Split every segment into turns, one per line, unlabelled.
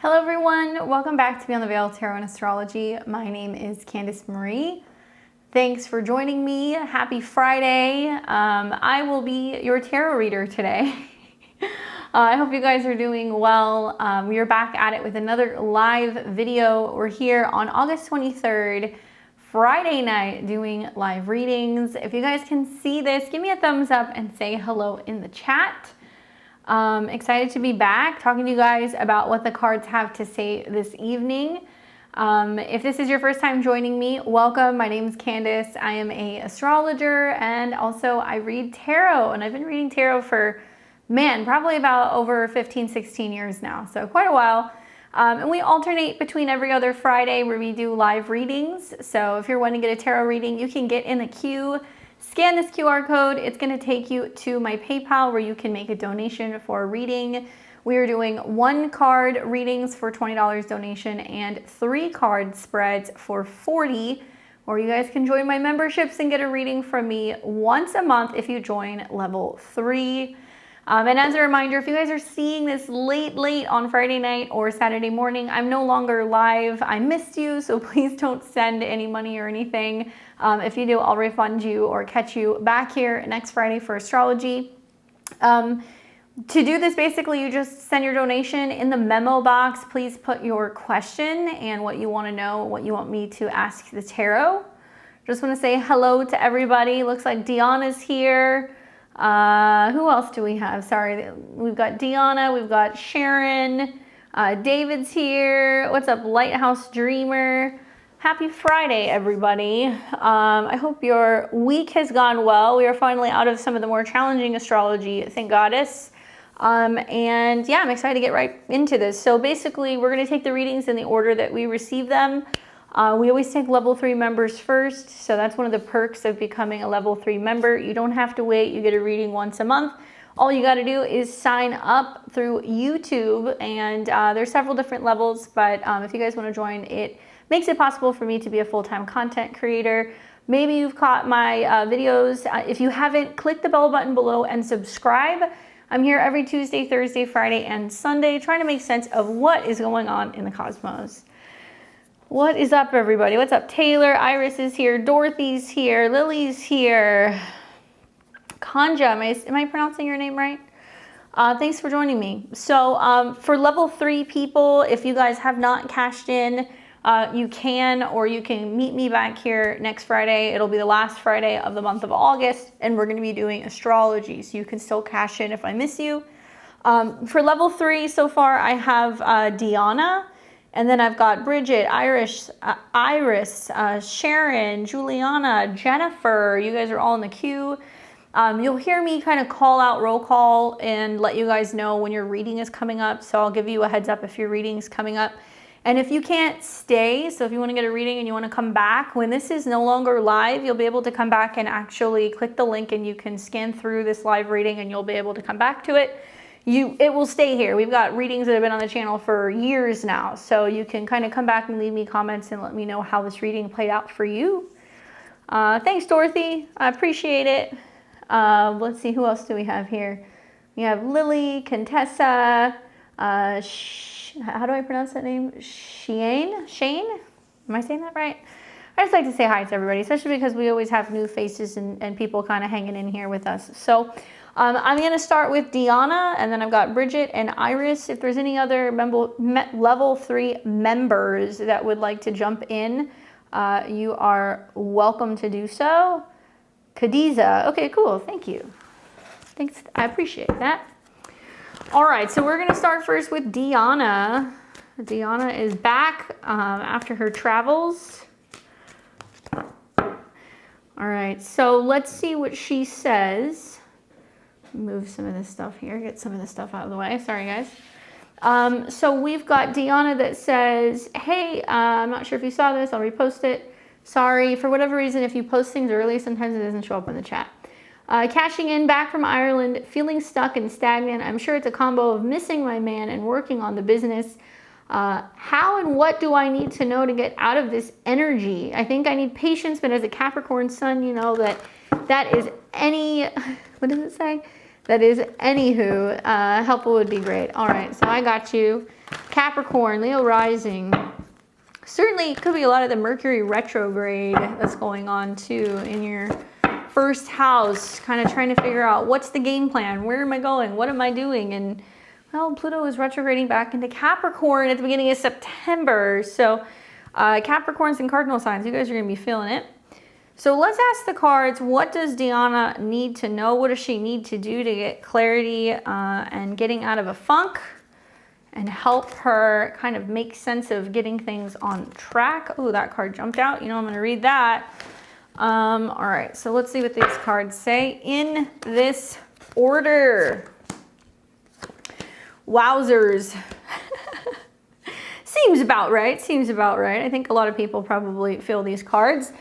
Hello everyone, welcome back to Beyond the Veil Tarot and Astrology. My name is Candace Marie. Thanks for joining me. Happy Friday. I will be your tarot reader today. I hope you guys are doing well. We are back at it with another live video. We're here on August 23rd, Friday night, doing live readings. If you guys can see this, give me a thumbs up and say hello in the chat. Excited to be back talking to you guys about what the cards have to say this evening. If this is your first time joining me, welcome. My name is Candace. I am an astrologer and also I read tarot, and I've been reading tarot for, probably about over 15, 16 years now. So quite a while. And we alternate between every other Friday where we do live readings. So if you're wanting to get a tarot reading, you can get in the queue. Scan this QR code. It's going to take you to my PayPal where you can make a donation for a reading. We are doing 1 card readings for $20 donation and 3 card spreads for $40, or you guys can join my memberships and get a reading from me once a month if you join level 3. And as a reminder, if you guys are seeing this late on Friday night or Saturday morning, I'm no longer live. I missed you, so please don't send any money or anything. If you do, I'll refund you or catch you back here next Friday for astrology. To do this, basically, you just send your donation in the memo box. Please put your question and what you want to know, what you want me to ask the tarot. Just want to say hello to everybody. Looks like Deanna's here. Who else do we have? Sorry, we've got Deanna, we've got Sharon, David's here. What's up, Lighthouse Dreamer? Happy Friday, everybody. I hope your week has gone well. We are finally out of some of the more challenging astrology, thank goddess. And yeah, I'm excited to get right into this. So basically, we're going to take the readings in the order that we receive them. We always take level 3 members first, so that's one of the perks of becoming a level 3 member. You don't have to wait. You get a reading once a month. All you got to do is sign up through YouTube, and there's several different levels, but if you guys want to join, it makes it possible for me to be a full-time content creator. Maybe you've caught my videos. If you haven't, click the bell button below and subscribe. I'm here every Tuesday, Thursday, Friday, and Sunday trying to make sense of what is going on in the cosmos. What is up, everybody? What's up? Taylor, Iris is here, Dorothy's here, Lily's here. Kanja, am I pronouncing your name right? Thanks for joining me. So for level 3 people, if you guys have not cashed in, you can meet me back here next Friday. It'll be the last Friday of the month of August, and we're going to be doing astrology, so you can still cash in if I miss you. For level 3 so far, I have Deanna. And then I've got Bridget, Iris, Sharon, Juliana, Jennifer. You guys are all in the queue. You'll hear me kind of call out roll call and let you guys know when your reading is coming up. So I'll give you a heads up if your reading is coming up. And if you can't stay, so if you want to get a reading and you want to come back, when this is no longer live, you'll be able to come back and actually click the link and you can scan through this live reading and you'll be able to come back to it. It will stay here. We've got readings that have been on the channel for years now, so you can kind of come back and leave me comments and let me know how this reading played out for you. Thanks, Dorothy. I appreciate it. Let's see, who else do we have here? We have Lily, Contessa, how do I pronounce that name? Shane? Am I saying that right? I just like to say hi to everybody, especially because we always have new faces and people kind of hanging in here with us. So I'm going to start with Deanna, and then I've got Bridget and Iris. If there's any other level 3 members that would like to jump in, you are welcome to do so. Khadiza. Okay, cool. Thank you. Thanks. I appreciate that. All right, so we're going to start first with Deanna. Deanna is back after her travels. All right, so let's see what she says. Move some of this stuff here, get some of this stuff out of the way. Sorry, guys. So we've got Deanna that says, hey, I'm not sure if you saw this. I'll repost it. Sorry, for whatever reason, if you post things early, sometimes it doesn't show up in the chat. Cashing in back from Ireland, feeling stuck and stagnant. I'm sure it's a combo of missing my man and working on the business. How and what do I need to know to get out of this energy? I think I need patience, but as a Capricorn sun, you know that is what does it say? That is, anywho, helpful would be great. All right, so I got you. Capricorn, Leo rising. Certainly could be a lot of the Mercury retrograde that's going on too in your first house, kind of trying to figure out what's the game plan, where am I going, what am I doing? And well, Pluto is retrograding back into Capricorn at the beginning of September. So Capricorns and cardinal signs, you guys are going to be feeling it. So let's ask the cards, what does Deanna need to know? What does she need to do to get clarity and getting out of a funk and help her kind of make sense of getting things on track? Oh, that card jumped out. You know, I'm going to read that. All right, so let's see what these cards say in this order. Wowzers. Seems about right. Seems about right. I think a lot of people probably feel these cards.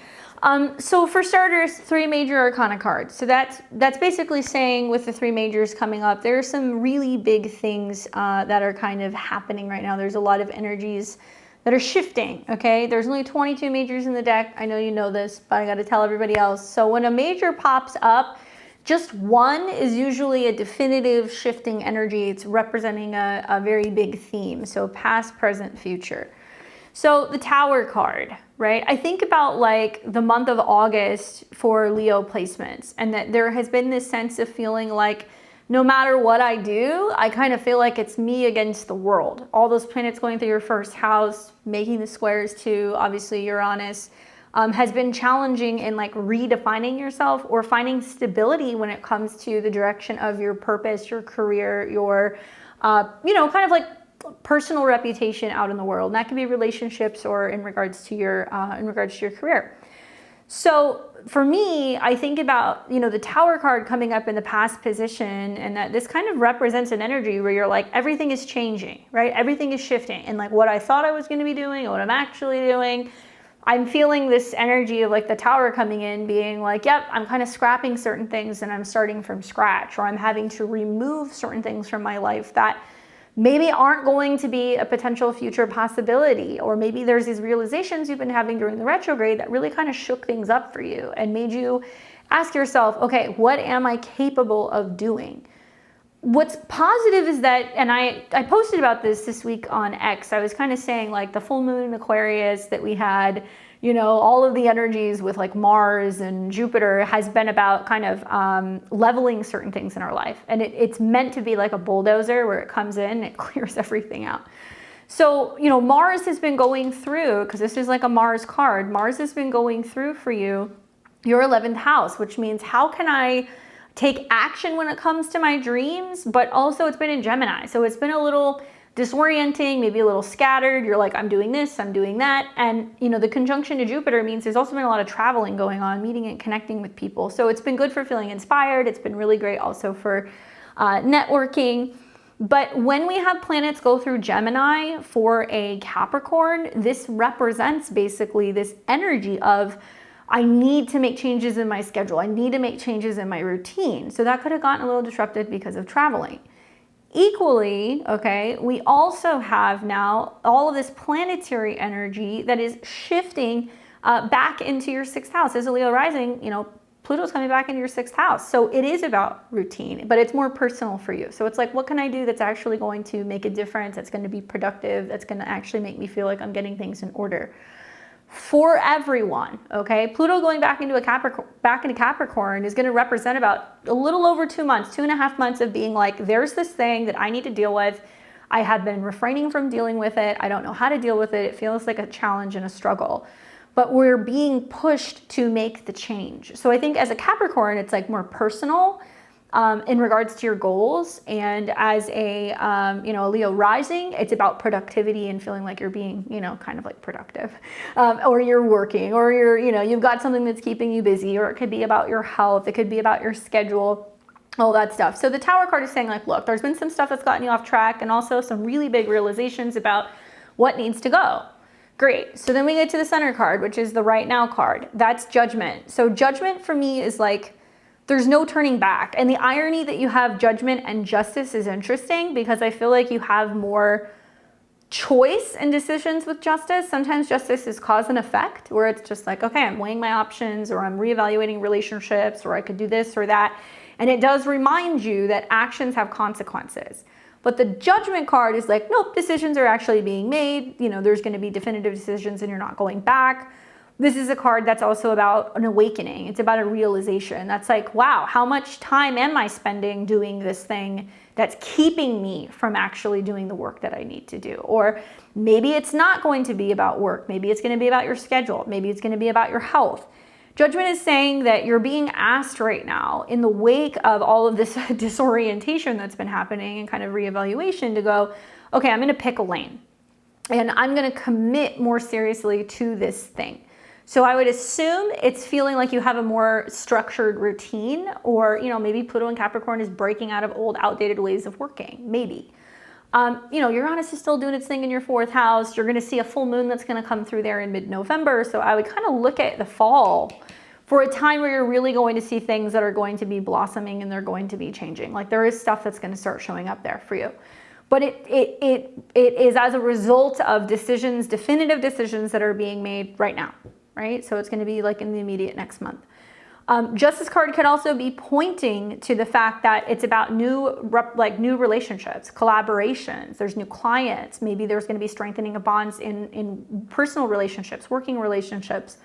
So for starters, 3 major arcana cards. So that's basically saying with the 3 majors coming up, there are some really big things that are kind of happening right now. There's a lot of energies that are shifting, okay? There's only 22 majors in the deck. I know you know this, but I got to tell everybody else. So when a major pops up, just one is usually a definitive shifting energy. It's representing a very big theme. So past, present, future. So the Tower card, right? I think about like the month of August for Leo placements, and that there has been this sense of feeling like no matter what I do, I kind of feel like it's me against the world. All those planets going through your first house, making the squares to obviously Uranus, has been challenging in like redefining yourself or finding stability when it comes to the direction of your purpose, your career, your, you know, kind of like personal reputation out in the world. And that can be relationships or in regards to your career. So for me, I think about, you know, the Tower card coming up in the past position, and that this kind of represents an energy where you're like, everything is changing, right? Everything is shifting. And like what I thought I was going to be doing and what I'm actually doing, I'm feeling this energy of like the Tower coming in being like, yep, I'm kind of scrapping certain things and I'm starting from scratch, or I'm having to remove certain things from my life that maybe aren't going to be a potential future possibility, or maybe there's these realizations you've been having during the retrograde that really kind of shook things up for you and made you ask yourself, okay, what am I capable of doing? What's positive is that, and I posted about this week on X, I was kind of saying like the full moon in Aquarius that we had, you know, all of the energies with like Mars and Jupiter has been about kind of leveling certain things in our life. And it's meant to be like a bulldozer where it comes in and it clears everything out. So, you know, Mars has been going through, because this is like a Mars card, Mars has been going through for you your 11th house, which means how can I take action when it comes to my dreams, but also it's been in Gemini. So it's been a little disorienting, maybe a little scattered. You're like, I'm doing this, I'm doing that. And, you know, the conjunction to Jupiter means there's also been a lot of traveling going on, meeting and connecting with people. So it's been good for feeling inspired. It's been really great also for networking. But when we have planets go through Gemini for a Capricorn, this represents basically this energy of, I need to make changes in my schedule. I need to make changes in my routine. So that could have gotten a little disrupted because of traveling. Equally, okay, we also have now all of this planetary energy that is shifting back into your 6th house. As a Leo rising, you know, Pluto's coming back into your 6th house. So it is about routine, but it's more personal for you. So it's like, what can I do that's actually going to make a difference, that's going to be productive, that's going to actually make me feel like I'm getting things in order? For everyone, okay? Pluto going back into Capricorn is going to represent about a little over 2 months, 2.5 months of being like, there's this thing that I need to deal with. I have been refraining from dealing with it. I don't know how to deal with it. It feels like a challenge and a struggle, but we're being pushed to make the change. So I think as a Capricorn, it's like more personal in regards to your goals. And as a, you know, a Leo rising, it's about productivity and feeling like you're being, you know, kind of like productive, or you're working, or you're, you know, you've got something that's keeping you busy, or it could be about your health. It could be about your schedule, all that stuff. So the Tower card is saying like, look, there's been some stuff that's gotten you off track, and also some really big realizations about what needs to go. Great. So then we get to the Center card, which is the Right Now card. That's Judgment. So Judgment for me is like, there's no turning back. And the irony that you have Judgment and Justice is interesting, because I feel like you have more choice and decisions with Justice. Sometimes Justice is cause and effect, where it's just like, okay, I'm weighing my options, or I'm reevaluating relationships, or I could do this or that. And it does remind you that actions have consequences. But the Judgment card is like, nope, decisions are actually being made. You know, there's going to be definitive decisions and you're not going back. This is a card that's also about an awakening. It's about a realization. That's like, wow, how much time am I spending doing this thing that's keeping me from actually doing the work that I need to do? Or maybe it's not going to be about work. Maybe it's going to be about your schedule. Maybe it's going to be about your health. Judgment is saying that you're being asked right now, in the wake of all of this disorientation that's been happening and kind of reevaluation, to go, okay, I'm going to pick a lane and I'm going to commit more seriously to this thing. So I would assume it's feeling like you have a more structured routine, or, you know, maybe Pluto in Capricorn is breaking out of old, outdated ways of working, maybe. You know, Uranus is still doing its thing in your 4th house. You're going to see a full moon that's going to come through there in mid-November. So I would kind of look at the fall for a time where you're really going to see things that are going to be blossoming and they're going to be changing. Like, there is stuff that's going to start showing up there for you. But it is as a result of decisions, definitive decisions that are being made right now, right? So it's going to be like in the immediate next month. Justice card could also be pointing to the fact that it's about new relationships, collaborations. There's new clients. Maybe there's going to be strengthening of bonds in personal relationships, working relationships.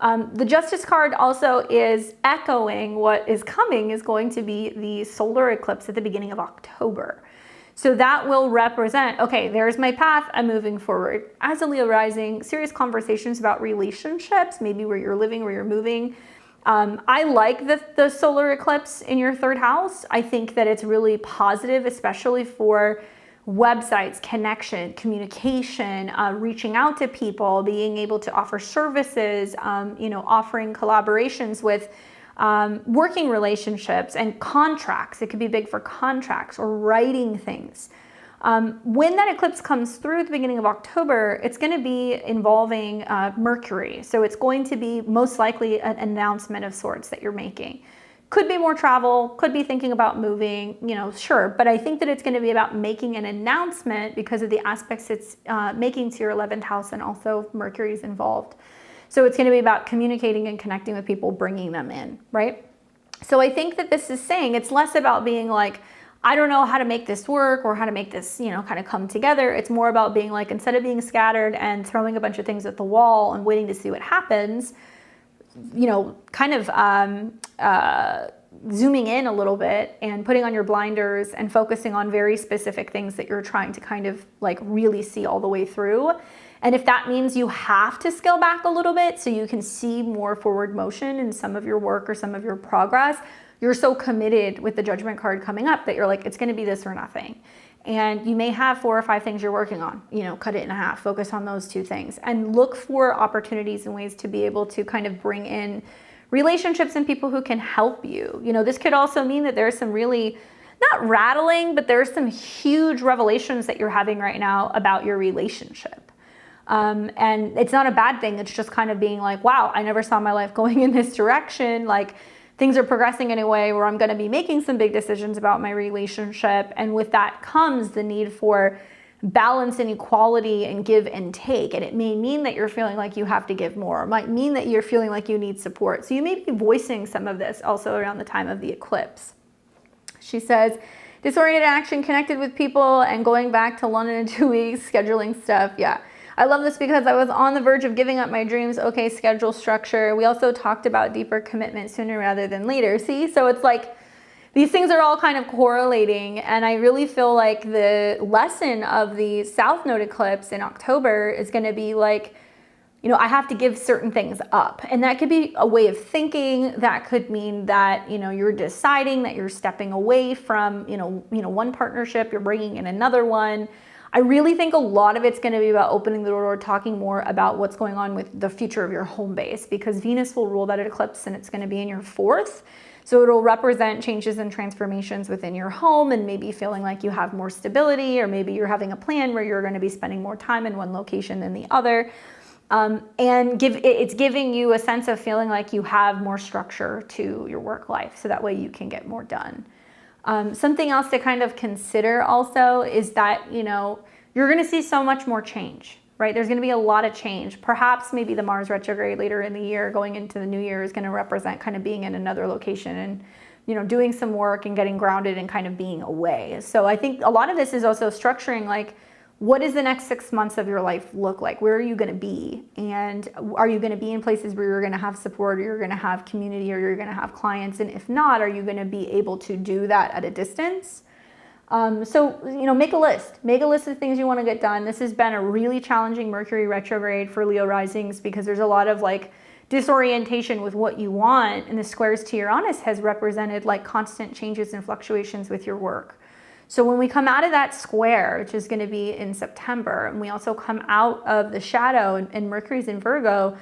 The Justice card also is echoing what is coming is going to be the solar eclipse at the beginning of October. So that will represent, okay, there's my path, I'm moving forward. As a Leo rising, serious conversations about relationships, maybe where you're living, where you're moving. I like the solar eclipse in your 3rd house. I think that it's really positive, especially for websites, connection, communication, reaching out to people, being able to offer services, you know, offering collaborations with working relationships and contracts. It could be big for contracts or writing things. When that eclipse comes through at the beginning of October, it's going to be involving Mercury. So it's going to be most likely an announcement of sorts that you're making. Could be more travel, could be thinking about moving, you know, sure. But I think that it's going to be about making an announcement because of the aspects it's making to your 11th house, and also Mercury's involved. So it's going to be about communicating and connecting with people, bringing them in, right? So I think that this is saying it's less about being like, I don't know how to make this work or how to make this, you know, kind of come together. It's more about being like, instead of being scattered and throwing a bunch of things at the wall and waiting to see what happens, you know, kind of zooming in a little bit and putting on your blinders and focusing on very specific things that you're trying to kind of like really see all the way through. And if that means you have to scale back a little bit so you can see more forward motion in some of your work or some of your progress, you're so committed with the Judgment card coming up that you're like, it's going to be this or nothing. And you may have 4 or 5 things you're working on, you know, cut it in half, focus on those 2 things, and look for opportunities and ways to be able to kind of bring in relationships and people who can help you. You know, this could also mean that there's some really, not rattling, but there's some huge revelations that you're having right now about your relationship. And it's not a bad thing. It's just kind of being like, wow, I never saw my life going in this direction. Like, things are progressing in a way where I'm going to be making some big decisions about my relationship. And with that comes the need for balance and equality and give and take. And it may mean that you're feeling like you have to give more. It might mean that you're feeling like you need support. So you may be voicing some of this also around the time of the eclipse. She says, disoriented action, connected with people, and going back to London in 2 weeks, scheduling stuff. Yeah. I love this because I was on the verge of giving up my dreams. Okay, schedule structure. We also talked about deeper commitment sooner rather than later. See, so it's like these things are all kind of correlating. And I really feel like the lesson of the South Node eclipse in October is going to be like, you know, I have to give certain things up. And that could be a way of thinking. That could mean that, you know, you're deciding that you're stepping away from, you know, one partnership, you're bringing in another one. I really think a lot of it's going to be about opening the door, talking more about what's going on with the future of your home base, because Venus will rule that eclipse and it's going to be in your 4th. So it'll represent changes and transformations within your home, and maybe feeling like you have more stability, or maybe you're having a plan where you're going to be spending more time in one location than the other. And it's giving you a sense of feeling like you have more structure to your work life, so that way you can get more done. Something else to kind of consider also is that, you know, you're going to see so much more change, right? There's going to be a lot of change. Perhaps maybe the Mars retrograde later in the year going into the new year is going to represent kind of being in another location and doing some work and getting grounded and kind of being away. So I think a lot of this is also structuring, like, what does the next 6 months of your life look like? Where are you going to be? And are you going to be in places where you're going to have support, or you're going to have community, or you're going to have clients? And if not, are you going to be able to do that at a distance? So, make a list. Make a list of things you want to get done. This has been a really challenging Mercury retrograde for Leo risings, because there's a lot of like disorientation with what you want. And the squares to Uranus has represented like constant changes and fluctuations with your work. So when we come out of that square, which is going to be in September, and we also come out of the shadow, and Mercury's in Virgo,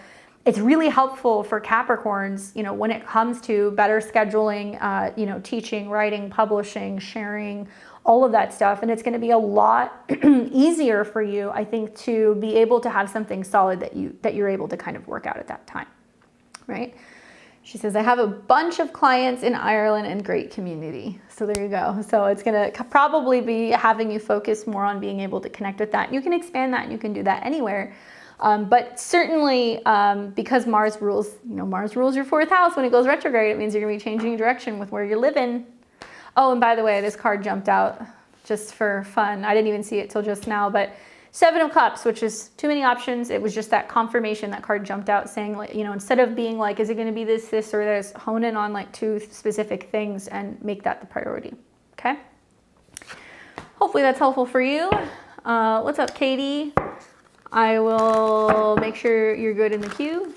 it's really helpful for Capricorns, when it comes to better scheduling, teaching, writing, publishing, sharing, all of that stuff. And it's going to be a lot easier for you, I think, to be able to have something solid that you're able to kind of work out at that time, right? She says, I have a bunch of clients in Ireland and great community. So there you go. So it's going to probably be having you focus more on being able to connect with that. You can expand that, and you can do that anywhere. But certainly, because Mars rules, Mars rules your 4th house. When it goes retrograde, it means you're going to be changing direction with where you're living. Oh, and by the way, this card jumped out just for fun. I didn't even see it till just now, but 7 of Cups, which is too many options. It was just that confirmation. That card jumped out saying, like, instead of being like, is it going to be this, or this, hone in on like 2 specific things and make that the priority. Okay. Hopefully that's helpful for you. What's up, Katie? I will make sure you're good in the queue.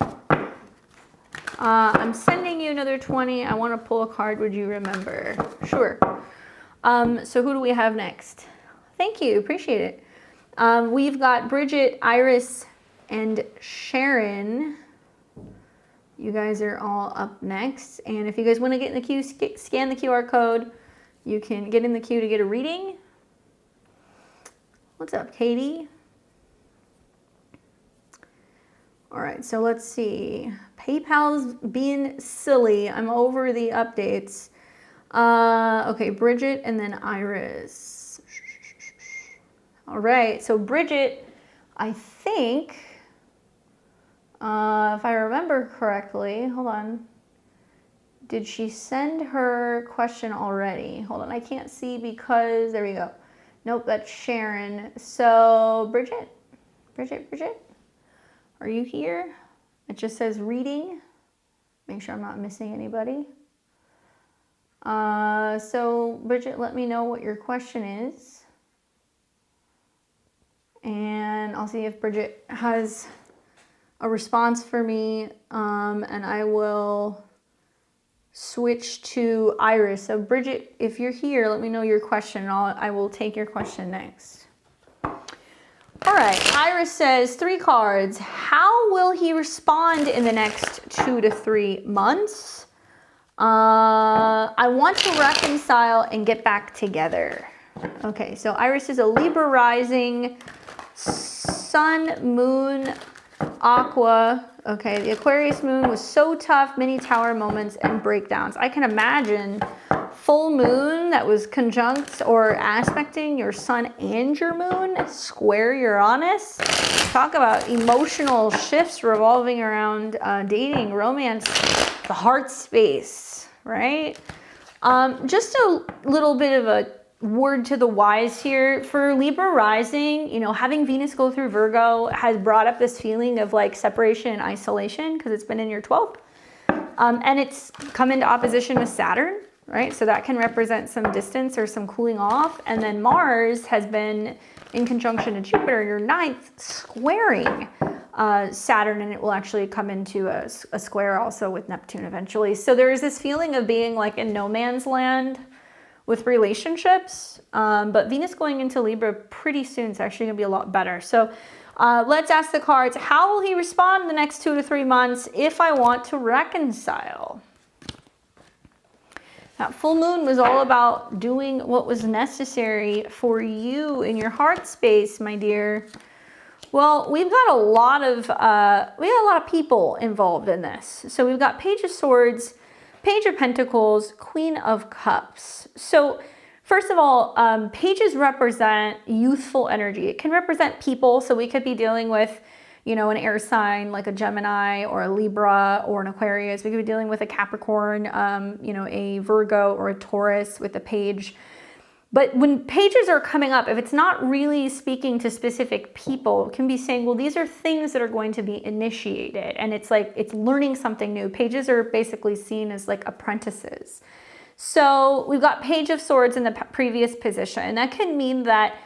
I'm sending you another 20. I want to pull a card. Would you remember? Sure. So who do we have next? Thank you. Appreciate it. We've got Bridget, Iris, and Sharon. You guys are all up next. And if you guys want to get in the queue, scan the QR code. You can get in the queue to get a reading. What's up, Katie? All right, so let's see. PayPal's being silly. I'm over the updates. Okay, Bridget and then Iris. All right, so Bridget, I think, if I remember correctly, hold on. Did she send her question already? Hold on, I can't see because, there we go. Nope, that's Sharon. So Bridget, are you here? It just says reading. Make sure I'm not missing anybody. So Bridget, let me know what your question is. And I'll see if Bridget has a response for me. And I will switch to Iris. So Bridget, if you're here, let me know your question, and I will take your question next. All right, Iris says, 3 cards. How will he respond in the next 2 to 3 months? I want to reconcile and get back together. Okay, so Iris is a Libra rising, Sun, Moon, Aqua. Okay, the Aquarius moon was so tough, many tower moments and breakdowns. I can imagine full moon that was conjunct or aspecting your sun and your moon, square Uranus. Talk about emotional shifts revolving around dating, romance, the heart space, right? Just a little bit of a word to the wise here. For Libra rising, having Venus go through Virgo has brought up this feeling of like separation and isolation because it's been in your 12th. And it's come into opposition with Saturn, right? So that can represent some distance or some cooling off. And then Mars has been in conjunction to Jupiter, your 9th, squaring Saturn, and it will actually come into a square also with Neptune eventually. So there is this feeling of being like in no man's land with relationships, but Venus going into Libra pretty soon is actually gonna be a lot better. So let's ask the cards, how will he respond in the next 2 to 3 months if I want to reconcile? That full moon was all about doing what was necessary for you in your heart space, my dear. Well, we've got a lot of people involved in this. So we've got Page of Swords, Page of Pentacles, Queen of Cups. So first of all, pages represent youthful energy. It can represent people. So we could be dealing with, an air sign like a Gemini or a Libra or an Aquarius. We could be dealing with a Capricorn, a Virgo or a Taurus with a page. But when pages are coming up, if it's not really speaking to specific people, it can be saying, well, these are things that are going to be initiated. And it's like, it's learning something new. Pages are basically seen as like apprentices. So we've got Page of Swords in the previous position. That can mean that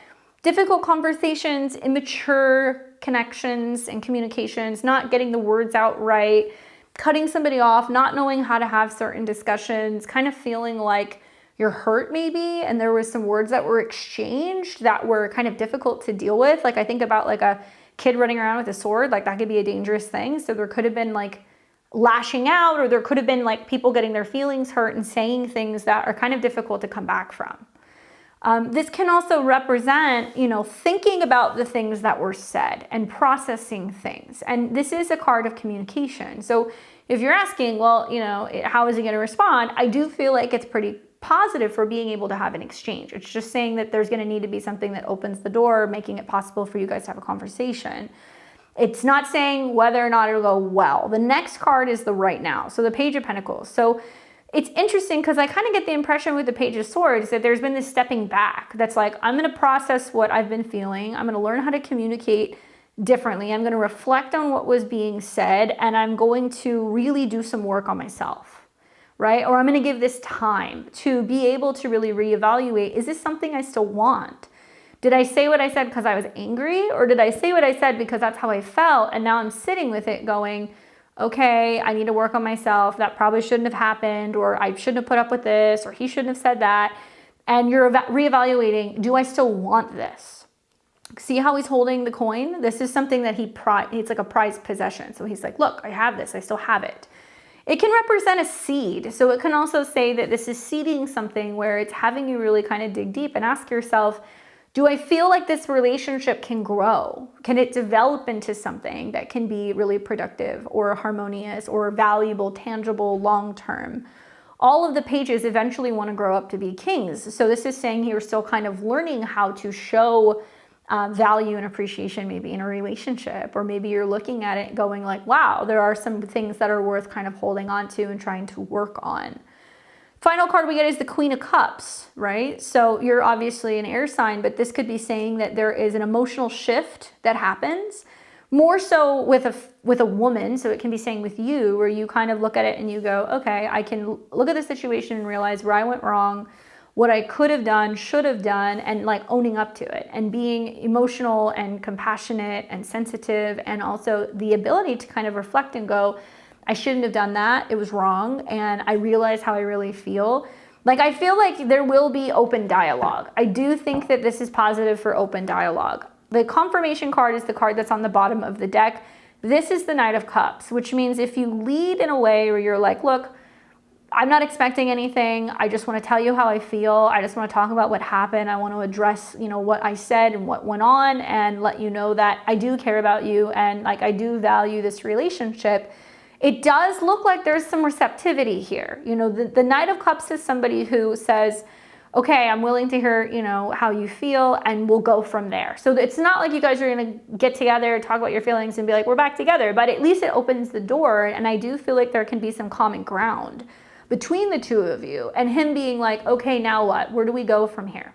difficult conversations, immature connections and communications, not getting the words out right, cutting somebody off, not knowing how to have certain discussions, kind of feeling like you're hurt maybe, and there was some words that were exchanged that were kind of difficult to deal with. Like I think about like a kid running around with a sword, like that could be a dangerous thing. So there could have been like lashing out, or there could have been like people getting their feelings hurt and saying things that are kind of difficult to come back from. This can also represent, thinking about the things that were said and processing things. And this is a card of communication. So if you're asking, well, how is he going to respond? I do feel like it's pretty positive for being able to have an exchange. It's just saying that there's going to need to be something that opens the door, making it possible for you guys to have a conversation. It's not saying whether or not it'll go well. The next card is the right now. So the Page of Pentacles. So it's interesting because I kind of get the impression with the Page of Swords that there's been this stepping back. That's like, I'm going to process what I've been feeling. I'm going to learn how to communicate differently. I'm going to reflect on what was being said, and I'm going to really do some work on myself. Right? Or I'm going to give this time to be able to really reevaluate, is this something I still want? Did I say what I said because I was angry? Or did I say what I said because that's how I felt? And now I'm sitting with it going, okay, I need to work on myself. That probably shouldn't have happened, or I shouldn't have put up with this, or he shouldn't have said that. And you're reevaluating, do I still want this? See how he's holding the coin? This is something that it's like a prized possession. So he's like, look, I have this, I still have it. It can represent a seed. So it can also say that this is seeding something where it's having you really kind of dig deep and ask yourself, do I feel like this relationship can grow? Can it develop into something that can be really productive or harmonious or valuable, tangible, long-term? All of the pages eventually want to grow up to be kings. So this is saying you're still kind of learning how to show value and appreciation maybe in a relationship, or maybe you're looking at it going like, wow, there are some things that are worth kind of holding on to and trying to work on. Final card we get is the Queen of Cups, right? So you're obviously an air sign, but this could be saying that there is an emotional shift that happens, more so with a woman. So it can be saying with you, where you kind of look at it and you go, okay, I can look at the situation and realize where I went wrong, what I could have done, should have done, and like owning up to it and being emotional and compassionate and sensitive, and also the ability to kind of reflect and go, I shouldn't have done that. It was wrong. And I realize how I really feel. Like, I feel like there will be open dialogue. I do think that this is positive for open dialogue. The confirmation card is the card that's on the bottom of the deck. This is the Knight of Cups, which means if you lead in a way where you're like, look, I'm not expecting anything. I just want to tell you how I feel. I just want to talk about what happened. I want to address, what I said and what went on, and let you know that I do care about you and like I do value this relationship. It does look like there's some receptivity here. The Knight of Cups is somebody who says, okay, I'm willing to hear, how you feel, and we'll go from there. So it's not like you guys are going to get together, talk about your feelings and be like, we're back together, but at least it opens the door. And I do feel like there can be some common ground between the two of you, and him being like, okay, now what? Where do we go from here?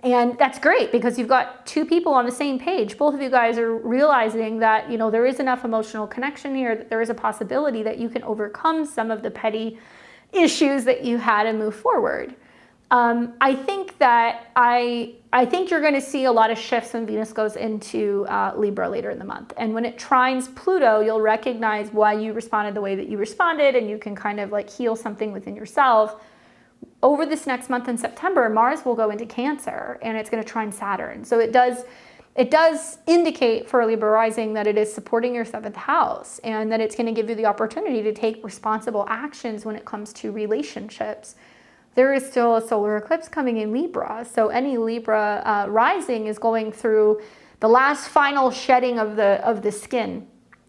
And that's great because you've got two people on the same page. Both of you guys are realizing that, there is enough emotional connection here, that there is a possibility that you can overcome some of the petty issues that you had and move forward. I think you're going to see a lot of shifts when Venus goes into Libra later in the month. And when it trines Pluto, you'll recognize why you responded the way that you responded, and you can kind of like heal something within yourself. Over this next month in September, Mars will go into Cancer, and it's going to trine Saturn. So it does indicate for a Libra rising that it is supporting your 7th house, and that it's going to give you the opportunity to take responsible actions when it comes to relationships. There is still a solar eclipse coming in Libra. So any Libra rising is going through the last final shedding of the skin,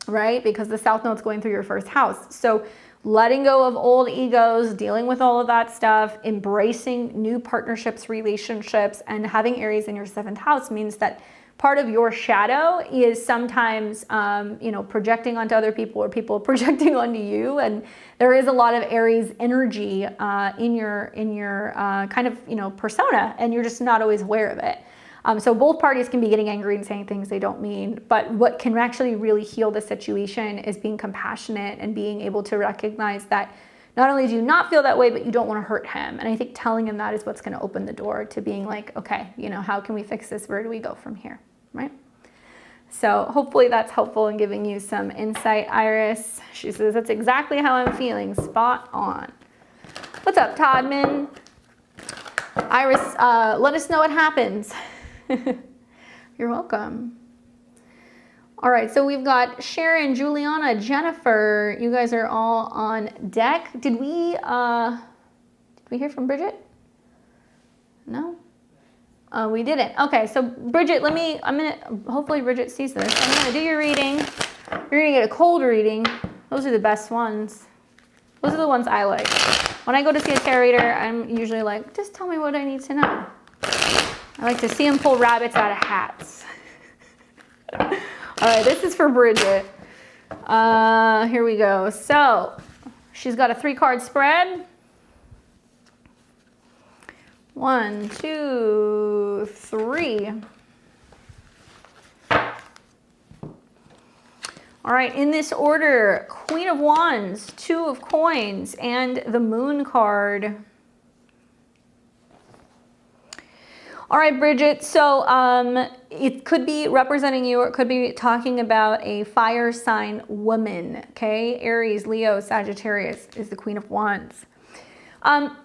right? Because the South Node's going through your 1st house. So letting go of old egos, dealing with all of that stuff, embracing new partnerships, relationships, and having Aries in your 7th house means that part of your shadow is sometimes, you know, projecting onto other people or people projecting onto you. And there is a lot of Aries energy in your kind of, you know, persona, and you're just not always aware of it. So both parties can be getting angry and saying things they don't mean, but what can actually really heal the situation is being compassionate and being able to recognize that not only do you not feel that way, but you don't want to hurt him. And I think telling him that is what's going to open the door to being like, okay, you know, how can we fix this? Where do we go from here, right? So hopefully that's helpful in giving you some insight, Iris. She says, that's exactly how I'm feeling. Spot on. What's up, Toddman? Iris, let us know what happens. You're welcome. All right, so we've got Sharon, Juliana, Jennifer. You guys are all on deck. Did we hear from Bridget? No? We didn't. Okay, so Bridget, hopefully Bridget sees this. I'm gonna do your reading. You're gonna get a cold reading. Those are the best ones. Those are the ones I like. When I go to see a tarot reader, I'm usually like, just tell me what I need to know. I like to see them pull rabbits out of hats. All right, this is for Bridget. Here we go. So she's got a 3-card spread. 1, 2, 3. All right, in this order, Queen of Wands, 2 of Coins, and the Moon card. All right, Bridget, so it could be representing you, or it could be talking about a fire sign woman, okay? Aries, Leo, Sagittarius is the Queen of Wands.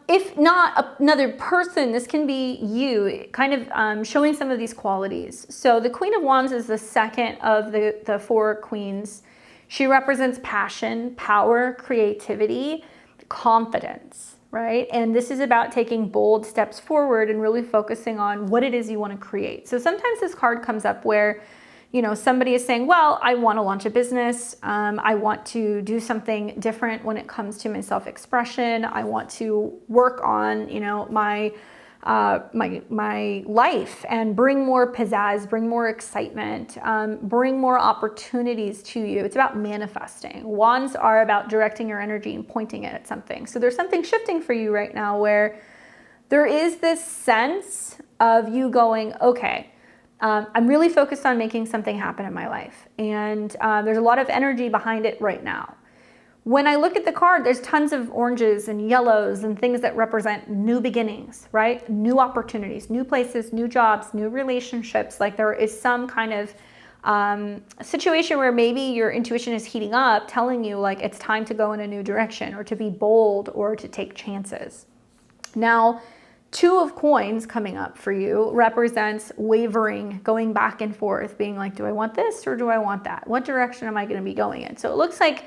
If not another person, this can be you, kind of showing some of these qualities. So the Queen of Wands is the second of the 4 queens. She represents passion, power, creativity, confidence. Right? And this is about taking bold steps forward and really focusing on what it is you want to create. So sometimes this card comes up where, you know, somebody is saying, well, I want to launch a business. I want to do something different when it comes to my self-expression. I want to work on, you know, my life and bring more pizzazz, bring more excitement, bring more opportunities to you. It's about manifesting. Wands are about directing your energy and pointing it at something. So there's something shifting for you right now where there is this sense of you going, okay, I'm really focused on making something happen in my life. And there's a lot of energy behind it right now. When I look at the card, there's tons of oranges and yellows and things that represent new beginnings, right? New opportunities, new places, new jobs, new relationships. Like there is some kind of situation where maybe your intuition is heating up, telling you like it's time to go in a new direction or to be bold or to take chances. Now, 2 of Coins coming up for you represents wavering, going back and forth, being like, do I want this or do I want that? What direction am I going to be going in? So it looks like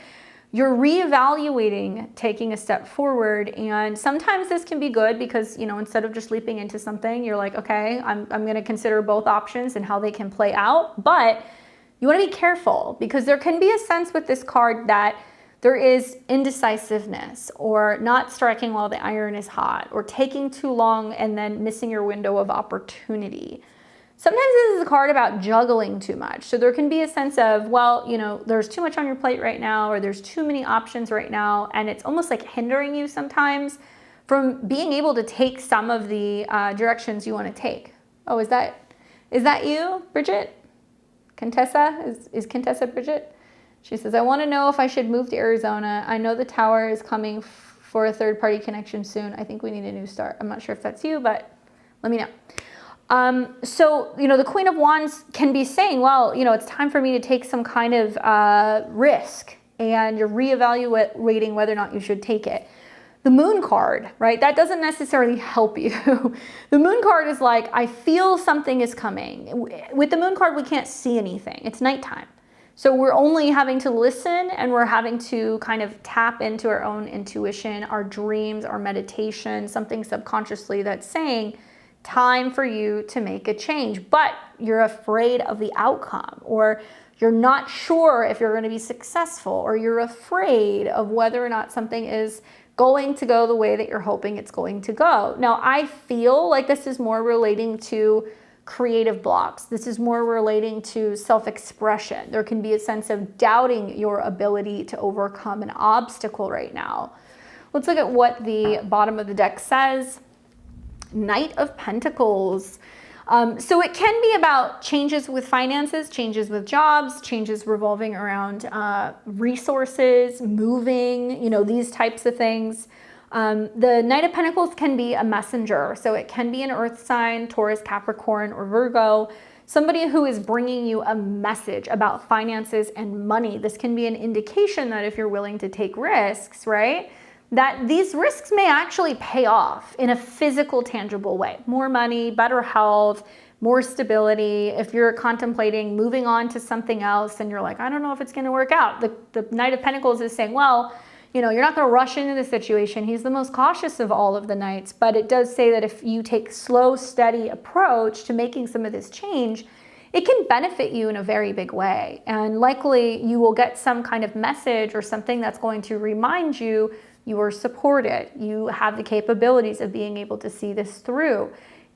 you're reevaluating, taking a step forward, and sometimes this can be good because, you know, instead of just leaping into something, you're like, okay, I'm going to consider both options and how they can play out, but you want to be careful because there can be a sense with this card that there is indecisiveness or not striking while the iron is hot or taking too long and then missing your window of opportunity. Sometimes this is a card about juggling too much. So there can be a sense of, well, you know, there's too much on your plate right now, or there's too many options right now. And it's almost like hindering you sometimes from being able to take some of the directions you want to take. Oh, is that you, Bridget? Contessa? Is Contessa Bridget? She says, I want to know if I should move to Arizona. I know the tower is coming for a third-party connection soon. I think we need a new start. I'm not sure if that's you, but let me know. So, you know, the Queen of Wands can be saying, well, you know, it's time for me to take some kind of risk, and you're reevaluating whether or not you should take it. The Moon card, right? That doesn't necessarily help you. The Moon card is like, I feel something is coming. With the Moon card, we can't see anything. It's nighttime. So we're only having to listen, and we're having to kind of tap into our own intuition, our dreams, our meditation, something subconsciously that's saying, time for you to make a change, but you're afraid of the outcome, or you're not sure if you're going to be successful, or you're afraid of whether or not something is going to go the way that you're hoping it's going to go. Now, I feel like this is more relating to creative blocks. This is more relating to self-expression. There can be a sense of doubting your ability to overcome an obstacle right now. Let's look at what the bottom of the deck says. Knight of Pentacles. So it can be about changes with finances, changes with jobs, changes revolving around resources, moving, you know, these types of things. The Knight of Pentacles can be a messenger. So it can be an earth sign, Taurus, Capricorn, or Virgo, somebody who is bringing you a message about finances and money. This can be an indication that if you're willing to take risks, right, that these risks may actually pay off in a physical, tangible way. More money, better health, more stability. If you're contemplating moving on to something else and you're like, I don't know if it's going to work out. The Knight of Pentacles is saying, well, you know, you're not going to rush into the situation. He's the most cautious of all of the knights, but it does say that if you take slow, steady approach to making some of this change, it can benefit you in a very big way. And likely you will get some kind of message or something that's going to remind you you are supported. You have the capabilities of being able to see this through.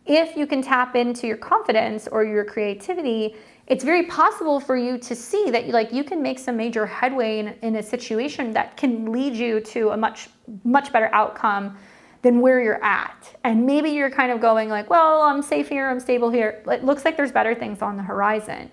If you can tap into your confidence or your creativity, it's very possible for you to see that you can make some major headway in a situation that can lead you to a much better outcome than where you're at. And maybe you're kind of going like, well, I'm safe here, I'm stable here. It looks like there's better things on the horizon.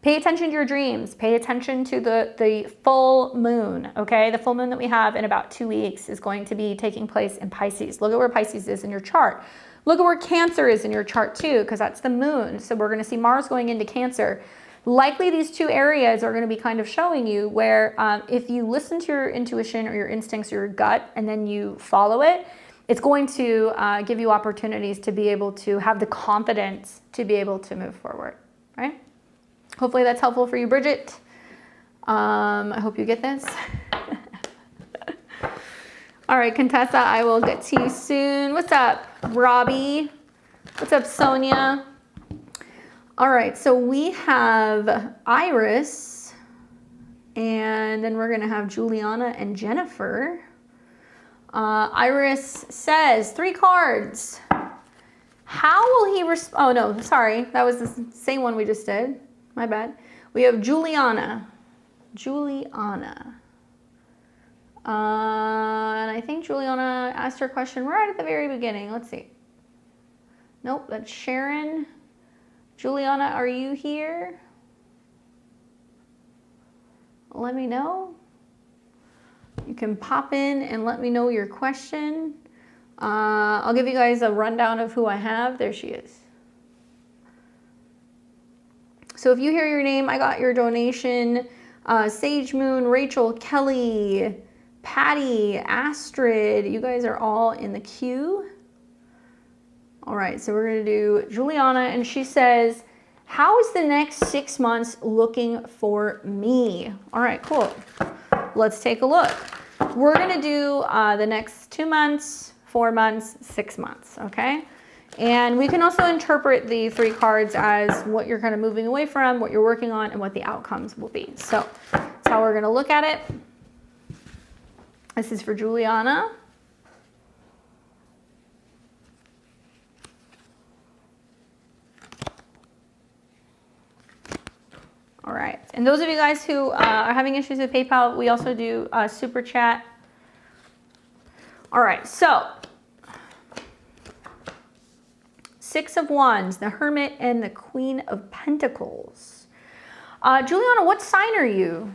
Pay attention to your dreams. Pay attention to the full moon, okay? The full moon that we have in about 2 weeks is going to be taking place in Pisces. Look at where Pisces is in your chart. Look at where Cancer is in your chart too, because that's the moon. So we're going to see Mars going into Cancer. Likely these two areas are going to be kind of showing you where if you listen to your intuition or your instincts or your gut and then you follow it, it's going to give you opportunities to be able to have the confidence to be able to move forward, right? Hopefully that's helpful for you, Bridget. I hope you get this. All right, Contessa, I will get to you soon. What's up, Robbie? What's up, Sonia? All right, so we have Iris, and then we're going to have Juliana and Jennifer. Iris says, 3 cards. How will he respond? Oh, no, sorry. That was the same one we just did. My bad. We have Juliana. Juliana. And I think Juliana asked her question right at the very beginning. Let's see. Nope, that's Sharon. Juliana, are you here? Let me know. You can pop in and let me know your question. I'll give you guys a rundown of who I have. There she is. So if you hear your name, I got your donation. Sage Moon, Rachel, Kelly, Patty, Astrid, you guys are all in the queue. All right, so we're gonna do Juliana, and she says, how is the next 6 months looking for me? All right, cool. Let's take a look. We're gonna do the next 2 months, 4 months, 6 months, okay? And we can also interpret the 3 cards as what you're kind of moving away from, what you're working on, and what the outcomes will be. So that's how we're gonna look at it. This is for Juliana. All right, and those of you guys who are having issues with PayPal, we also do Super Chat. All right, so 6 of Wands, the Hermit, and the Queen of Pentacles. Juliana, what sign are you?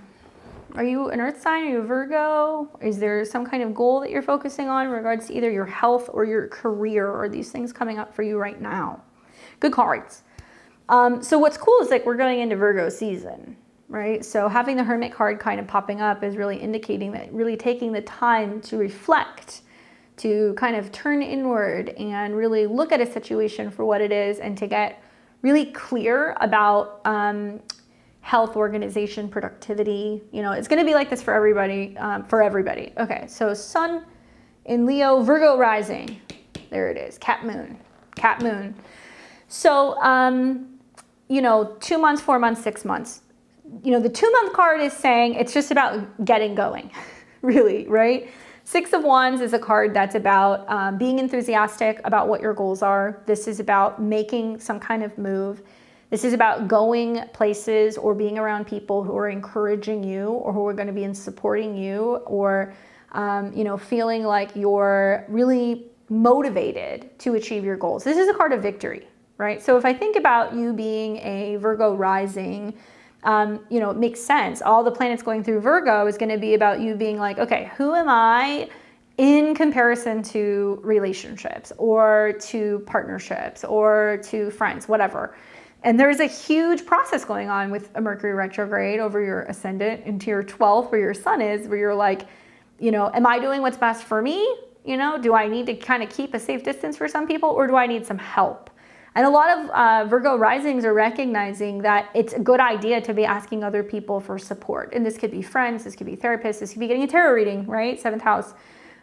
Are you an earth sign? Are you a Virgo? Is there some kind of goal that you're focusing on in regards to either your health or your career, or these things coming up for you right now? Good cards. So what's cool is like we're going into Virgo season, right? So having the Hermit card kind of popping up is really indicating that really taking the time to reflect, to kind of turn inward and really look at a situation for what it is, and to get really clear about health, organization, productivity. You know, it's going to be like this for everybody, Okay, so Sun in Leo, Virgo rising. There it is, Cat Moon, Cat Moon. So, you know, 2 months, 4 months, 6 months. You know, the 2 month card is saying it's just about getting going, really, right? Six of Wands is a card that's about being enthusiastic about what your goals are. This is about making some kind of move. This is about going places or being around people who are encouraging you or who are going to be in supporting you, or feeling like you're really motivated to achieve your goals. This is a card of victory, right? So if I think about you being a Virgo rising, it makes sense. All the planets going through Virgo is going to be about you being like, okay, who am I in comparison to relationships or to partnerships or to friends, whatever. And there's a huge process going on with a Mercury retrograde over your ascendant into your 12th, where your sun is, where you're like, am I doing what's best for me? Do I need to kind of keep a safe distance for some people, or do I need some help? And a lot of Virgo risings are recognizing that it's a good idea to be asking other people for support. And this could be friends, this could be therapists, this could be getting a tarot reading, right? 7th house.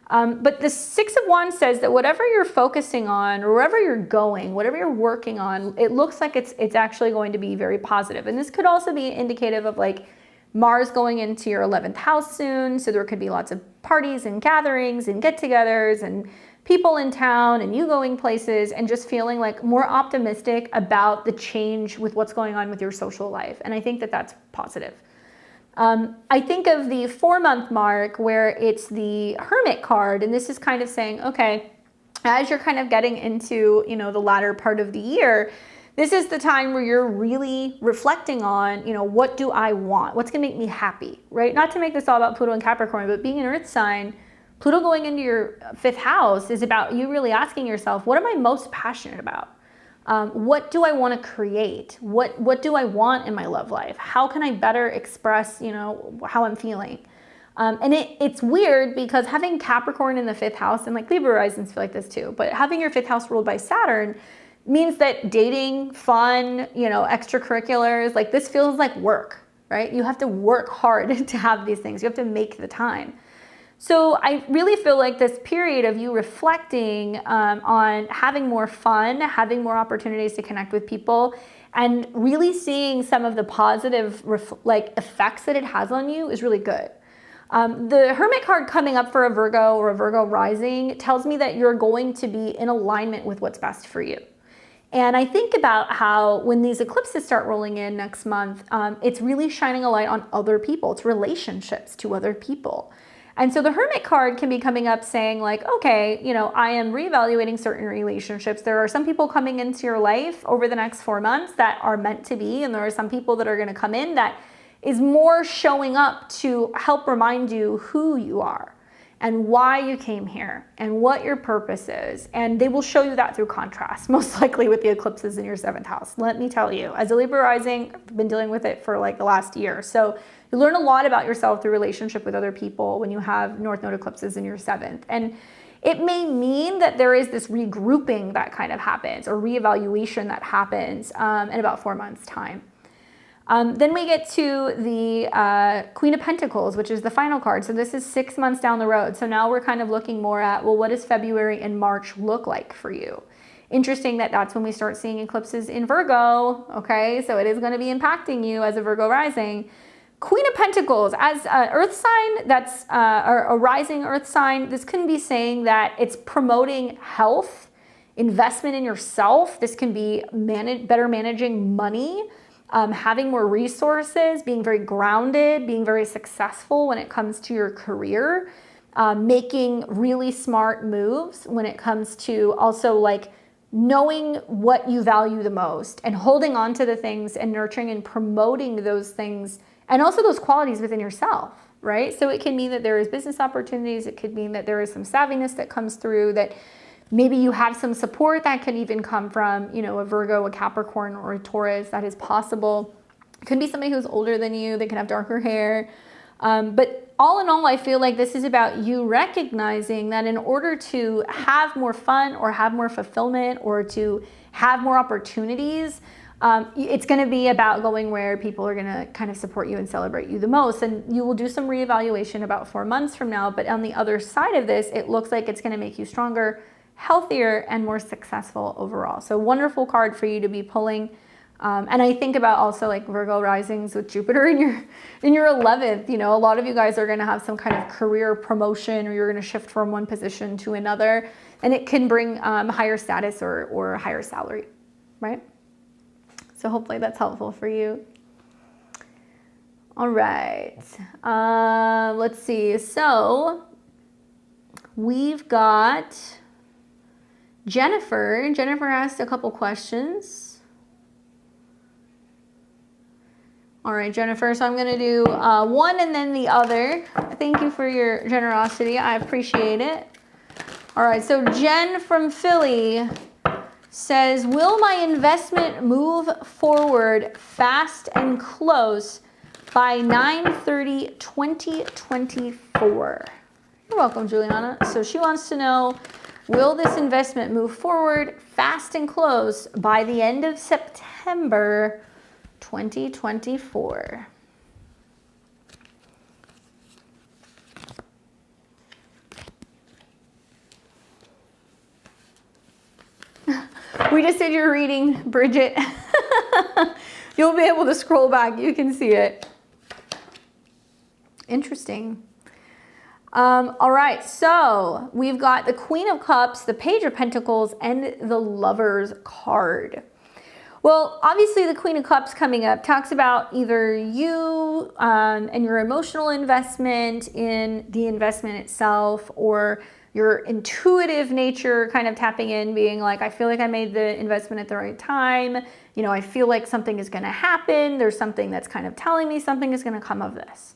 But the Six of Wands says that whatever you're focusing on, or wherever you're going, whatever you're working on, it looks like it's actually going to be very positive. And this could also be indicative of like Mars going into your 11th house soon. So there could be lots of parties and gatherings and get-togethers and people in town and you going places and just feeling like more optimistic about the change with what's going on with your social life. And I think that that's positive. I think of the 4-month mark where it's the Hermit card. And this is kind of saying, okay, as you're kind of getting into, the latter part of the year, this is the time where you're really reflecting on, what do I want? What's going to make me happy, right? Not to make this all about Pluto and Capricorn, but being an earth sign, Pluto going into your 5th house is about you really asking yourself, what am I most passionate about? What do I want to create? What do I want in my love life? How can I better express, how I'm feeling? And it's weird because having Capricorn in the 5th house, and like Libra risings feel like this too, but having your 5th house ruled by Saturn means that dating, fun, extracurriculars, like this feels like work, right? You have to work hard to have these things. You have to make the time. So I really feel like this period of you reflecting on having more fun, having more opportunities to connect with people, and really seeing some of the positive effects that it has on you is really good. The Hermit card coming up for a Virgo or a Virgo rising tells me that you're going to be in alignment with what's best for you. And I think about how when these eclipses start rolling in next month, it's really shining a light on other people. It's relationships to other people. And so the Hermit card can be coming up saying like, okay, I am reevaluating certain relationships. There are some people coming into your life over the next 4 months that are meant to be. And there are some people that are going to come in that is more showing up to help remind you who you are and why you came here and what your purpose is. And they will show you that through contrast, most likely with the eclipses in your 7th house. Let me tell you, as a Libra rising, I've been dealing with it for like the last year. So you learn a lot about yourself through relationship with other people when you have North Node eclipses in your 7th. And it may mean that there is this regrouping that kind of happens or reevaluation that happens in about 4 months' time. Then we get to the Queen of Pentacles, which is the final card. So this is 6 months down the road. So now we're kind of looking more at, well, what does February and March look like for you? Interesting that that's when we start seeing eclipses in Virgo. Okay, so it is going to be impacting you as a Virgo rising. Queen of Pentacles, as an earth sign that's a rising earth sign, this can be saying that it's promoting health, investment in yourself. This can be better managing money, having more resources, being very grounded, being very successful when it comes to your career, making really smart moves when it comes to also like knowing what you value the most and holding on to the things and nurturing and promoting those things and also those qualities within yourself, right? So it can mean that there is business opportunities. It could mean that there is some savviness that comes through, that maybe you have some support that can even come from, a Virgo, a Capricorn, or a Taurus. That is possible. It could be somebody who's older than you. They can have darker hair. But all in all, I feel like this is about you recognizing that in order to have more fun or have more fulfillment or to have more opportunities, it's going to be about going where people are going to kind of support you and celebrate you the most. And you will do some reevaluation about 4 months from now. But on the other side of this, it looks like it's going to make you stronger, healthier, and more successful overall. So wonderful card for you to be pulling And I think about also like Virgo risings with Jupiter in your 11th. You know, a lot of you guys are going to have some kind of career promotion, or you're going to shift from one position to another, and it can bring higher status or higher salary, right? So hopefully that's helpful for you. All right, let's see. So we've got Jennifer. Jennifer asked a couple questions. All right, Jennifer, so I'm going to do one and then the other. Thank you for your generosity. I appreciate it. All right, so Jen from Philly says, will my investment move forward fast and close by 9/30/2024? You're welcome, Juliana. So she wants to know, will this investment move forward fast and close by the end of September 2024? We just did your reading, Bridget. You'll be able to scroll back. You can see it. Interesting. All right, so we've got the Queen of Cups, the Page of Pentacles, and the Lover's card. Well, obviously the Queen of Cups coming up talks about either you and your emotional investment in the investment itself, or your intuitive nature kind of tapping in, being like, I feel like I made the investment at the right time. You know, I feel like something is going to happen. There's something that's kind of telling me something is going to come of this.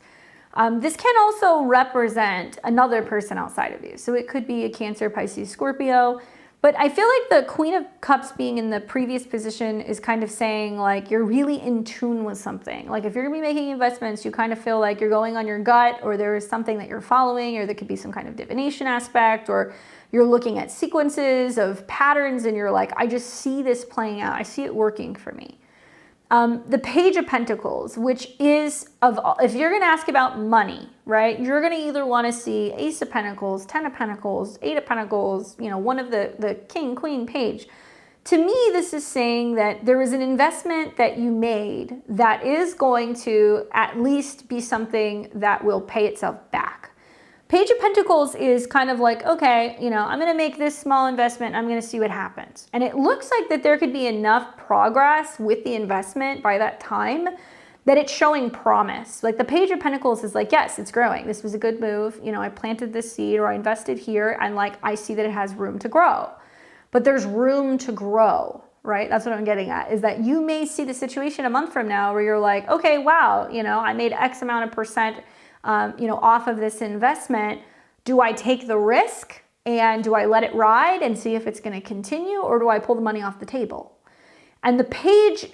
This can also represent another person outside of you. So it could be a Cancer, Pisces, Scorpio. But I feel like the Queen of Cups being in the previous position is kind of saying like you're really in tune with something. Like if you're going to be making investments, you kind of feel like you're going on your gut, or there is something that you're following, or there could be some kind of divination aspect, or you're looking at sequences of patterns and you're like, I just see this playing out. I see it working for me. The Page of Pentacles, which is, if you're going to ask about money, right, you're going to either want to see Ace of Pentacles, 10 of Pentacles, 8 of Pentacles, you know, one of the King, Queen, Page. To me, this is saying that there is an investment that you made that is going to at least be something that will pay itself back. Page of Pentacles is kind of like, okay, you know, I'm going to make this small investment. I'm going to see what happens. And it looks like that there could be enough progress with the investment by that time that it's showing promise. Like the Page of Pentacles is like, yes, it's growing. This was a good move. You know, I planted this seed, or I invested here, and like, I see that it has room to grow. But there's room to grow, right? That's what I'm getting at, is that you may see the situation a month from now where you're like, okay, wow, you know, I made X amount of percent you know, off of this investment. Do I take the risk and do I let it ride and see if it's going to continue, or do I pull the money off the table? And the Page,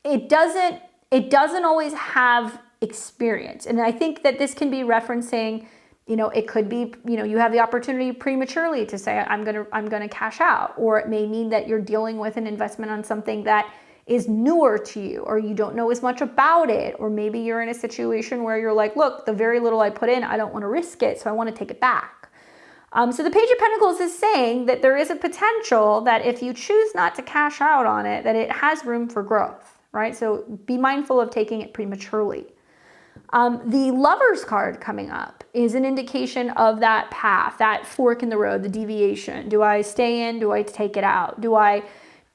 it doesn't always have experience. And I think that this can be referencing, you know, it could be, you know, you have the opportunity prematurely to say, I'm going to cash out, or it may mean that you're dealing with an investment on something that is newer to you, or you don't know as much about it, or maybe you're in a situation where you're like, look, the very little I put in, I don't want to risk it, so I want to take it back. So the Page of Pentacles is saying that there is a potential that if you choose not to cash out on it, that it has room for growth, right? So be mindful of taking it prematurely. The Lover's card coming up is an indication of that path, that fork in the road, the deviation. Do I stay in? Do I take it out? Do I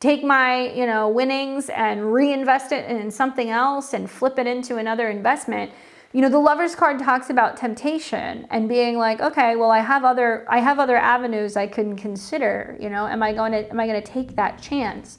take my, you know, winnings and reinvest it in something else and flip it into another investment? You know, the Lover's card talks about temptation and being like, okay, well, I have other avenues I can consider. You know, am I going to take that chance?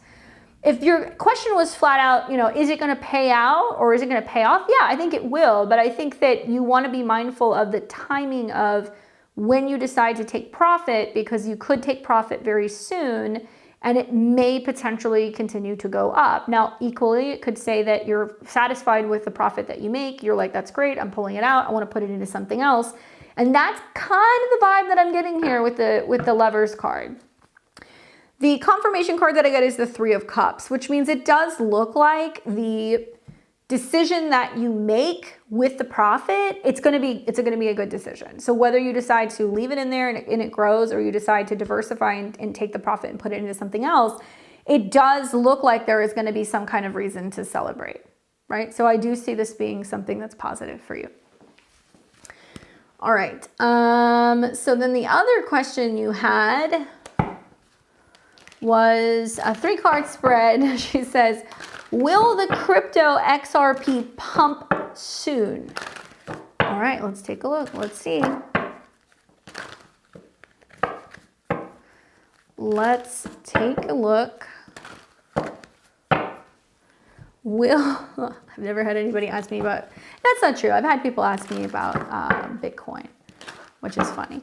If your question was flat out, you know, is it going to pay out or is it going to pay off? Yeah, I think it will, but I think that you want to be mindful of the timing of when you decide to take profit, because you could take profit very soon and it may potentially continue to go up. Now, equally, it could say that you're satisfied with the profit that you make. You're like, that's great, I'm pulling it out, I want to put it into something else. And that's kind of the vibe that I'm getting here with the Lover's card. The confirmation card that I get is the Three of Cups, which means it does look like the decision that you make with the profit, it's going to be a good decision. So whether you decide to leave it in there and it grows, or you decide to diversify and take the profit and put it into something else, it does look like there is going to be some kind of reason to celebrate, right? So I do see this being something that's positive for you. All right. So then the other question you had was a 3-card spread. She says, will the crypto XRP pump soon? All right, let's take a look. Let's see. Let's take a look. I've never had anybody ask me about, that's not true. I've had people ask me about Bitcoin, which is funny.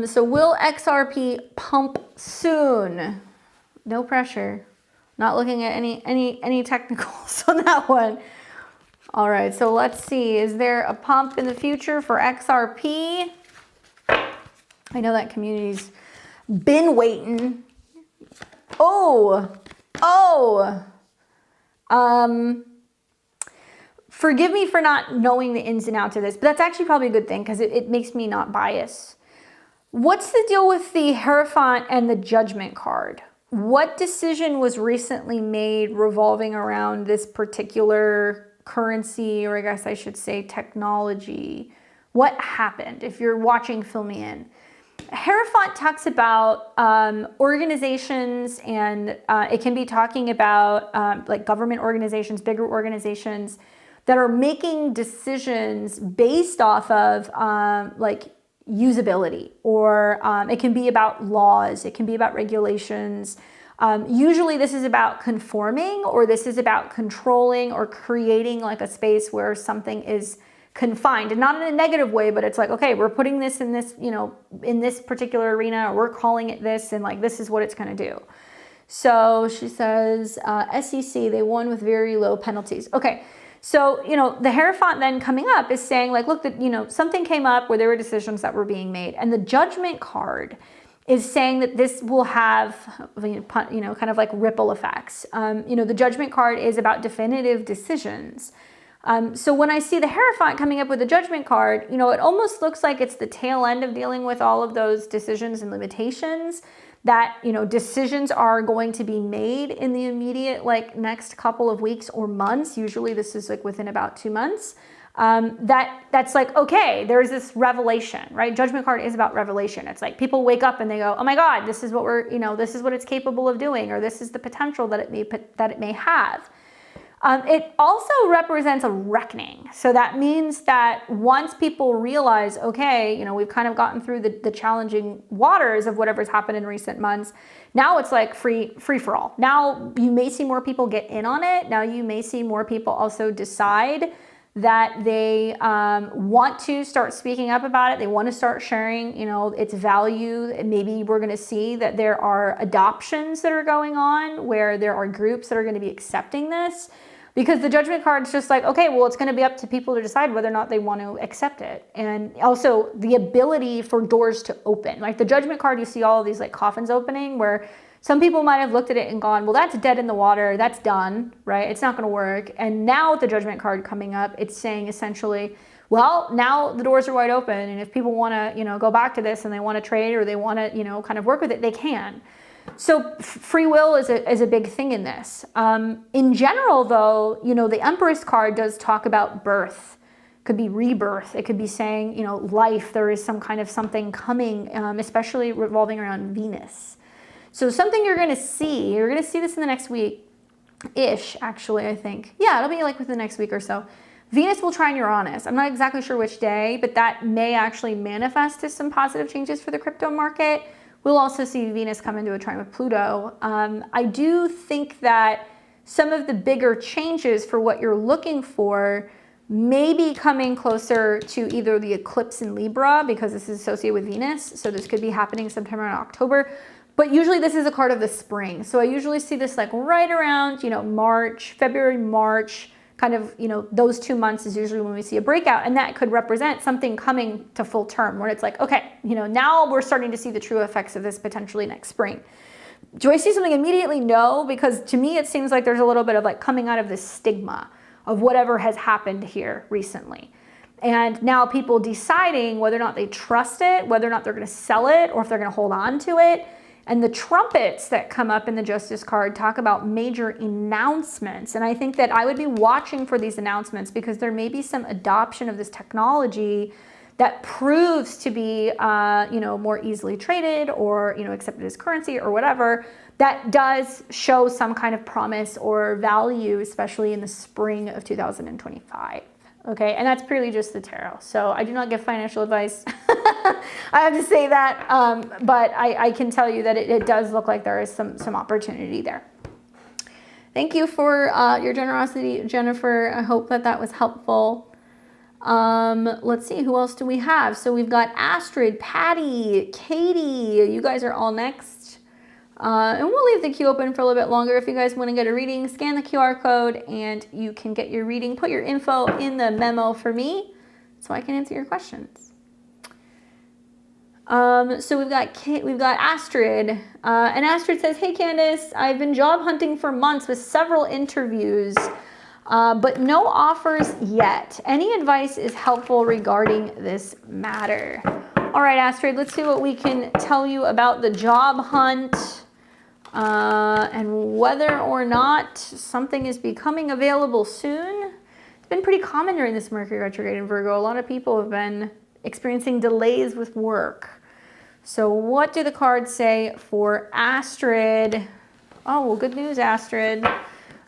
So will XRP pump soon? No pressure. Not looking at any technicals on that one. All right, so let's see. Is there a pump in the future for XRP? I know that community's been waiting. Forgive me for not knowing the ins and outs of this, but that's actually probably a good thing because it makes me not biased. What's the deal with the Hierophant and the Judgment card? What decision was recently made revolving around this particular currency, or I guess I should say technology? What happened? If you're watching, fill me in. Hierophant talks about organizations, and it can be talking about like government organizations, bigger organizations that are making decisions based off of like usability, or it can be about laws, it can be about regulations. Usually this is about conforming, or this is about controlling or creating like a space where something is confined, and not in a negative way, but it's like, okay, we're putting this in this, you know, in this particular arena, or we're calling it this, and like, this is what it's going to do. So she says, SEC, they won with very low penalties. Okay. So, you know, the Hierophant then coming up is saying like, look, that, you know, something came up where there were decisions that were being made, and the Judgment card is saying that this will have, you know, kind of like ripple effects. You know, the Judgment card is about definitive decisions. So when I see the Hierophant coming up with the Judgment card, you know, it almost looks like it's the tail end of dealing with all of those decisions and limitations that, you know, decisions are going to be made in the immediate, like next couple of weeks or months. Usually this is like within about 2 months. That's like, okay, there's this revelation, right? Judgment card is about revelation. It's like people wake up and they go, oh my God, this is what we're, you know, this is what it's capable of doing, or this is the potential that it may have. It also represents a reckoning. So that means that once people realize, okay, you know, we've kind of gotten through the challenging waters of whatever's happened in recent months, now it's like free for all. Now you may see more people get in on it. Now you may see more people also decide that they want to start speaking up about it. They want to start sharing, you know, its value. Maybe we're going to see that there are adoptions that are going on where there are groups that are going to be accepting this. Because the Judgment card is just like, okay, well, it's going to be up to people to decide whether or not they want to accept it. And also the ability for doors to open. Like the Judgment card, you see all of these like coffins opening where some people might have looked at it and gone, well, that's dead in the water. That's done, right? It's not going to work. And now with the Judgment card coming up, it's saying essentially, well, now the doors are wide open. And if people want to, you know, go back to this and they want to trade, or they want to, you know, kind of work with it, they can. So free will is a big thing in this. In general, though, you know, the Empress card does talk about birth. It could be rebirth. It could be saying, you know, life. There is some kind of something coming, especially revolving around Venus. So something you're going to see this in the next week-ish, actually, I think. Yeah, it'll be like within the next week or so. Venus will trine Uranus. I'm not exactly sure which day, but that may actually manifest as some positive changes for the crypto market. We'll also see Venus come into a trine with Pluto. I do think that some of the bigger changes for what you're looking for may be coming closer to either the eclipse in Libra, because this is associated with Venus. So this could be happening sometime around October. But usually this is a card of the spring. So I usually see this like right around, you know, February, March, kind of, you know, those 2 months is usually when we see a breakout, and that could represent something coming to full term where it's like, okay, you know, now we're starting to see the true effects of this potentially next spring. Do I see something immediately? No, because to me it seems like there's a little bit of like coming out of this stigma of whatever has happened here recently. And now people deciding whether or not they trust it, whether or not they're going to sell it, or if they're going to hold on to it. And the trumpets that come up in the Justice card talk about major announcements. And I think that I would be watching for these announcements because there may be some adoption of this technology that proves to be, more easily traded or, accepted as currency or whatever, that does show some kind of promise or value, especially in the spring of 2025. Okay, and that's purely just the tarot. So I do not give financial advice. I have to say that, but I can tell you that it does look like there is some opportunity there. Thank you for your generosity, Jennifer. I hope that was helpful. Let's see, who else do we have? So we've got Astrid, Patty, Katie. You guys are all next. And we'll leave the queue open for a little bit longer. If you guys want to get a reading, scan the QR code and you can get your reading. Put your info in the memo for me so I can answer your questions. So we've got Astrid, and Astrid says, "Hey Candace, I've been job hunting for months with several interviews, but no offers yet. Any advice is helpful regarding this matter." All right, Astrid, let's see what we can tell you about the job hunt. And whether or not something is becoming available soon. It's been pretty common during this Mercury retrograde in Virgo. A lot of people have been experiencing delays with work. So what do the cards say for Astrid? Oh, well, good news, Astrid.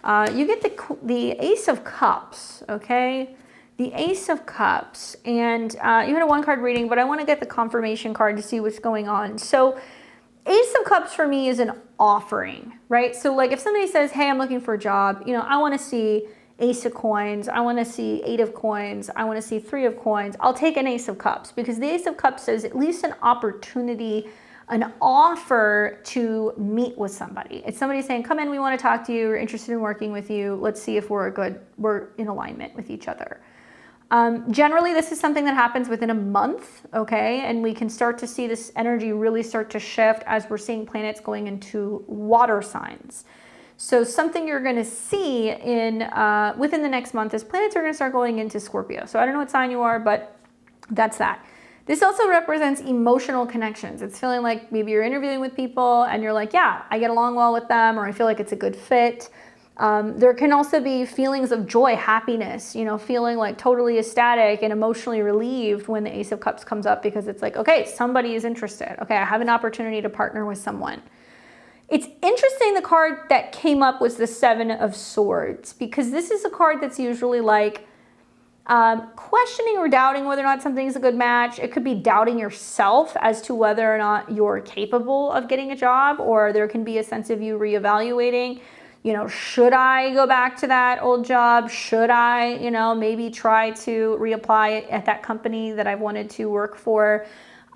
You get the Ace of Cups, okay? The Ace of Cups. And you had a one-card reading, but I want to get the confirmation card to see what's going on. So Ace of Cups for me is an offering, right? So like if somebody says, hey, I'm looking for a job, I want to see Ace of Coins, I want to see 8 of Coins, I want to see 3 of Coins, I'll take an Ace of Cups because the Ace of Cups is at least an opportunity, an offer to meet with somebody. It's somebody saying, come in, we want to talk to you, we're interested in working with you, let's see if we're in alignment with each other. Generally, this is something that happens within a month, okay? And we can start to see this energy really start to shift as we're seeing planets going into water signs. So something you're going to see within the next month is planets are going to start going into Scorpio. So I don't know what sign you are, but that's that. This also represents emotional connections. It's feeling like maybe you're interviewing with people and you're like, yeah, I get along well with them, or I feel like it's a good fit. There can also be feelings of joy, happiness, feeling like totally ecstatic and emotionally relieved when the Ace of Cups comes up because it's like, okay, somebody is interested. Okay, I have an opportunity to partner with someone. It's interesting the card that came up was the 7 of Swords because this is a card that's usually like questioning or doubting whether or not something's a good match. It could be doubting yourself as to whether or not you're capable of getting a job, or there can be a sense of you reevaluating. Should I go back to that old job? Should I, maybe try to reapply at that company that I wanted to work for?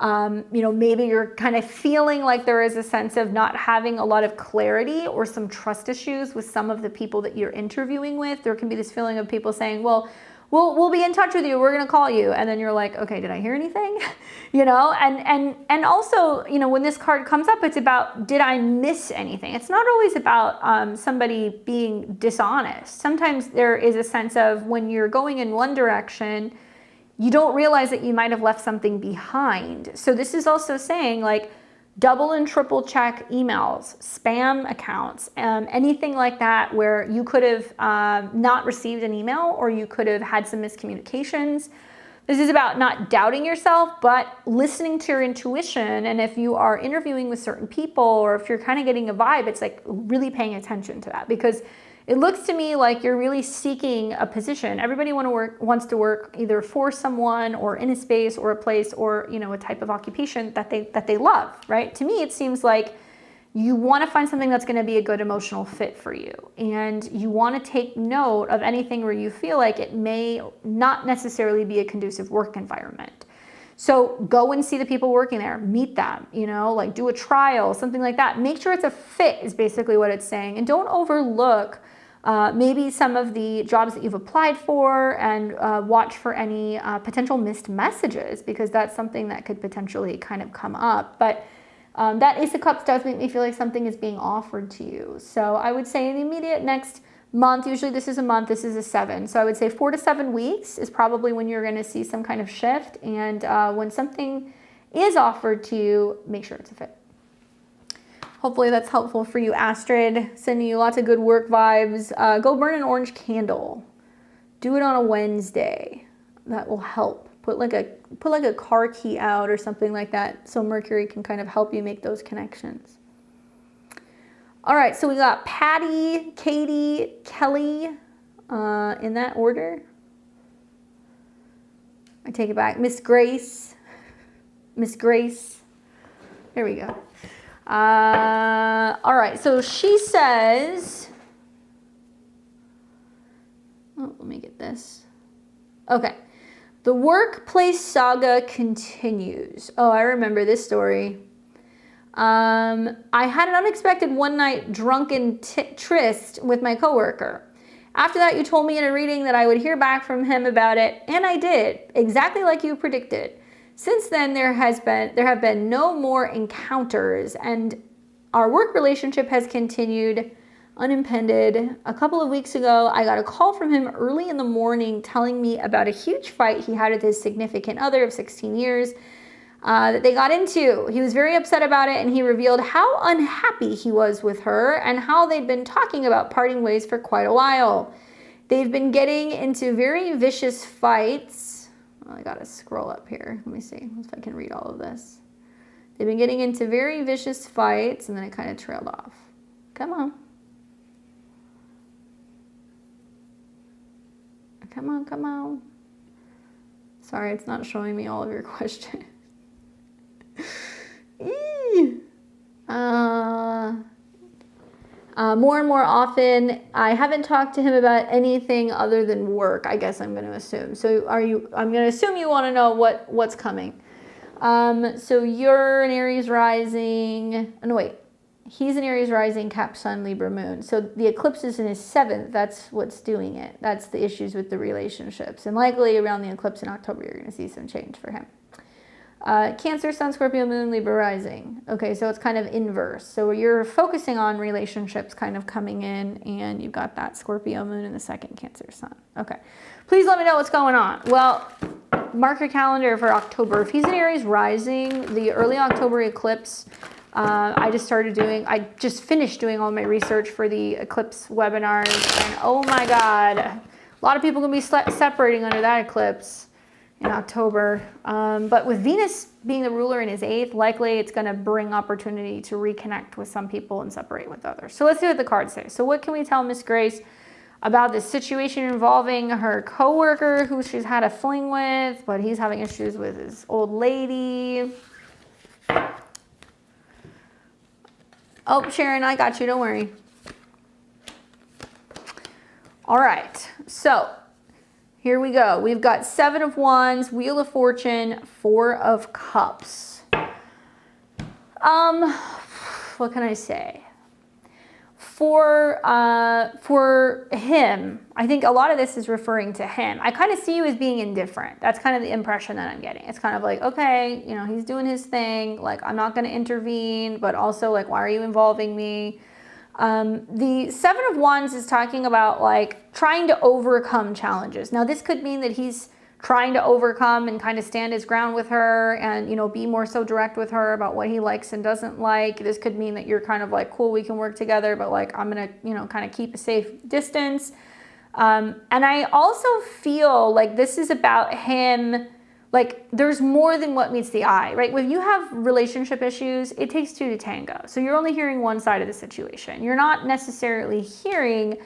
Maybe you're kind of feeling like there is a sense of not having a lot of clarity or some trust issues with some of the people that you're interviewing with. There can be this feeling of people saying, well, we'll be in touch with you. We're going to call you. And then you're like, okay, did I hear anything? And also, when this card comes up, it's about, did I miss anything? It's not always about somebody being dishonest. Sometimes there is a sense of when you're going in one direction, you don't realize that you might have left something behind. So this is also saying like, double and triple check emails, spam accounts, anything like that where you could have not received an email or you could have had some miscommunications. This is about not doubting yourself, but listening to your intuition. And if you are interviewing with certain people or if you're kind of getting a vibe, it's like really paying attention to that because it looks to me like you're really seeking a position. Everybody wants to work either for someone or in a space or a place or, a type of occupation that they love, right? To me, it seems like you want to find something that's going to be a good emotional fit for you. And you want to take note of anything where you feel like it may not necessarily be a conducive work environment. So go and see the people working there, meet them, like do a trial, something like that. Make sure it's a fit is basically what it's saying. And don't overlook maybe some of the jobs that you've applied for and watch for any potential missed messages because that's something that could potentially kind of come up. But that Ace of Cups does make me feel like something is being offered to you. So I would say in the immediate next month, usually this is a month, this is a 7. So I would say 4 to 7 weeks is probably when you're going to see some kind of shift. And when something is offered to you, make sure it's a fit. Hopefully that's helpful for you, Astrid. Sending you lots of good work vibes. Go burn an orange candle. Do it on a Wednesday. That will help. Put like a car key out or something like that so Mercury can kind of help you make those connections. All right, so we got Patty, Katie, Kelly, in that order. I take it back. Miss Grace. There we go. All right, so she says, oh, let me get this. Okay. The workplace saga continues. Oh, I remember this story. I had an unexpected one-night drunken tryst with my coworker. After that, you told me in a reading that I would hear back from him about it, and I did, exactly like you predicted. Since then, there have been no more encounters, and our work relationship has continued unimpeded. A couple of weeks ago, I got a call from him early in the morning telling me about a huge fight he had with his significant other of 16 years that they got into. He was very upset about it, and he revealed how unhappy he was with her and how they'd been talking about parting ways for quite a while. They've been getting into very vicious fights. Well, I gotta scroll up here. Let me see if I can read all of this. They've been getting into very vicious fights, and then it kind of trailed off. Come on. Come on. Sorry, it's not showing me all of your questions. More and more often, I haven't talked to him about anything other than work, I guess I'm going to assume. So I'm going to assume you want to know what's coming. So you're an Aries rising. Oh, no, wait. He's an Aries rising, Cap, Sun, Libra, Moon. So the eclipse is in his 7th. That's what's doing it. That's the issues with the relationships. And likely around the eclipse in October, you're going to see some change for him. Cancer, Sun, Scorpio, Moon, Libra rising. Okay, so it's kind of inverse. So you're focusing on relationships kind of coming in, and you've got that Scorpio Moon in the 2nd, Cancer, Sun. Okay. Please let me know what's going on. Well, mark your calendar for October. If he's an Aries rising, the early October eclipse, I just finished doing all my research for the eclipse webinars, and oh my God, a lot of people can be separating under that eclipse in October. But with Venus being the ruler in his 8th, likely it's going to bring opportunity to reconnect with some people and separate with others. So let's see what the cards say. So what can we tell Miss Grace about this situation involving her coworker who she's had a fling with, but he's having issues with his old lady? Oh, Sharon, I got you. Don't worry. All right. So here we go. We've got 7 of Wands, Wheel of Fortune, 4 of Cups. What can I say? For him, I think a lot of this is referring to him. I kind of see you as being indifferent. That's kind of the impression that I'm getting. It's kind of like, okay, you know, he's doing his thing. Like, I'm not going to intervene, but also like, why are you involving me? The 7 of Wands is talking about like trying to overcome challenges. Now, this could mean that he's trying to overcome and kind of stand his ground with her and, you know, be more so direct with her about what he likes and doesn't like. This could mean that you're kind of like, cool, we can work together, but like, I'm going to, you know, kind of keep a safe distance. And I also feel like this is about him, like there's more than what meets the eye, right? When you have relationship issues, it takes 2 to tango. So you're only hearing one side of the situation. You're not necessarily hearing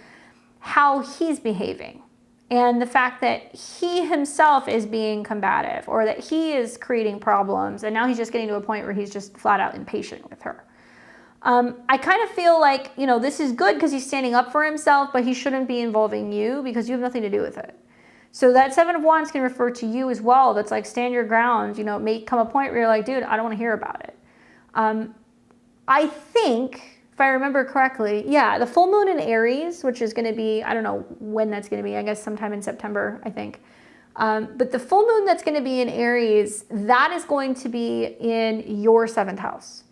how he's behaving. And the fact that he himself is being combative or that he is creating problems and now he's just getting to a point where he's just flat out impatient with her. I kind of feel like, you know, this is good because he's standing up for himself, but he shouldn't be involving you because you have nothing to do with it. So that 7 of Wands can refer to you as well. That's like, stand your ground, you know, may come a point where you're like, dude, I don't want to hear about it. I think, if I remember correctly, yeah, the full moon in Aries, which is going to be, I don't know when that's going to be, I guess sometime in September, I think. But the full moon that's going to be in Aries, that is going to be in your 7th house.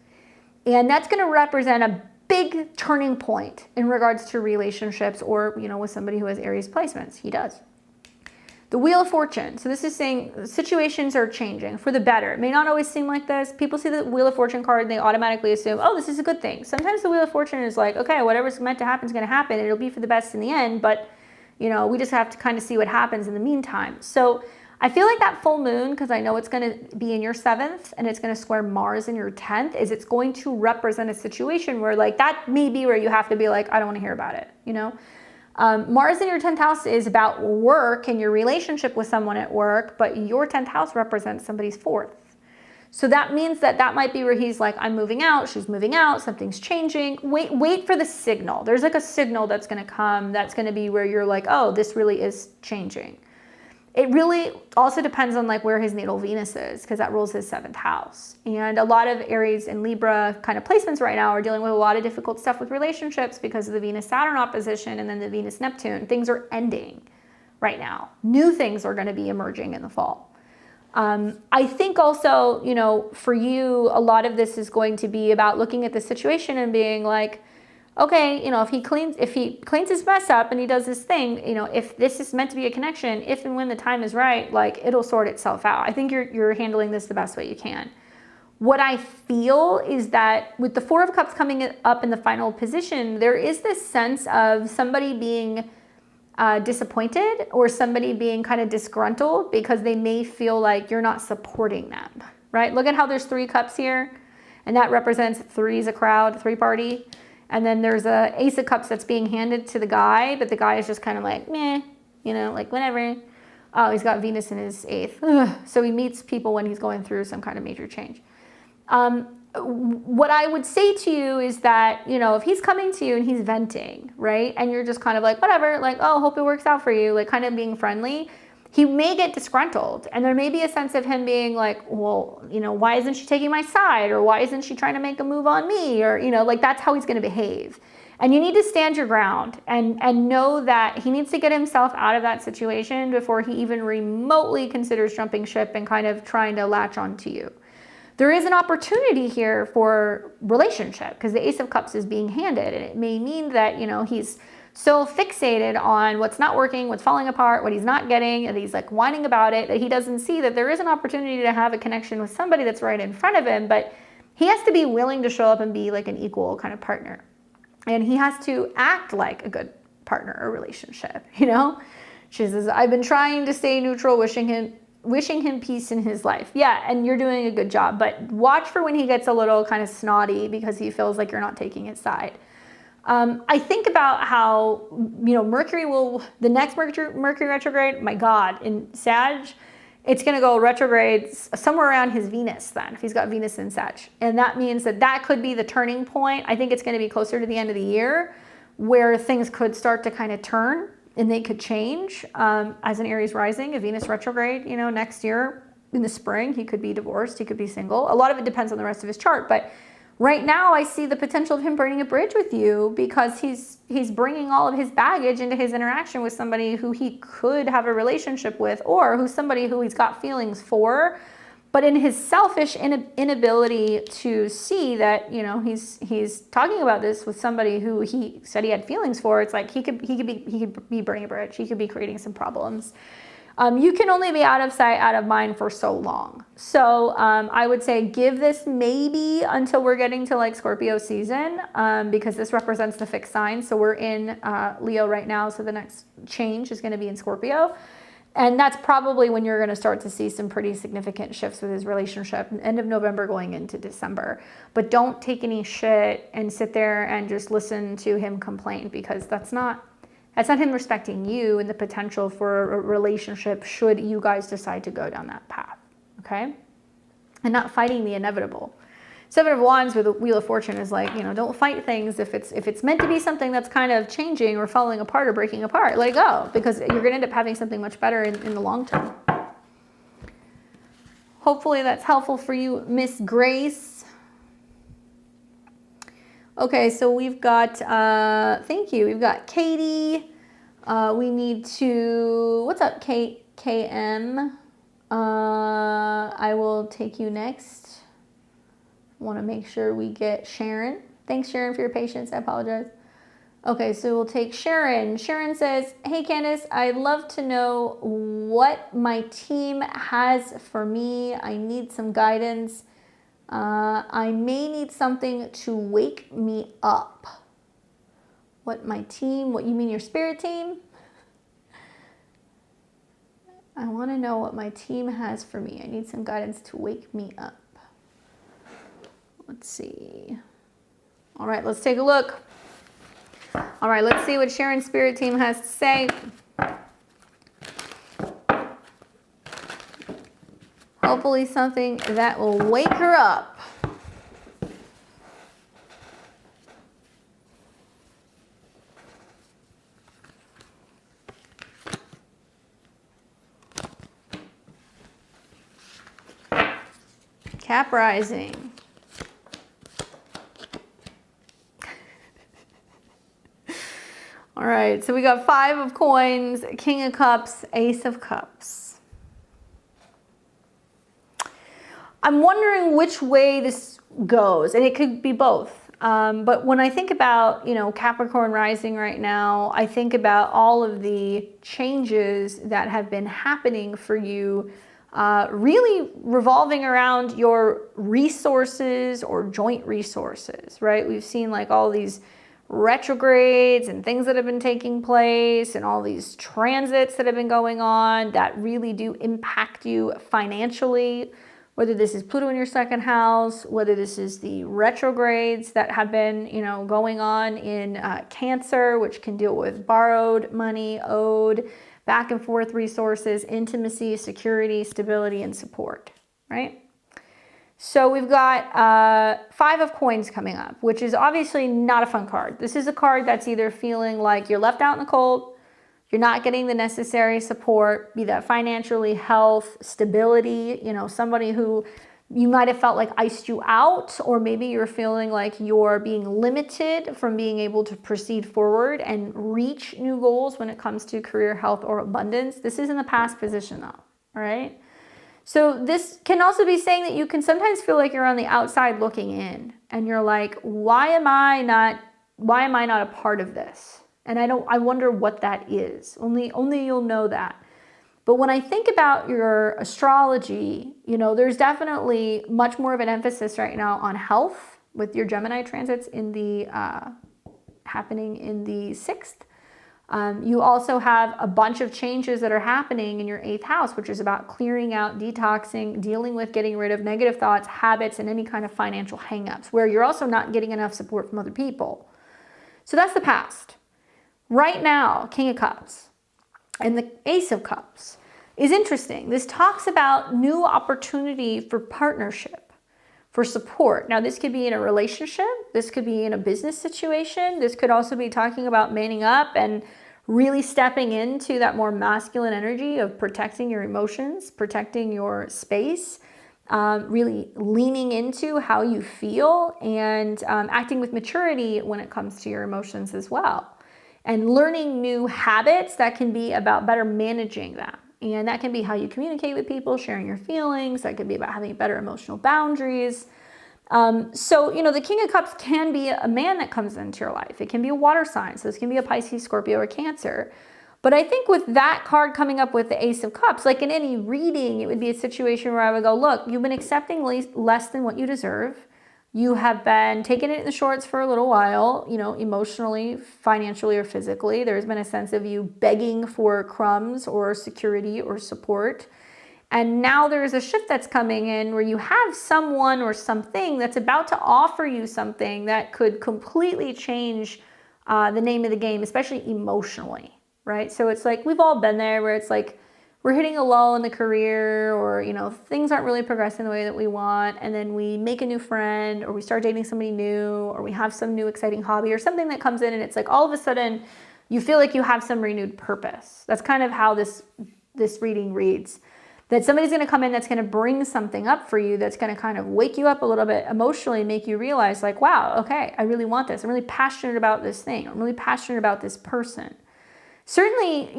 And that's going to represent a big turning point in regards to relationships or, you know, with somebody who has Aries placements. He does. The Wheel of Fortune. So this is saying situations are changing for the better. It may not always seem like this. People see the Wheel of Fortune card and they automatically assume, oh, this is a good thing. Sometimes the Wheel of Fortune is like, okay, whatever's meant to happen is going to happen. It'll be for the best in the end, but you know, we just have to kind of see what happens in the meantime. So I feel like that full moon, because I know it's going to be in your 7th and it's going to square Mars in your 10th, is it's going to represent a situation where like that may be where you have to be like, I don't want to hear about it, you know? Mars in your 10th house is about work and your relationship with someone at work, but your 10th house represents somebody's 4th. So that means that that might be where he's like, I'm moving out, she's moving out, something's changing. Wait for the signal. There's like a signal that's going to come that's going to be where you're like, oh, this really is changing. It really also depends on like where his natal Venus is, because that rules his 7th house. And a lot of Aries and Libra kind of placements right now are dealing with a lot of difficult stuff with relationships because of the Venus-Saturn opposition and then the Venus-Neptune. Things are ending right now. New things are going to be emerging in the fall. I think also, you know, for you, a lot of this is going to be about looking at the situation and being like, okay, you know, if he cleans his mess up and he does this thing, you know, if this is meant to be a connection, if and when the time is right, like it'll sort itself out. I think you're handling this the best way you can. What I feel is that with the 4 of Cups coming up in the final position, there is this sense of somebody being disappointed or somebody being kind of disgruntled because they may feel like you're not supporting them, right? Look at how there's 3 cups here, and that represents 3 is a crowd, 3 party. And then there's a Ace of Cups that's being handed to the guy, but the guy is just kind of like, meh, you know, like whatever. Oh, he's got Venus in his 8th. Ugh. So he meets people when he's going through some kind of major change. What I would say to you is that, you know, if he's coming to you and he's venting, right? And you're just kind of like, whatever, like, oh, hope it works out for you, like kind of being friendly. He may get disgruntled, and there may be a sense of him being like, well, you know, why isn't she taking my side? Or why isn't she trying to make a move on me? Or, you know, like that's how he's going to behave. And you need to stand your ground and know that he needs to get himself out of that situation before he even remotely considers jumping ship and kind of trying to latch onto you. There is an opportunity here for relationship because the Ace of Cups is being handed, and it may mean that, you know, he's so fixated on what's not working, what's falling apart, what he's not getting, and he's like whining about it, that he doesn't see that there is an opportunity to have a connection with somebody that's right in front of him, but he has to be willing to show up and be like an equal kind of partner. And he has to act like a good partner or relationship, you know? She says, I've been trying to stay neutral, wishing him peace in his life. Yeah, and you're doing a good job, but watch for when he gets a little kind of snotty because he feels like you're not taking his side. I think about how, you know, the next Mercury retrograde, my God, in Sag, it's going to go retrograde somewhere around his Venus then, if he's got Venus in Sag. And that means that could be the turning point. I think it's going to be closer to the end of the year where things could start to kind of turn and they could change. As an Aries rising, a Venus retrograde, you know, next year in the spring, he could be divorced, he could be single. A lot of it depends on the rest of his chart, but right now, I see the potential of him burning a bridge with you because he's bringing all of his baggage into his interaction with somebody who he could have a relationship with, or who's somebody who he's got feelings for. But in his selfish inability to see that, you know, he's talking about this with somebody who he said he had feelings for, it's like he could be burning a bridge. He could be creating some problems. You can only be out of sight, out of mind for so long. So I would say give this maybe until we're getting to like Scorpio season, because this represents the fixed sign. So we're in Leo right now. So the next change is going to be in Scorpio. And that's probably when you're going to start to see some pretty significant shifts with his relationship, end of November going into December. But don't take any shit and sit there and just listen to him complain, because that's not him respecting you and the potential for a relationship should you guys decide to go down that path, okay? And not fighting the inevitable. 7 of Wands with the Wheel of Fortune is like, you know, don't fight things. If it's meant to be something that's kind of changing or falling apart or breaking apart, let it go, because you're going to end up having something much better in the long term. Hopefully that's helpful for you, Miss Grace. Okay, so we've got, thank you. We've got Katie. We need to, what's up, KM? I will take you next. Want to make sure we get Sharon. Thanks, Sharon, for your patience. I apologize. Okay, so we'll take Sharon. Sharon says, hey Candace, I'd love to know what my team has for me. I need some guidance. I may need something to wake me up. What my team, what you mean your spirit team? I want to know what my team has for me. I need some guidance to wake me up. Let's see. All right, let's take a look. All right, let's see what Sharon's spirit team has to say. Hopefully something that will wake her up. Cap rising. All right, so we got 5 of coins, King of Cups, Ace of Cups. I'm wondering which way this goes, and it could be both. But when I think about, Capricorn rising right now, I think about all of the changes that have been happening for you, really revolving around your resources or joint resources, right? We've seen like all these retrogrades and things that have been taking place and all these transits that have been going on that really do impact you financially, whether this is Pluto in your 2nd house, whether this is the retrogrades that have been, going on in Cancer, which can deal with borrowed money, owed, back and forth resources, intimacy, security, stability, and support, right? So we've got 5 of coins coming up, which is obviously not a fun card. This is a card that's either feeling like you're left out in the cold, you're not getting the necessary support, be that financially, health, stability, somebody who you might have felt like iced you out, or maybe you're feeling like you're being limited from being able to proceed forward and reach new goals when it comes to career, health, or abundance. This is in the past position though, all right? So this can also be saying that you can sometimes feel like you're on the outside looking in and you're like, why am I not a part of this? And I wonder what that is. Only you'll know that. But when I think about your astrology, there's definitely much more of an emphasis right now on health with your Gemini transits in the happening in the 6th. You also have a bunch of changes that are happening in your 8th house, which is about clearing out, detoxing, dealing with getting rid of negative thoughts, habits, and any kind of financial hangups, where you're also not getting enough support from other people. So that's the past. Right now, King of Cups and the Ace of Cups is interesting. This talks about new opportunity for partnership, for support. Now, this could be in a relationship. This could be in a business situation. This could also be talking about manning up and really stepping into that more masculine energy of protecting your emotions, protecting your space, really leaning into how you feel and acting with maturity when it comes to your emotions as well. And learning new habits that can be about better managing them. And that can be how you communicate with people, sharing your feelings. That could be about having better emotional boundaries. So, the King of Cups can be a man that comes into your life. It can be a water sign. So this can be a Pisces, Scorpio, or Cancer. But I think with that card coming up with the Ace of Cups, like in any reading, it would be a situation where I would go, look, you've been accepting less than what you deserve. You have been taking it in the shorts for a little while, emotionally, financially, or physically. There's been a sense of you begging for crumbs or security or support. And now there's a shift that's coming in where you have someone or something that's about to offer you something that could completely change the name of the game, especially emotionally, right? So it's like we've all been there where it's like, we're hitting a lull in the career, or, things aren't really progressing the way that we want. And then we make a new friend, or we start dating somebody new, or we have some new exciting hobby or something that comes in. And it's like, all of a sudden you feel like you have some renewed purpose. That's kind of how this reading reads, that somebody's going to come in that's going to bring something up for you. That's going to kind of wake you up a little bit emotionally, make you realize like, wow, okay, I really want this. I'm really passionate about this thing. I'm really passionate about this person. Certainly,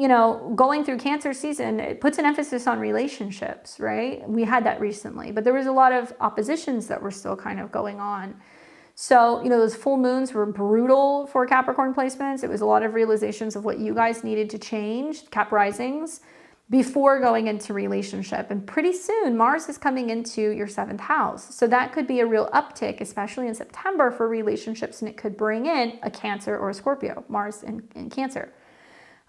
going through Cancer season, it puts an emphasis on relationships, right? We had that recently, but there was a lot of oppositions that were still kind of going on. So, those full moons were brutal for Capricorn placements. It was a lot of realizations of what you guys needed to change, Cap risings, before going into relationship. And pretty soon, Mars is coming into your 7th house. So that could be a real uptick, especially in September for relationships, and it could bring in a Cancer or a Scorpio, Mars in Cancer.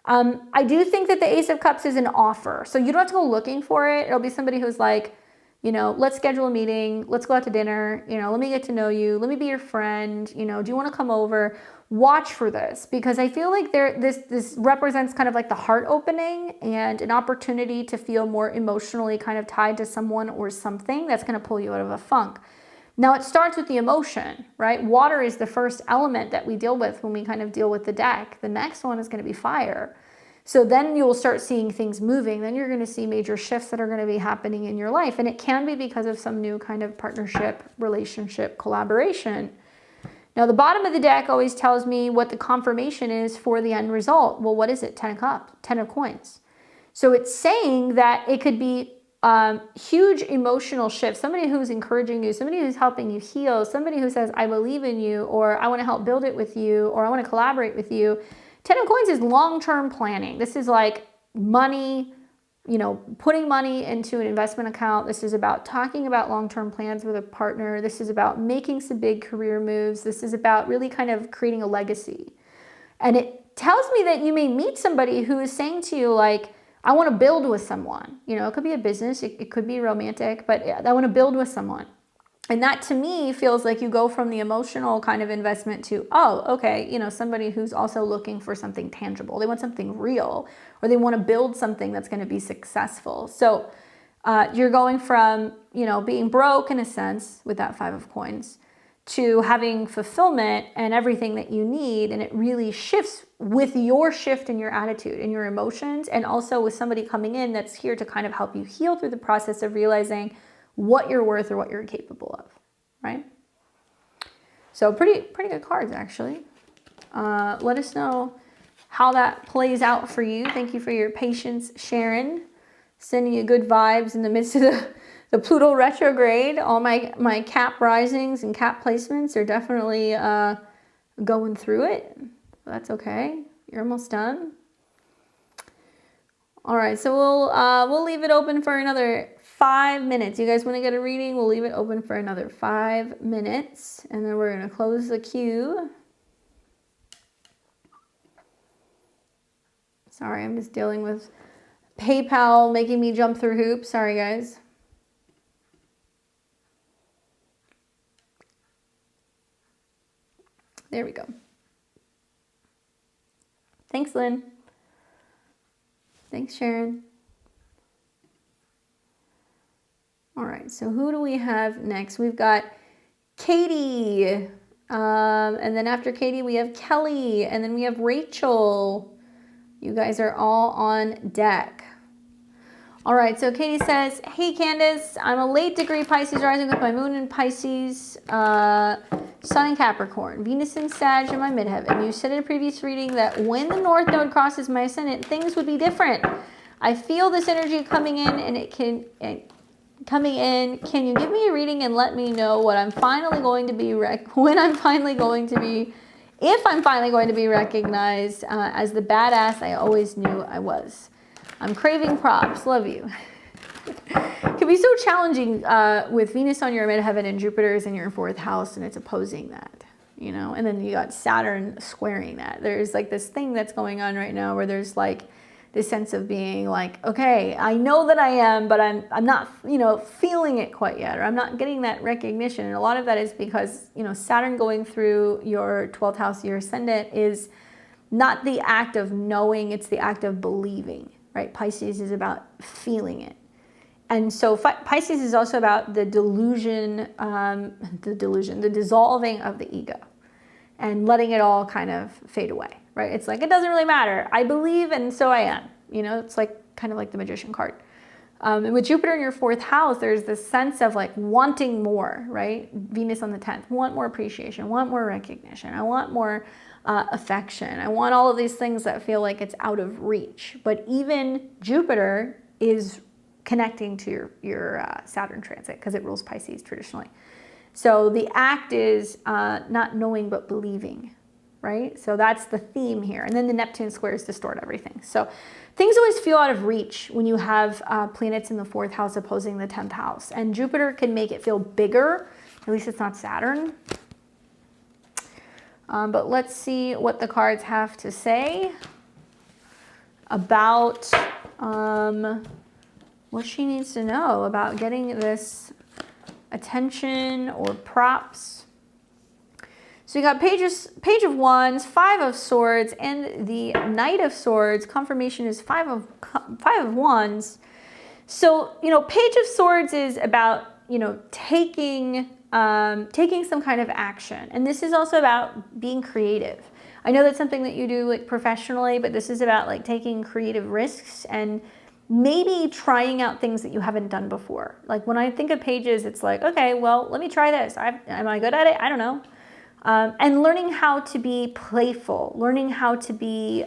I do think that the Ace of Cups is an offer. So you don't have to go looking for it. It'll be somebody who's like, let's schedule a meeting. Let's go out to dinner. Let me get to know you. Let me be your friend. Do you want to come over? Watch for this, because I feel like this represents kind of like the heart opening and an opportunity to feel more emotionally kind of tied to someone or something that's going to pull you out of a funk. Now, it starts with the emotion, right? Water is the first element that we deal with when we kind of deal with the deck. The next one is going to be fire. So then you'll start seeing things moving. Then you're going to see major shifts that are going to be happening in your life. And it can be because of some new kind of partnership, relationship, collaboration. Now, the bottom of the deck always tells me what the confirmation is for the end result. Well, what is it? 10 of Cups, 10 of Coins. So it's saying that it could be huge emotional shift, somebody who's encouraging you, somebody who's helping you heal, somebody who says, I believe in you, or I want to help build it with you, or I want to collaborate with you. 10 of Coins is long-term planning. This is like money, putting money into an investment account. This is about talking about long-term plans with a partner. This is about making some big career moves. This is about really kind of creating a legacy. And it tells me that you may meet somebody who is saying to you, like, I want to build with someone. It could be a business, it could be romantic, but I want to build with someone. And that to me feels like you go from the emotional kind of investment to, oh, okay, somebody who's also looking for something tangible. They want something real, or they want to build something that's going to be successful. So you're going from, being broke in a sense with that 5 of Coins to having fulfillment and everything that you need. And it really shifts with your shift in your attitude and your emotions, and also with somebody coming in that's here to kind of help you heal through the process of realizing what you're worth or what you're capable of, right? So pretty good cards, actually. Let us know how that plays out for you. Thank you for your patience, Sharon. Sending you good vibes in the midst of the Pluto retrograde. All my Cap risings and Cap placements are definitely going through it. That's okay. You're almost done. All right, so we'll leave it open for another 5 minutes. You guys want to get a reading? We'll leave it open for another 5 minutes, and then we're going to close the queue. Sorry, I'm just dealing with PayPal making me jump through hoops. Sorry, guys. There we go. Thanks, Lynn. Thanks, Sharon. All right, so who do we have next? We've got Katie. And then after Katie, we have Kelly. And then we have Rachel. You guys are all on deck. All right, so Katie says, hey, Candace, I'm a late degree Pisces rising with my moon in Pisces, sun in Capricorn, Venus in Sag in my midheaven. You said in a previous reading that when the North Node crosses my ascendant, things would be different. I feel this energy coming in, and can you give me a reading and let me know what I'm finally going to be, if I'm finally going to be recognized as the badass I always knew I was. I'm craving props. Love you. It can be so challenging with Venus on your midheaven and Jupiter is in your 4th house, and it's opposing that, and then you got Saturn squaring that. There's like this thing that's going on right now where there's like this sense of being like, okay, I know that I am, but I'm not, feeling it quite yet, or I'm not getting that recognition. And a lot of that is because, Saturn going through your 12th house, your ascendant, is not the act of knowing, it's the act of believing, right? Pisces is about feeling it. And so Pisces is also about the delusion, the dissolving of the ego and letting it all kind of fade away, right? It's like, it doesn't really matter. I believe, and so I am. It's like kind of like the Magician card. And with Jupiter in your 4th house, there's this sense of like wanting more, right? Venus on the 10th, want more appreciation, want more recognition. I want more affection. I want all of these things that feel like it's out of reach. But even Jupiter is connecting to your Saturn transit because it rules Pisces traditionally. So the act is not knowing but believing, right? So that's the theme here. And then the Neptune squares distort everything. So things always feel out of reach when you have planets in the 4th house opposing the 10th house. And Jupiter can make it feel bigger. At least it's not Saturn. But let's see what the cards have to say about what she needs to know about getting this attention or props. So you got Page of Wands, 5 of Swords, and the Knight of Swords. Confirmation is 5 of Wands. So, Page of Swords is about, taking some kind of action. And this is also about being creative. I know that's something that you do like professionally, but this is about like taking creative risks and maybe trying out things that you haven't done before. Like when I think of pages, it's like, okay, well, let me try this. Am I good at it? I don't know. And learning how to be playful, learning how to be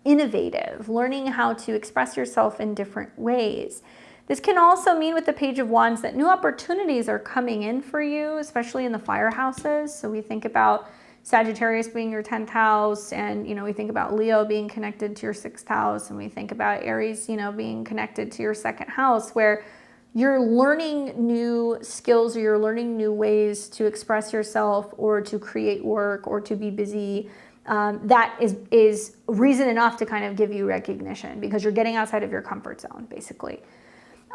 innovative, learning how to express yourself in different ways. This can also mean with the Page of Wands that new opportunities are coming in for you, especially in the fire houses. So we think about Sagittarius being your 10th house, and we think about Leo being connected to your 6th house, and we think about Aries, being connected to your 2nd house, where you're learning new skills or you're learning new ways to express yourself or to create work or to be busy. That is reason enough to kind of give you recognition because you're getting outside of your comfort zone, basically.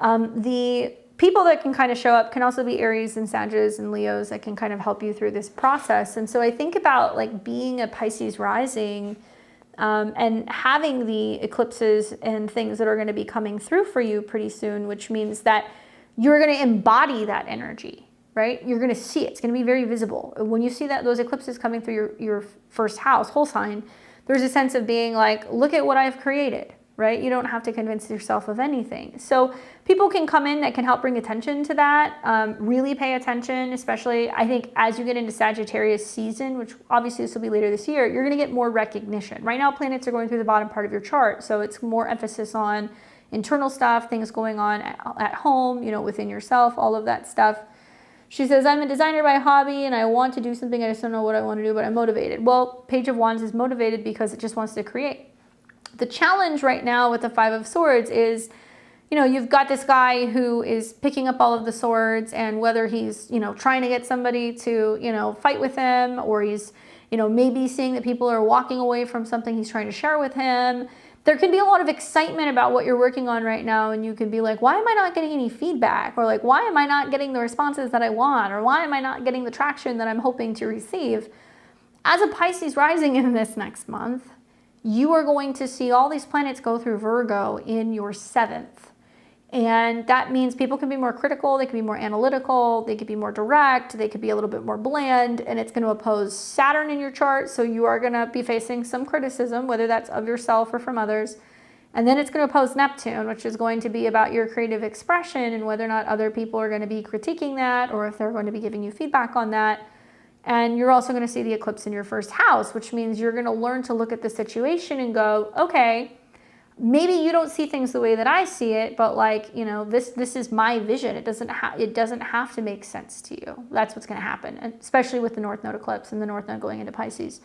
The people that can kind of show up can also be Aries and Sagittarius and Leos that can kind of help you through this process. And so I think about like being a Pisces rising and having the eclipses and things that are going to be coming through for you pretty soon, which means that you're going to embody that energy, right? You're going to see it. It's going to be very visible. When you see those eclipses coming through your first house, whole sign, there's a sense of being like, look at what I've created. Right? You don't have to convince yourself of anything. So people can come in that can help bring attention to that. Really pay attention, especially I think as you get into Sagittarius season, which obviously this will be later this year, you're going to get more recognition. Right now planets are going through the bottom part of your chart. So it's more emphasis on internal stuff, things going on at home, within yourself, all of that stuff. She says, I'm a designer by hobby and I want to do something. I just don't know what I want to do, but I'm motivated. Well, Page of Wands is motivated because it just wants to create. The challenge right now with the 5 of Swords is, you've got this guy who is picking up all of the swords, and whether he's, trying to get somebody to, fight with him, or he's, maybe seeing that people are walking away from something he's trying to share with him. There can be a lot of excitement about what you're working on right now, and you can be like, why am I not getting any feedback? Or like, why am I not getting the responses that I want? Or why am I not getting the traction that I'm hoping to receive? As a Pisces rising in this next month, you are going to see all these planets go through Virgo in your 7th. And that means people can be more critical, they can be more analytical, they could be more direct, they could be a little bit more bland, and it's going to oppose Saturn in your chart. So you are going to be facing some criticism, whether that's of yourself or from others. And then it's going to oppose Neptune, which is going to be about your creative expression and whether or not other people are going to be critiquing that or if they're going to be giving you feedback on that. And you're also going to see the eclipse in your first house, which means you're going to learn to look at the situation and go, okay, maybe you don't see things the way that I see it, but like, this is my vision. It doesn't have to make sense to you. That's what's going to happen, and especially with the North Node eclipse and the North Node going into Pisces.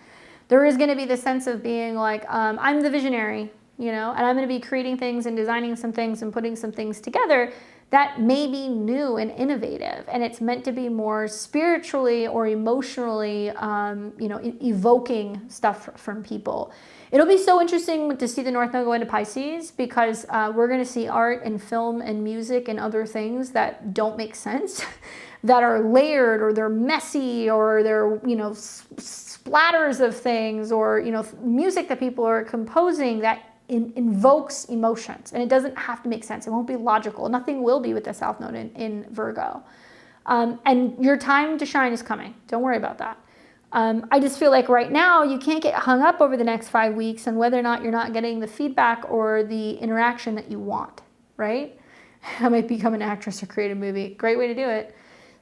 There is going to be the sense of being like, I'm the visionary, and I'm going to be creating things and designing some things and putting some things together that may be new and innovative, and it's meant to be more spiritually or emotionally, evoking stuff from people. It'll be so interesting to see the North Node go into Pisces because we're going to see art and film and music and other things that don't make sense, that are layered or they're messy or they're, splatters of things or, music that people are composing that invokes emotions, and it doesn't have to make sense. It won't be logical. Nothing will be with the South Node in Virgo. And your time to shine is coming. Don't worry about that. I just feel like right now you can't get hung up over the next 5 weeks on whether or not you're not getting the feedback or the interaction that you want, right? I might become an actress or create a movie. Great way to do it.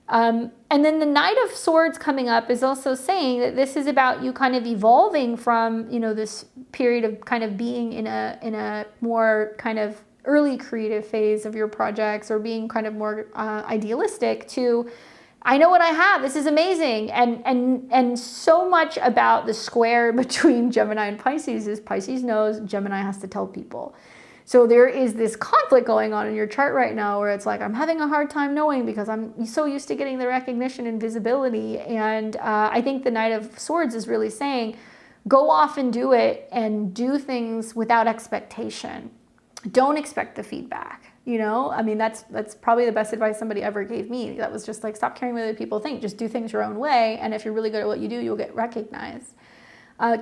And then the Knight of Swords coming up is also saying that this is about you kind of evolving from, this period of kind of being in a more kind of early creative phase of your projects or being kind of more idealistic to I know what I have. This is amazing. And so much about the square between Gemini and Pisces is Pisces knows, Gemini has to tell people. So there is this conflict going on in your chart right now where it's like, I'm having a hard time knowing because I'm so used to getting the recognition and visibility. And I think the Knight of Swords is really saying, go off and do it and do things without expectation. Don't expect the feedback. You know, I mean, that's probably the best advice somebody ever gave me. That was just like, stop caring what other people think. Just do things your own way. And if you're really good at what you do, you'll get recognized.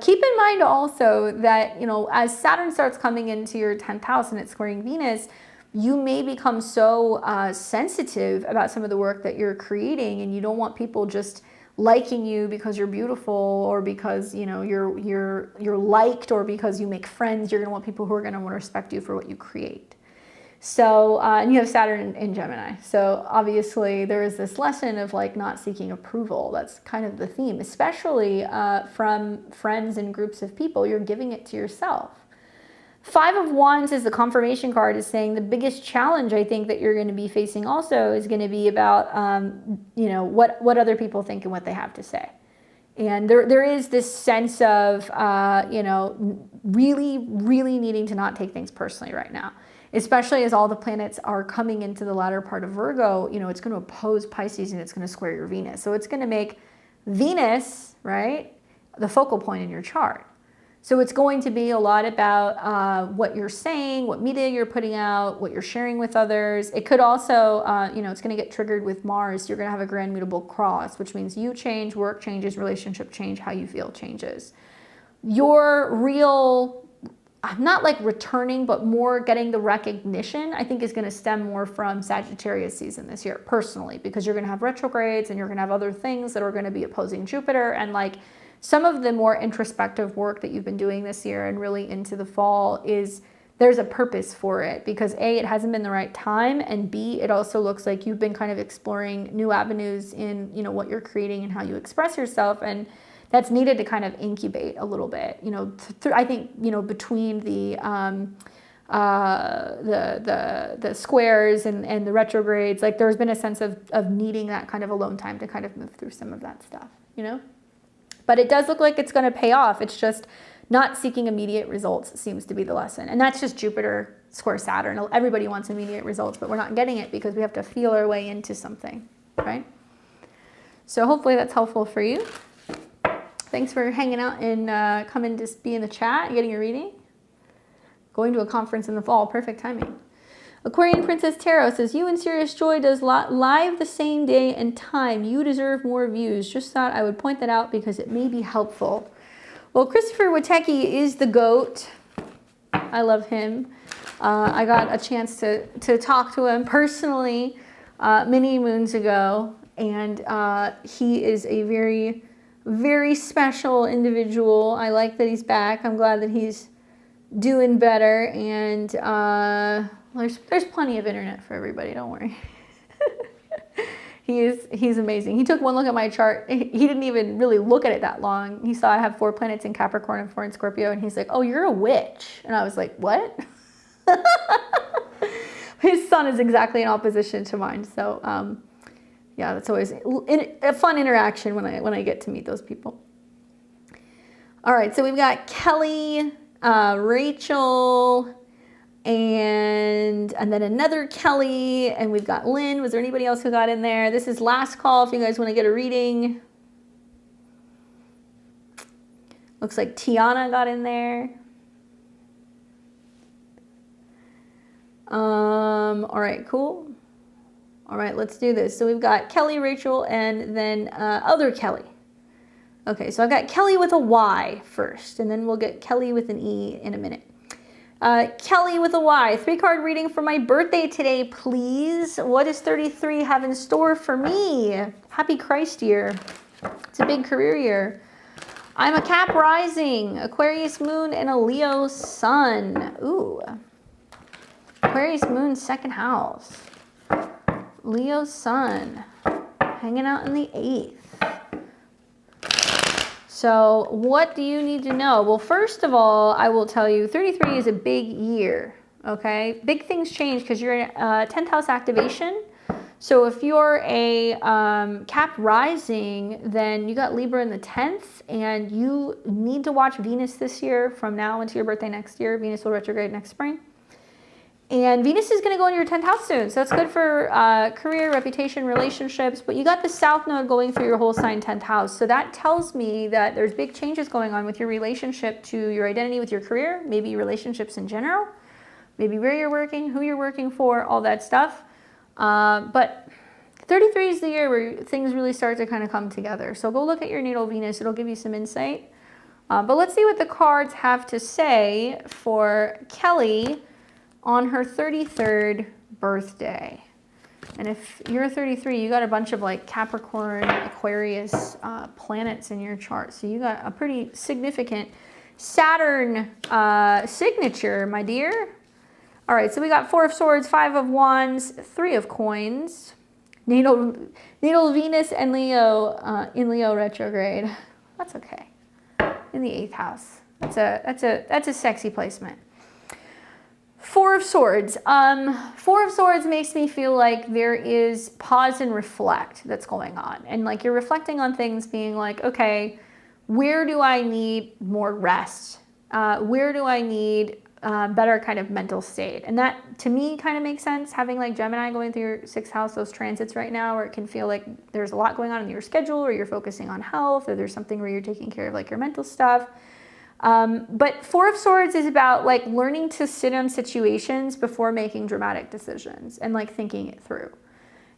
Keep in mind also that, you know, as Saturn starts coming into your 10th house and it's squaring Venus, you may become so sensitive about some of the work that you're creating, and you don't want people just liking you because you're beautiful, or because, you know, you're liked, or because you make friends. You're going to want people who are going to want to respect you for what you create. So, and you have Saturn in Gemini. So obviously there is this lesson of like not seeking approval. That's kind of the theme, especially from friends and groups of people. You're giving it to yourself. 5 of Wands is the confirmation card, is saying the biggest challenge I think that you're going to be facing also is going to be about, you know, what other people think and what they have to say. And there is this sense of, you know, really needing to not take things personally right now. Especially as all the planets are coming into the latter part of Virgo, you know, it's going to oppose Pisces and it's going to square your Venus. So it's going to make Venus, right, the focal point in your chart. So it's going to be a lot about what you're saying, what media you're putting out, what you're sharing with others. It could also, you know, it's going to get triggered with Mars. You're going to have a grand mutable cross, which means you change, work changes, relationship change, how you feel changes. Your real, I'm not like returning, but more getting the recognition, I think is going to stem more from Sagittarius season this year, personally, because you're going to have retrogrades and you're going to have other things that are going to be opposing Jupiter. And like some of the more introspective work that you've been doing this year and really into the fall is, there's a purpose for it, because A, it hasn't been the right time, and B, it also looks like you've been kind of exploring new avenues in, you know, what you're creating and how you express yourself. And that's needed to kind of incubate a little bit, you know. I think, you know, between the squares and the retrogrades, like there's been a sense of needing that kind of alone time to kind of move through some of that stuff, you know. But it does look like it's going to pay off. It's just not seeking immediate results seems to be the lesson, and that's just Jupiter square Saturn. Everybody wants immediate results, but we're not getting it because we have to feel our way into something, right? So hopefully that's helpful for you. Thanks for hanging out and coming to be in the chat and getting a reading. Going to a conference in the fall, perfect timing. Aquarian Princess Tarot says, you and Serious Joy does live the same day and time. You deserve more views. Just thought I would point that out because it may be helpful. Well, Christopher Witecki is the GOAT. I love him. I got a chance to talk to him personally many moons ago. And he is a very special individual. I like that he's back. I'm glad that he's doing better. And there's plenty of internet for everybody. Don't worry. He's amazing. He took one look at my chart. He didn't even really look at it that long. He saw I have 4 planets in Capricorn and 4 in Scorpio. And he's like, oh, you're a witch. And I was like, what? His sun is exactly in opposition to mine. So, yeah, that's always a fun interaction when I get to meet those people. All right, so we've got Kelly, Rachel, and then another Kelly, and we've got Lynn. Was there anybody else who got in there? This is last call if you guys want to get a reading. Looks like Tiana got in there. All right, cool. All right, let's do this. So we've got Kelly, Rachel, and then other Kelly. Okay, so I've got Kelly with a Y first, and then we'll get Kelly with an E in a minute. Kelly with a Y, 3-card reading for my birthday today, please. What does 33 have in store for me? Happy Christ year. It's a big career year. I'm a Cap rising, Aquarius moon, and a Leo sun. Ooh. Aquarius moon, 2nd house. Leo sun, hanging out in the 8th. So what do you need to know? Well, first of all, I will tell you 33 is a big year, okay? Big things change because you're in 10th house activation. So if you're a Cap rising, then you got Libra in the 10th, and you need to watch Venus this year from now until your birthday next year. Venus will retrograde next spring. And Venus is going to go in your 10th house soon. So that's good for career, reputation, relationships. But you got the South Node going through your whole sign 10th house. So that tells me that there's big changes going on with your relationship to your identity with your career, maybe relationships in general, maybe where you're working, who you're working for, all that stuff. But 33 is the year where things really start to kind of come together. So go look at your natal Venus. It'll give you some insight. But let's see what the cards have to say for Kelly on her 33rd birthday. And if you're 33, you got a bunch of like Capricorn, Aquarius planets in your chart. So you got a pretty significant Saturn signature, my dear. All right, so we got 4 of Swords, 5 of Wands, 3 of Coins. Natal Venus and Leo in Leo retrograde. That's okay. In the 8th house. That's a sexy placement. 4 of Swords. 4 of Swords makes me feel like there is pause and reflect that's going on. And like you're reflecting on things being like, okay, where do I need more rest? Where do I need better kind of mental state? And that to me kind of makes sense, having like Gemini going through your 6th house, those transits right now, where it can feel like there's a lot going on in your schedule, or you're focusing on health, or there's something where you're taking care of like your mental stuff. But 4 of Swords is about like learning to sit on situations before making dramatic decisions and like thinking it through.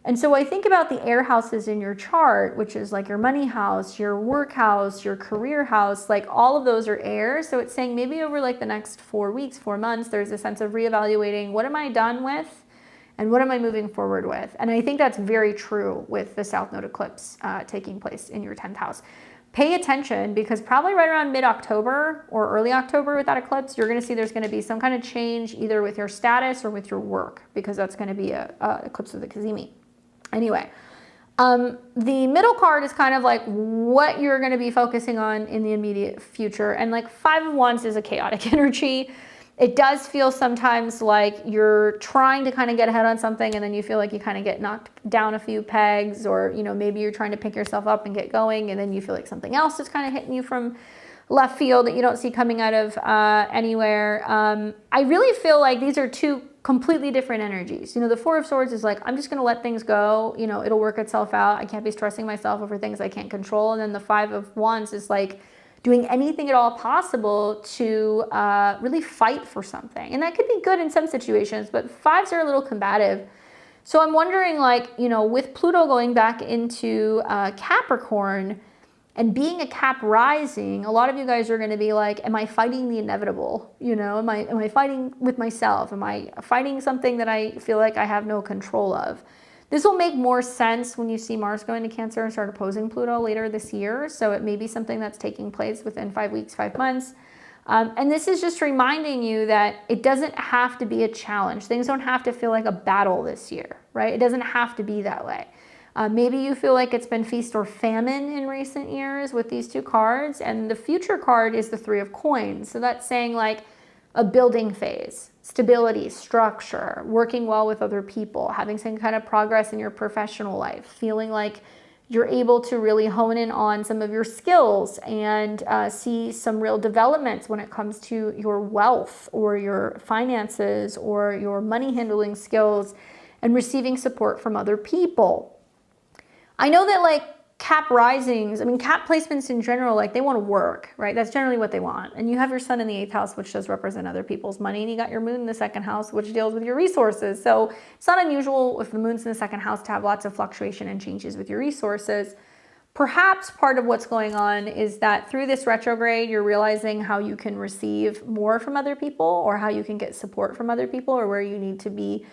And so I think about the air houses in your chart, which is like your money house, your work house, your career house, like all of those are air. So it's saying maybe over like the next 4 weeks, 4 months, there's a sense of reevaluating, what am I done with and what am I moving forward with? And I think that's very true with the South Node eclipse taking place in your 10th house. Pay attention, because probably right around mid-October or early October with that eclipse, you're going to see there's going to be some kind of change either with your status or with your work, because that's going to be a eclipse of the Cazimi. Anyway, the middle card is kind of like what you're going to be focusing on in the immediate future. And like 5 of Wands is a chaotic energy. It does feel sometimes like you're trying to kind of get ahead on something, and then you feel like you kind of get knocked down a few pegs, or, you know, maybe you're trying to pick yourself up and get going, and then you feel like something else is kind of hitting you from left field that you don't see coming out of anywhere. I really feel like these are 2 completely different energies. You know, the 4 of Swords is like, I'm just going to let things go. You know, it'll work itself out. I can't be stressing myself over things I can't control. And then the 5 of Wands is like, doing anything at all possible to really fight for something. And that could be good in some situations, but 5s are a little combative. So I'm wondering, like, you know, with Pluto going back into Capricorn and being a Cap rising, a lot of you guys are going to be like, am I fighting the inevitable? You know, am I fighting with myself? Am I fighting something that I feel like I have no control of? This will make more sense when you see Mars go into Cancer and start opposing Pluto later this year. So it may be something that's taking place within 5 weeks, 5 months. And this is just reminding you that it doesn't have to be a challenge. Things don't have to feel like a battle this year, right? It doesn't have to be that way. Maybe you feel like it's been feast or famine in recent years with these 2 cards. And the future card is the 3 of Coins. So that's saying like a building phase, stability, structure, working well with other people, having some kind of progress in your professional life, feeling like you're able to really hone in on some of your skills and see some real developments when it comes to your wealth or your finances or your money handling skills, and receiving support from other people. I know that like Cap risings, I mean, Cap placements in general, like they want to work, right? That's generally what they want. And you have your Sun in the 8th house, which does represent other people's money. And you got your Moon in the 2nd house, which deals with your resources. So it's not unusual if the Moon's in the 2nd house to have lots of fluctuation and changes with your resources. Perhaps part of what's going on is that through this retrograde, you're realizing how you can receive more from other people, or how you can get support from other people, or where you need to be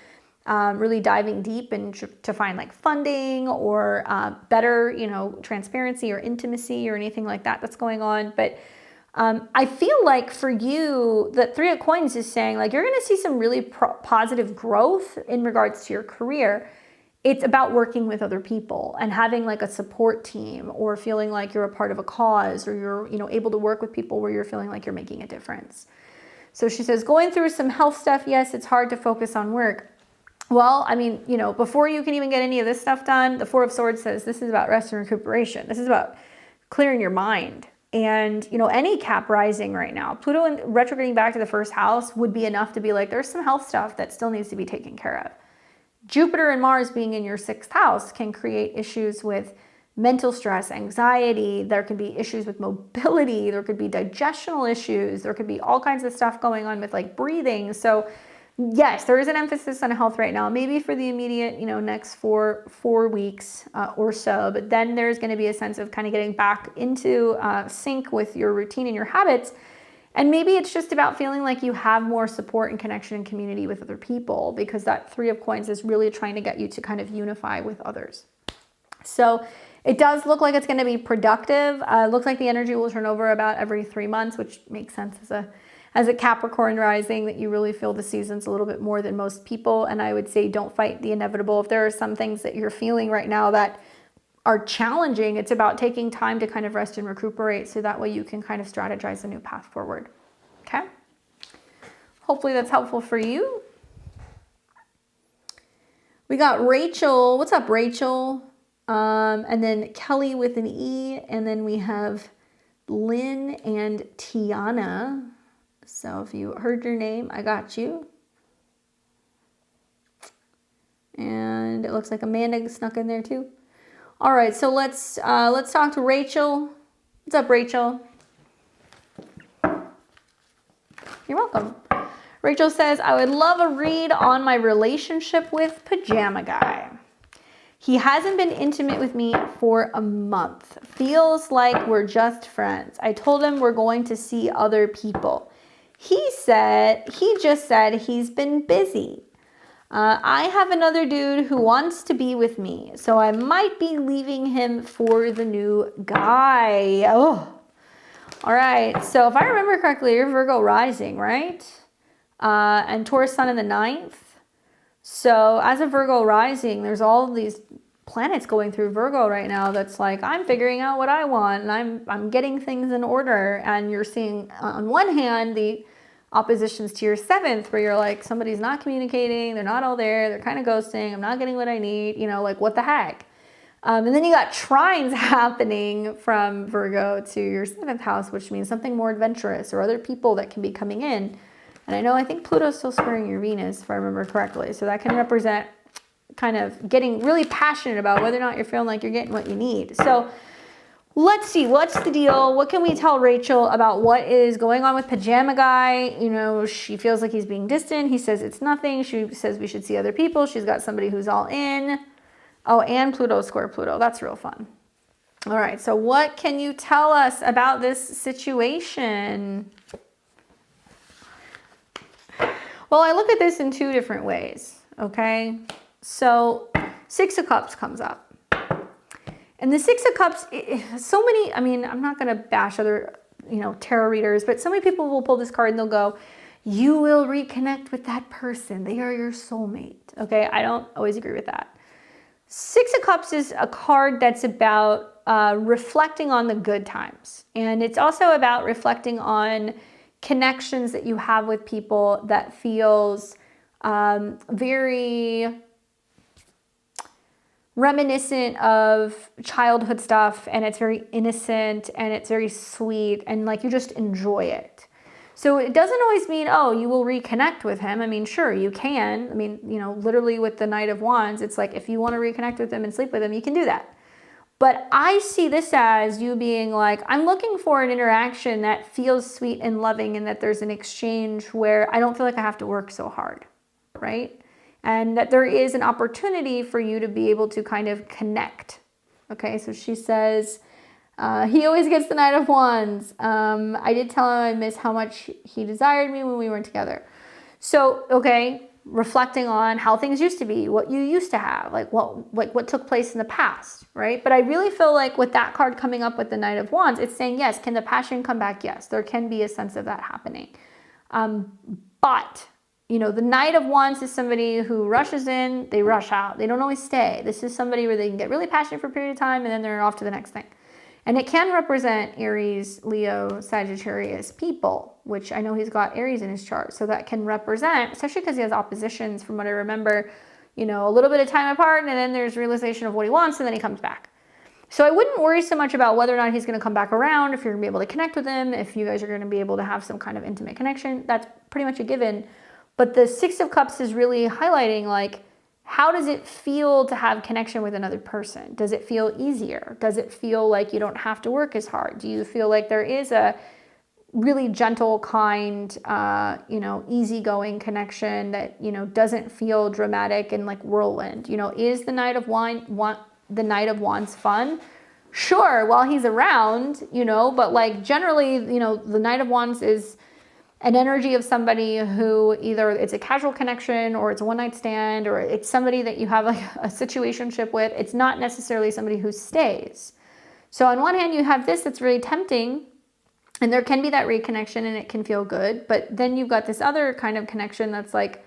really diving deep and to find like funding or better, you know, transparency or intimacy or anything like that that's going on. But I feel like for you, the 3 of Coins is saying like you're going to see some really positive growth in regards to your career. It's about working with other people and having like a support team, or feeling like you're a part of a cause, or you're, you know, able to work with people where you're feeling like you're making a difference. So she says, going through some health stuff, yes, it's hard to focus on work. Well, I mean, you know, before you can even get any of this stuff done, the Four of Swords says this is about rest and recuperation. This is about clearing your mind. And, you know, any Cap rising right now, Pluto retrograding back to the first house would be enough to be like, there's some health stuff that still needs to be taken care of. Jupiter and Mars being in your 6th house can create issues with mental stress, anxiety. There could be issues with mobility. There could be digestional issues. There could be all kinds of stuff going on with like breathing. So yes, there is an emphasis on health right now, maybe for the immediate, you know, next four weeks or so. But then there's going to be a sense of kind of getting back into sync with your routine and your habits. And maybe it's just about feeling like you have more support and connection and community with other people, because that 3 of Coins is really trying to get you to kind of unify with others. So it does look like it's going to be productive. It looks like the energy will turn over about every 3 months, which makes sense as a Capricorn rising, that you really feel the seasons a little bit more than most people. And I would say don't fight the inevitable. If there are some things that you're feeling right now that are challenging, it's about taking time to kind of rest and recuperate, so that way you can kind of strategize a new path forward. Okay? Hopefully that's helpful for you. We got Rachel. What's up, Rachel? And then Kelly with an E. And then we have Lynn and Tiana. So if you heard your name, I got you. And it looks like Amanda snuck in there too. All right, so let's talk to Rachel. What's up, Rachel? You're welcome. Rachel says, I would love a read on my relationship with Pajama Guy. He hasn't been intimate with me for a month. Feels like we're just friends. I told him we're going to see other people. He just said he's been busy. I have another dude who wants to be with me, so I might be leaving him for the new guy. Oh, all right. So if I remember correctly, you're Virgo rising, right? And Taurus sun in the 9th. So as a Virgo rising, there's all these planets going through Virgo right now. That's like, I'm figuring out what I want, and I'm getting things in order. And you're seeing on one hand the oppositions to your 7th, where you're like, somebody's not communicating, they're not all there, they're kind of ghosting, I'm not getting what I need, you know, like what the heck. And then you got trines happening from Virgo to your 7th house, which means something more adventurous or other people that can be coming in. And I think Pluto's still squaring your Venus, if I remember correctly. So that can represent kind of getting really passionate about whether or not you're feeling like you're getting what you need. So let's see, what's the deal? What can we tell Rachel about what is going on with Pajama Guy? You know, she feels like he's being distant. He says it's nothing. She says we should see other people. She's got somebody who's all in. Oh, and Pluto square Pluto. That's real fun. All right, so what can you tell us about this situation? Well, I look at this in 2 different ways, okay? So 6 of Cups comes up. And the 6 of Cups, so many, I mean, I'm not going to bash other, you know, tarot readers, but so many people will pull this card and they'll go, you will reconnect with that person. They are your soulmate. Okay, I don't always agree with that. 6 of Cups is a card that's about reflecting on the good times. And it's also about reflecting on connections that you have with people that feels very reminiscent of childhood stuff, and it's very innocent and it's very sweet, and like you just enjoy it. So it doesn't always mean, oh, you will reconnect with him. I mean, sure, you can. I mean, you know, literally with the Knight of Wands, it's like if you want to reconnect with him and sleep with him, you can do that. But I see this as you being like, I'm looking for an interaction that feels sweet and loving, and that there's an exchange where I don't feel like I have to work so hard, right? And that there is an opportunity for you to be able to kind of connect. Okay, so she says, he always gets the Knight of Wands. I did tell him I miss how much he desired me when we weren't together. So, okay, reflecting on how things used to be, what you used to have, like what took place in the past, right? But I really feel like with that card coming up with the Knight of Wands, it's saying, yes, can the passion come back? Yes, there can be a sense of that happening. But you know, the Knight of Wands is somebody who rushes in, they rush out. They don't always stay. This is somebody where they can get really passionate for a period of time and then they're off to the next thing. And it can represent Aries, Leo, Sagittarius people, which I know he's got Aries in his chart. So that can represent, especially because he has oppositions from what I remember, you know, a little bit of time apart, and then there's realization of what he wants, and then he comes back. So I wouldn't worry so much about whether or not he's going to come back around, if you're going to be able to connect with him, if you guys are going to be able to have some kind of intimate connection. That's pretty much a given. But the Six of Cups is really highlighting, like, how does it feel to have connection with another person? Does it feel easier? Does it feel like you don't have to work as hard? Do you feel like there is a really gentle, kind, you know, easygoing connection that, you know, doesn't feel dramatic and like whirlwind? You know, is the Knight of Wands fun? Sure, while he's around, you know, but like generally, you know, the Knight of Wands is an energy of somebody who either it's a casual connection or it's a one-night stand or it's somebody that you have like a situationship with. It's not necessarily somebody who stays. So on one hand, you have this that's really tempting, and there can be that reconnection and it can feel good. But then you've got this other kind of connection that's like,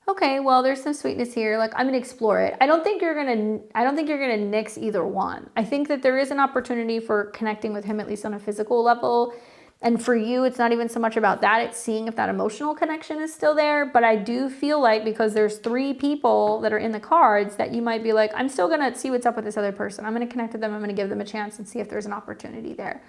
okay, well, there's some sweetness here. Like, I'm going to explore it. I don't think you're going to nix either one. I think that there is an opportunity for connecting with him, at least on a physical level. And for you, it's not even so much about that. It's seeing if that emotional connection is still there. But I do feel like because there's 3 people that are in the cards that you might be like, I'm still going to see what's up with this other person. I'm going to connect with them. I'm going to give them a chance and see if there's an opportunity there.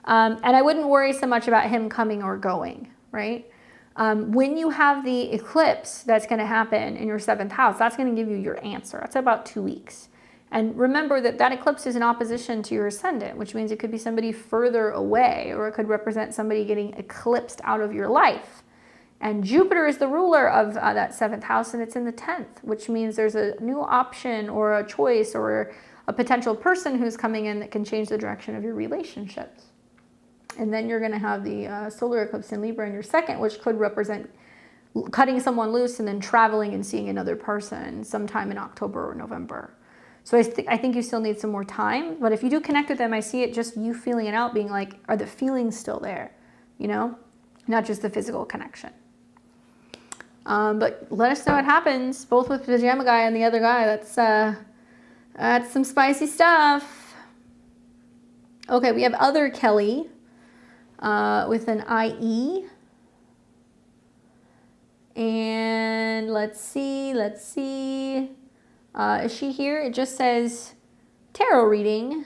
And I wouldn't worry so much about him coming or going, right? When you have the eclipse that's going to happen in your 7th house, that's going to give you your answer. That's about 2 weeks. And remember that that eclipse is in opposition to your ascendant, which means it could be somebody further away, or it could represent somebody getting eclipsed out of your life. And Jupiter is the ruler of that 7th house, and it's in the 10th, which means there's a new option or a choice or a potential person who's coming in that can change the direction of your relationships. And then you're going to have the solar eclipse in Libra in your 2nd, which could represent cutting someone loose and then traveling and seeing another person sometime in October or November. So I think you still need some more time. But if you do connect with them, I see it just you feeling it out, being like, are the feelings still there? You know, not just the physical connection. But let us know what happens, both with the Pajama guy and the other guy. That's some spicy stuff. Okay, we have other Kelly. With an IE. And let's see. Is she here? It just says tarot reading.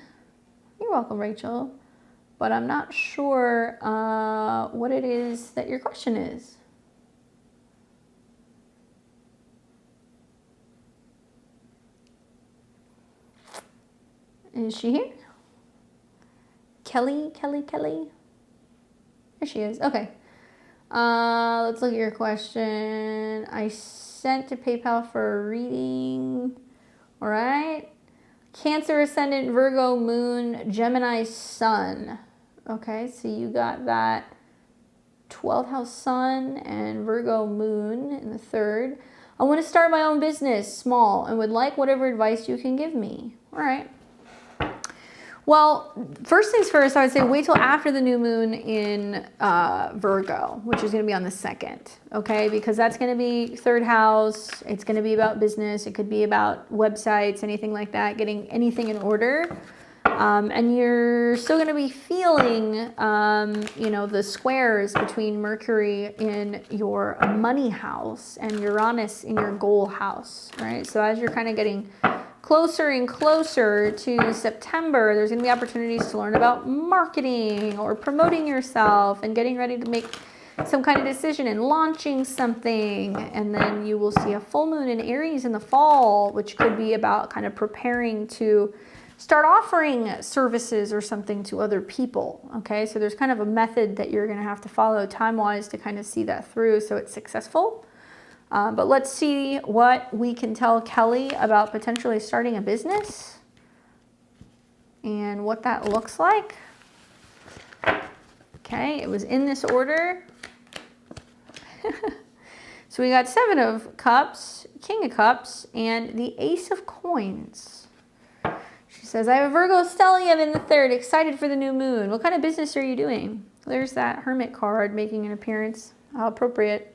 You're welcome, Rachel. But I'm not sure what it is that your question is. Is she here? Kelly? There she is. Okay. Let's look at your question. I sent to PayPal for a reading. All right. Cancer ascendant, Virgo moon, Gemini sun. Okay, so you got that 12th house sun and Virgo moon in the 3rd. I want to start my own business, small, and would like whatever advice you can give me. All right. Well, first things first, I would say wait till after the new moon in Virgo, which is going to be on the 2nd, okay? Because that's going to be 3rd house. It's going to be about business. It could be about websites, anything like that, getting anything in order. And you're still going to be feeling, you know, the squares between Mercury in your money house and Uranus in your goal house, right? So as you're kind of getting closer and closer to September, there's going to be opportunities to learn about marketing or promoting yourself and getting ready to make some kind of decision and launching something. And then you will see a full moon in Aries in the fall, which could be about kind of preparing to start offering services or something to other people. Okay, so there's kind of a method that you're going to have to follow time-wise to kind of see that through so it's successful. But let's see what we can tell Kelly about potentially starting a business and what that looks like. Okay, it was in this order. So we got 7 of Cups, King of Cups, and the Ace of Coins. She says, I have a Virgo stellium in the 3rd, excited for the new moon. What kind of business are you doing? There's that Hermit card making an appearance. How appropriate.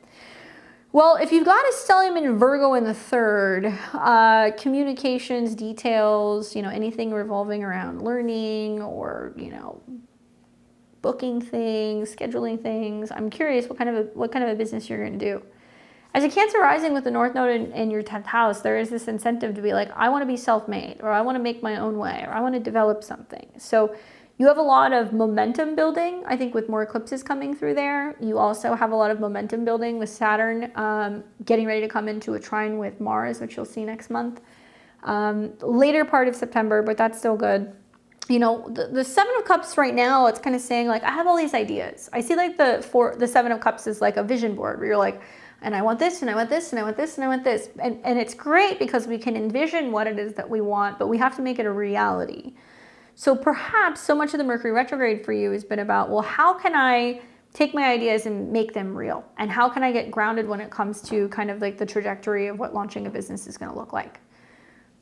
Well, if you've got a stellium in Virgo in the 3rd, communications, details, you know, anything revolving around learning or, you know, booking things, scheduling things. I'm curious what kind of a business you're going to do. As a Cancer rising with the North Node in your 10th house, there is this incentive to be like, I want to be self-made, or I want to make my own way, or I want to develop something. So you have a lot of momentum building, I think, with more eclipses coming through there. You also have a lot of momentum building with Saturn getting ready to come into a trine with Mars, which you'll see next month. Later part of September, but that's still good. You know, the Seven of Cups right now, it's kind of saying like, I have all these ideas. I see like the Seven of Cups is like a vision board where you're like, and I want this, and I want this, and I want this, and I want this. And it's great because we can envision what it is that we want, but we have to make it a reality. So perhaps so much of the Mercury retrograde for you has been about, well, how can I take my ideas and make them real? And how can I get grounded when it comes to kind of like the trajectory of what launching a business is going to look like?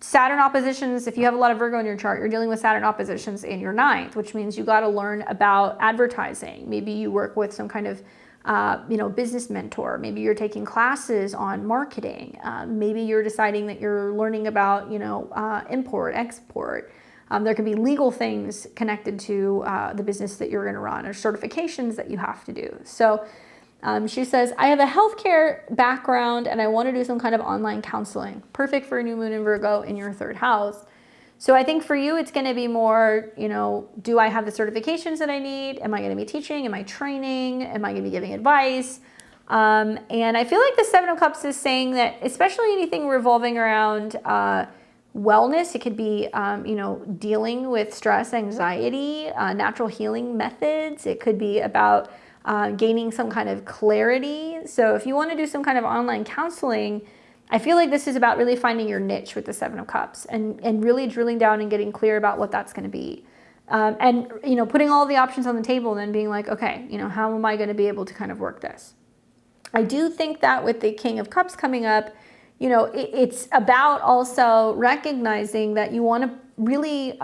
Saturn oppositions, if you have a lot of Virgo in your chart, you're dealing with Saturn oppositions in your 9th, which means you got to learn about advertising. Maybe you work with some kind of business mentor. Maybe you're taking classes on marketing. Maybe you're deciding that you're learning about, import, export. There could be legal things connected to the business that you're going to run, or certifications that you have to do. So she says, I have a healthcare background and I want to do some kind of online counseling. Perfect for a new moon in Virgo in your 3rd house. So I think for you, it's going to be more, do I have the certifications that I need? Am I going to be teaching? Am I training? Am I going to be giving advice? And I feel like the Seven of Cups is saying that, especially anything revolving around wellness, it could be, dealing with stress, anxiety, natural healing methods. It could be about gaining some kind of clarity. So if you want to do some kind of online counseling, I feel like this is about really finding your niche with the Seven of Cups and really drilling down and getting clear about what that's going to be. And putting all the options on the table and then being like, okay, how am I going to be able to kind of work this? I do think that with the King of Cups coming up, it's about also recognizing that you want to really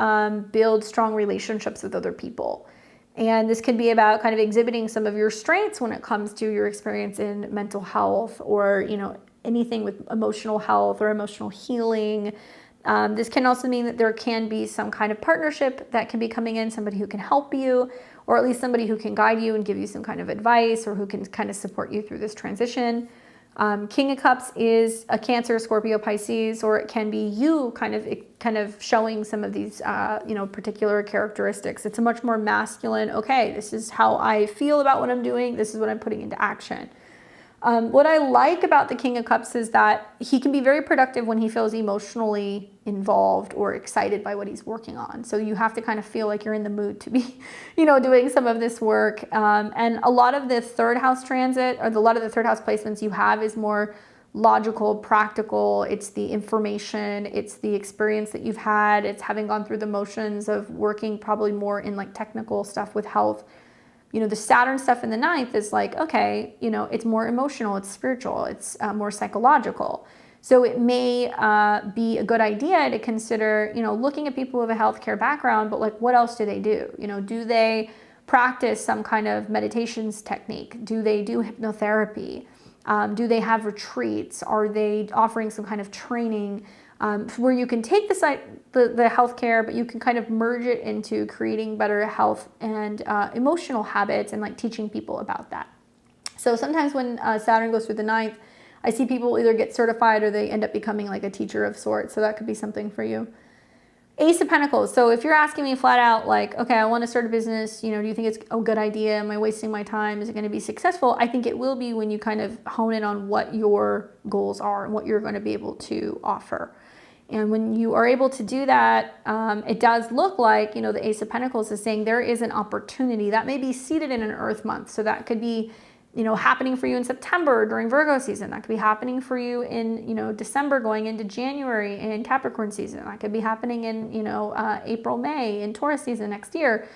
build strong relationships with other people. And this could be about kind of exhibiting some of your strengths when it comes to your experience in mental health, or, anything with emotional health or emotional healing. This can also mean that there can be some kind of partnership that can be coming in, somebody who can help you, or at least somebody who can guide you and give you some kind of advice, or who can kind of support you through this transition. King of Cups is a Cancer, Scorpio, Pisces, or it can be you kind of showing some of these, particular characteristics. It's a much more masculine, okay, this is how I feel about what I'm doing. This is what I'm putting into action. What I like about the King of Cups is that he can be very productive when he feels emotionally involved or excited by what he's working on. So you have to kind of feel like you're in the mood to be, doing some of this work. And a lot of the 3rd house transit, or a lot of the 3rd house placements you have, is more logical, practical. It's the information, it's the experience that you've had, it's having gone through the motions of working probably more in like technical stuff with health. The Saturn stuff in the 9th is like, okay, it's more emotional, it's spiritual, it's more psychological. So it may be a good idea to consider, looking at people with a healthcare background, but like, what else do they do? Do they practice some kind of meditations technique? Do they do hypnotherapy? Do they have retreats? Are they offering some kind of training where you can take the healthcare, but you can kind of merge it into creating better health and emotional habits, and like teaching people about that. So sometimes when Saturn goes through the 9th, I see people either get certified or they end up becoming like a teacher of sorts. So that could be something for you. Ace of Pentacles. So if you're asking me flat out, like, okay, I want to start a business, do you think it's a good idea? Am I wasting my time? Is it going to be successful? I think it will be when you kind of hone in on what your goals are and what you're going to be able to offer. And when you are able to do that, it does look like, the Ace of Pentacles is saying there is an opportunity that may be seated in an Earth month. So that could be, happening for you in September during Virgo season. That could be happening for you in, December going into January in Capricorn season. That could be happening in, April, May in Taurus season next year.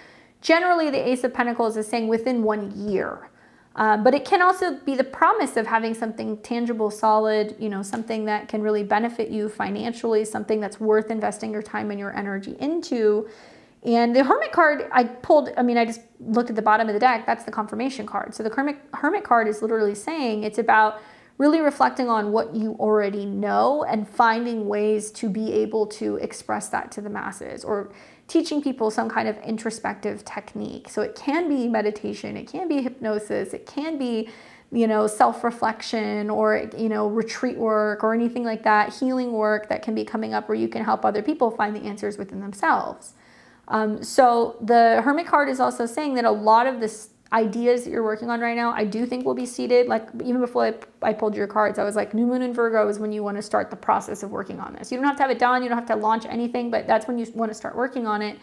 Generally, the Ace of Pentacles is saying within 1 year. But it can also be the promise of having something tangible, solid, something that can really benefit you financially, something that's worth investing your time and your energy into. And the Hermit card I pulled, I just looked at the bottom of the deck, that's the confirmation card. So the Hermit card is literally saying it's about really reflecting on what you already know and finding ways to be able to express that to the masses, or teaching people some kind of introspective technique. So it can be meditation, it can be hypnosis, it can be self-reflection or, retreat work or anything like that, healing work that can be coming up where you can help other people find the answers within themselves. So the Hermit card is also saying that a lot of the ideas that you're working on right now, I do think will be seeded. Like even before I pulled your cards, I was like, New Moon in Virgo is when you want to start the process of working on this. You don't have to have it done. You don't have to launch anything, but that's when you want to start working on it,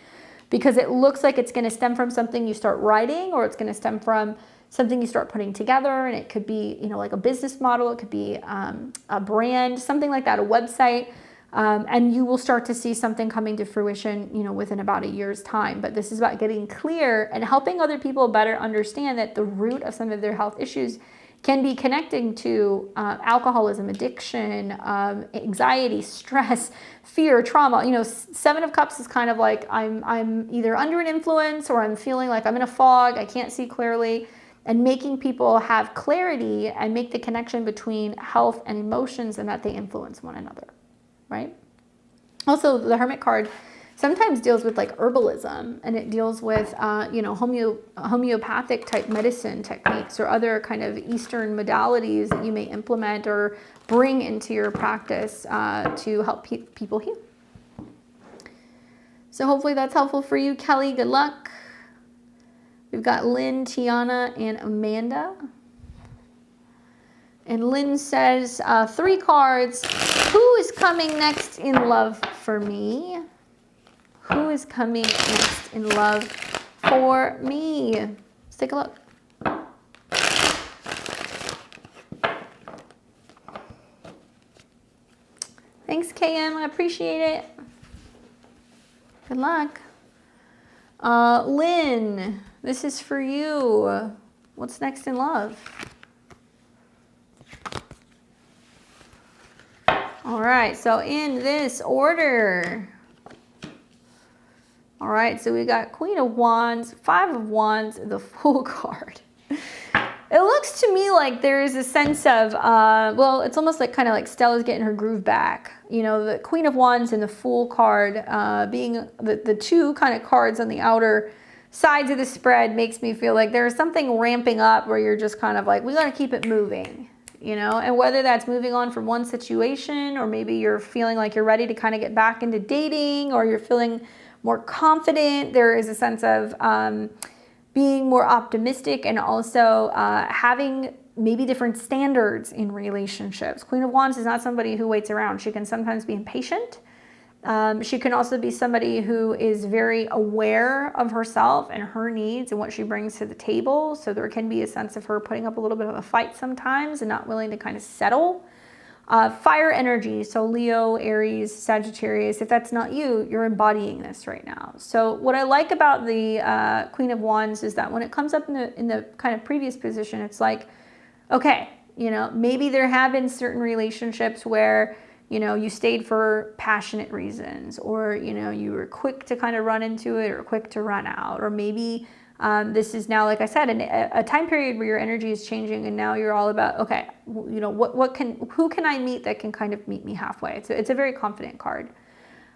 because it looks like it's going to stem from something you start writing, or it's going to stem from something you start putting together. And it could be, like a business model. It could be a brand, something like that, a website. And you will start to see something coming to fruition, within about a year's time. But this is about getting clear and helping other people better understand that the root of some of their health issues can be connecting to alcoholism, addiction, anxiety, stress, fear, trauma. Seven of Cups is kind of like I'm either under an influence or I'm feeling like I'm in a fog, I can't see clearly. And making people have clarity and make the connection between health and emotions, and that they influence one another. Right? Also, the Hermit card sometimes deals with like herbalism, and it deals with, homeopathic type medicine techniques or other kind of Eastern modalities that you may implement or bring into your practice to help people heal. So hopefully that's helpful for you, Kelly. Good luck. We've got Lynn, Tiana, and Amanda. And Lynn says, 3 cards. Who is coming next in love for me? Who is coming next in love for me? Let's take a look. Thanks, KM. I appreciate it. Good luck. Lynn, this is for you. What's next in love? All right, so in this order. All right, so we got Queen of Wands, 5 of Wands, the Fool card. It looks to me like there is a sense of, it's almost like kind of like Stella's getting her groove back. The Queen of Wands and the Fool card being the 2 kind of cards on the outer sides of the spread makes me feel like there's something ramping up where you're just kind of like, we got to keep it moving. And whether that's moving on from one situation, or maybe you're feeling like you're ready to kind of get back into dating, or you're feeling more confident, there is a sense of being more optimistic, and also having maybe different standards in relationships. Queen of Wands is not somebody who waits around. She can sometimes be impatient. She can also be somebody who is very aware of herself and her needs and what she brings to the table. So there can be a sense of her putting up a little bit of a fight sometimes and not willing to kind of settle. Fire energy, so Leo, Aries, Sagittarius, if that's not you, you're embodying this right now. So what I like about the Queen of Wands is that when it comes up in the kind of previous position, it's like, okay, maybe there have been certain relationships where you stayed for passionate reasons, or, you were quick to kind of run into it or quick to run out. Or maybe this is now, like I said, a time period where your energy is changing, and now you're all about, okay, who can I meet that can kind of meet me halfway? It's a very confident card.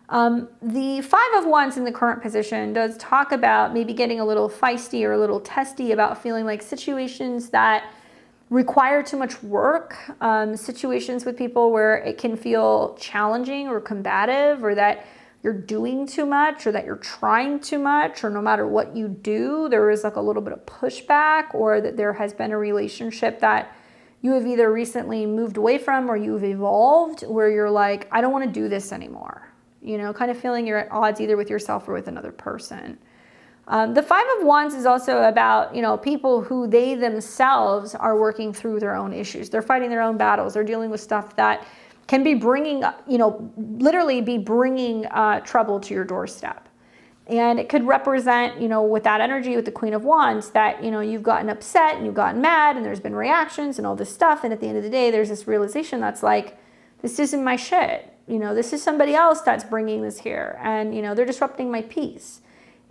The 5 of Wands in the current position does talk about maybe getting a little feisty or a little testy about feeling like situations that require too much work, situations with people where it can feel challenging or combative, or that you're doing too much, or that you're trying too much, or no matter what you do, there is like a little bit of pushback, or that there has been a relationship that you have either recently moved away from, or you've evolved, where you're like, I don't want to do this anymore. Kind of feeling you're at odds either with yourself or with another person. The 5 of Wands is also about, people who they themselves are working through their own issues. They're fighting their own battles. They're dealing with stuff that can be bringing, literally be bringing trouble to your doorstep. And it could represent, with that energy, with the Queen of Wands, that, you've gotten upset and you've gotten mad and there's been reactions and all this stuff. And at the end of the day, there's this realization that's like, this isn't my shit. This is somebody else that's bringing this here. And, they're disrupting my peace.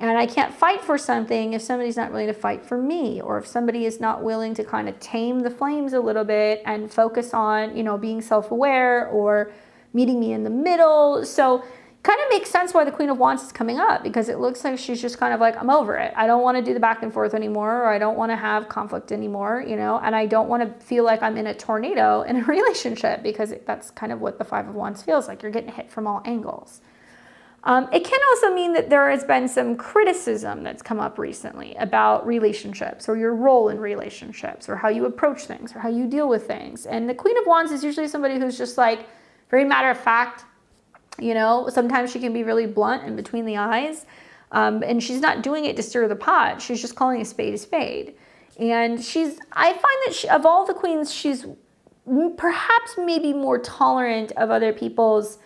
And I can't fight for something if somebody's not willing to fight for me, or if somebody is not willing to kind of tame the flames a little bit and focus on, being self-aware or meeting me in the middle. So kind of makes sense why the Queen of Wands is coming up, because it looks like she's just kind of like, I'm over it. I don't want to do the back and forth anymore, or I don't want to have conflict anymore, you know, and I don't want to feel like I'm in a tornado in a relationship, because that's kind of what the Five of Wands feels like. You're getting hit from all angles. It can also mean that there has been some criticism that's come up recently about relationships, or your role in relationships, or how you approach things, or how you deal with things. And the Queen of Wands is usually somebody who's just like very matter of fact. You know, sometimes she can be really blunt and between the eyes, and she's not doing it to stir the pot. She's just calling a spade a spade. And I find that of all the queens, she's perhaps maybe more tolerant of other people's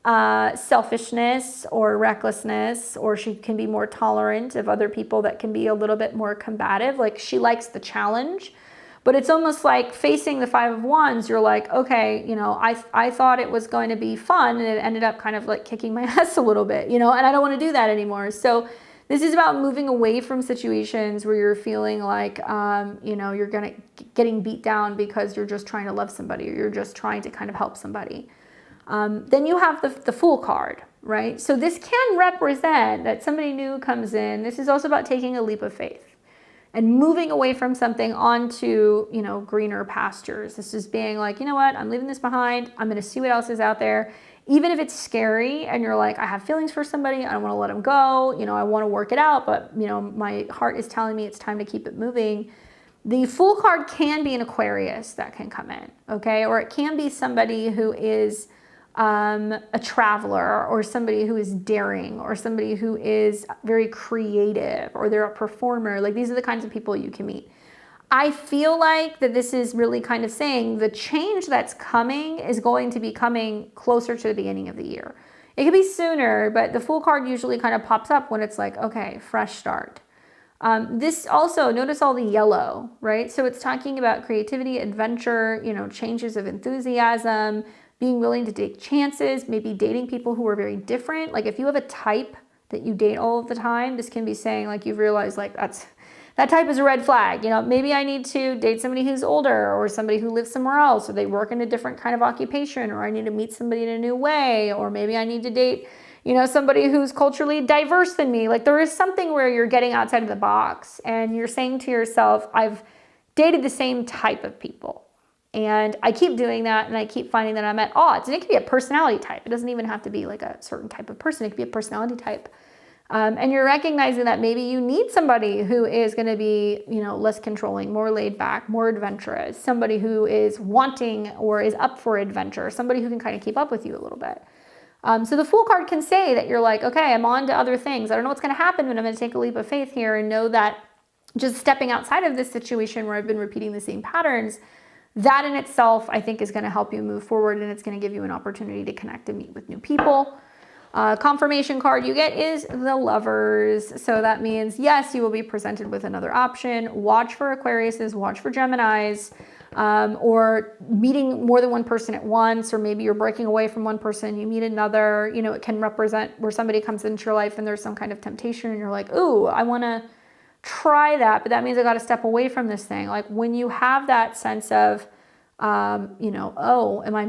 selfishness or recklessness, or she can be more tolerant of other people that can be a little bit more combative. Like, she likes the challenge. But it's almost like facing the Five of Wands, you're like, okay, you know, I thought it was going to be fun, and it ended up kind of like kicking my ass a little bit, you know, and I don't want to do that anymore. So this is about moving away from situations where you're feeling like, you know, you're getting beat down because you're just trying to love somebody, or you're just trying to kind of help somebody. Then you have the Fool card, right? So this can represent that somebody new comes in. This is also about taking a leap of faith and moving away from something onto, you know, greener pastures. This is being like, you know what, I'm leaving this behind. I'm going to see what else is out there. Even if it's scary and you're like, I have feelings for somebody, I don't want to let them go. You know, I want to work it out, but, you know, my heart is telling me it's time to keep it moving. The Fool card can be an Aquarius that can come in, okay? Or it can be somebody who is a traveler, or somebody who is daring, or somebody who is very creative, or they're a performer. Like, these are the kinds of people you can meet. I feel like that this is really kind of saying the change that's coming is going to be coming closer to the beginning of the year. It could be sooner, but the Fool card usually kind of pops up when it's like, okay, fresh start. This also, notice all the yellow, right? So it's talking about creativity, adventure, you know, changes of enthusiasm, being willing to take chances, maybe dating people who are very different. Like, if you have a type that you date all of the time, this can be saying like you've realized like that type is a red flag. You know, maybe I need to date somebody who's older, or somebody who lives somewhere else, or they work in a different kind of occupation, or I need to meet somebody in a new way, or maybe I need to date, you know, somebody who's culturally diverse than me. Like, there is something where you're getting outside of the box and you're saying to yourself, I've dated the same type of people. And I keep doing that, and I keep finding that I'm at odds. And it could be a personality type. It doesn't even have to be like a certain type of person. It could be a personality type. And you're recognizing that maybe you need somebody who is going to be, you know, less controlling, more laid back, more adventurous, somebody who is wanting or is up for adventure, somebody who can kind of keep up with you a little bit. So the Fool card can say that you're like, okay, I'm on to other things. I don't know what's going to happen, but I'm going to take a leap of faith here and know that just stepping outside of this situation where I've been repeating the same patterns, that in itself, I think, is going to help you move forward, and it's going to give you an opportunity to connect and meet with new people. Confirmation card you get is the Lovers. So that means, yes, you will be presented with another option. Watch for Aquariuses, watch for Geminis, or meeting more than one person at once, or maybe you're breaking away from one person, you meet another. You know, it can represent where somebody comes into your life and there's some kind of temptation, and you're like, ooh, I want to try that, but that means I got to step away from this thing. Like, when you have that sense of, you know, oh, am I,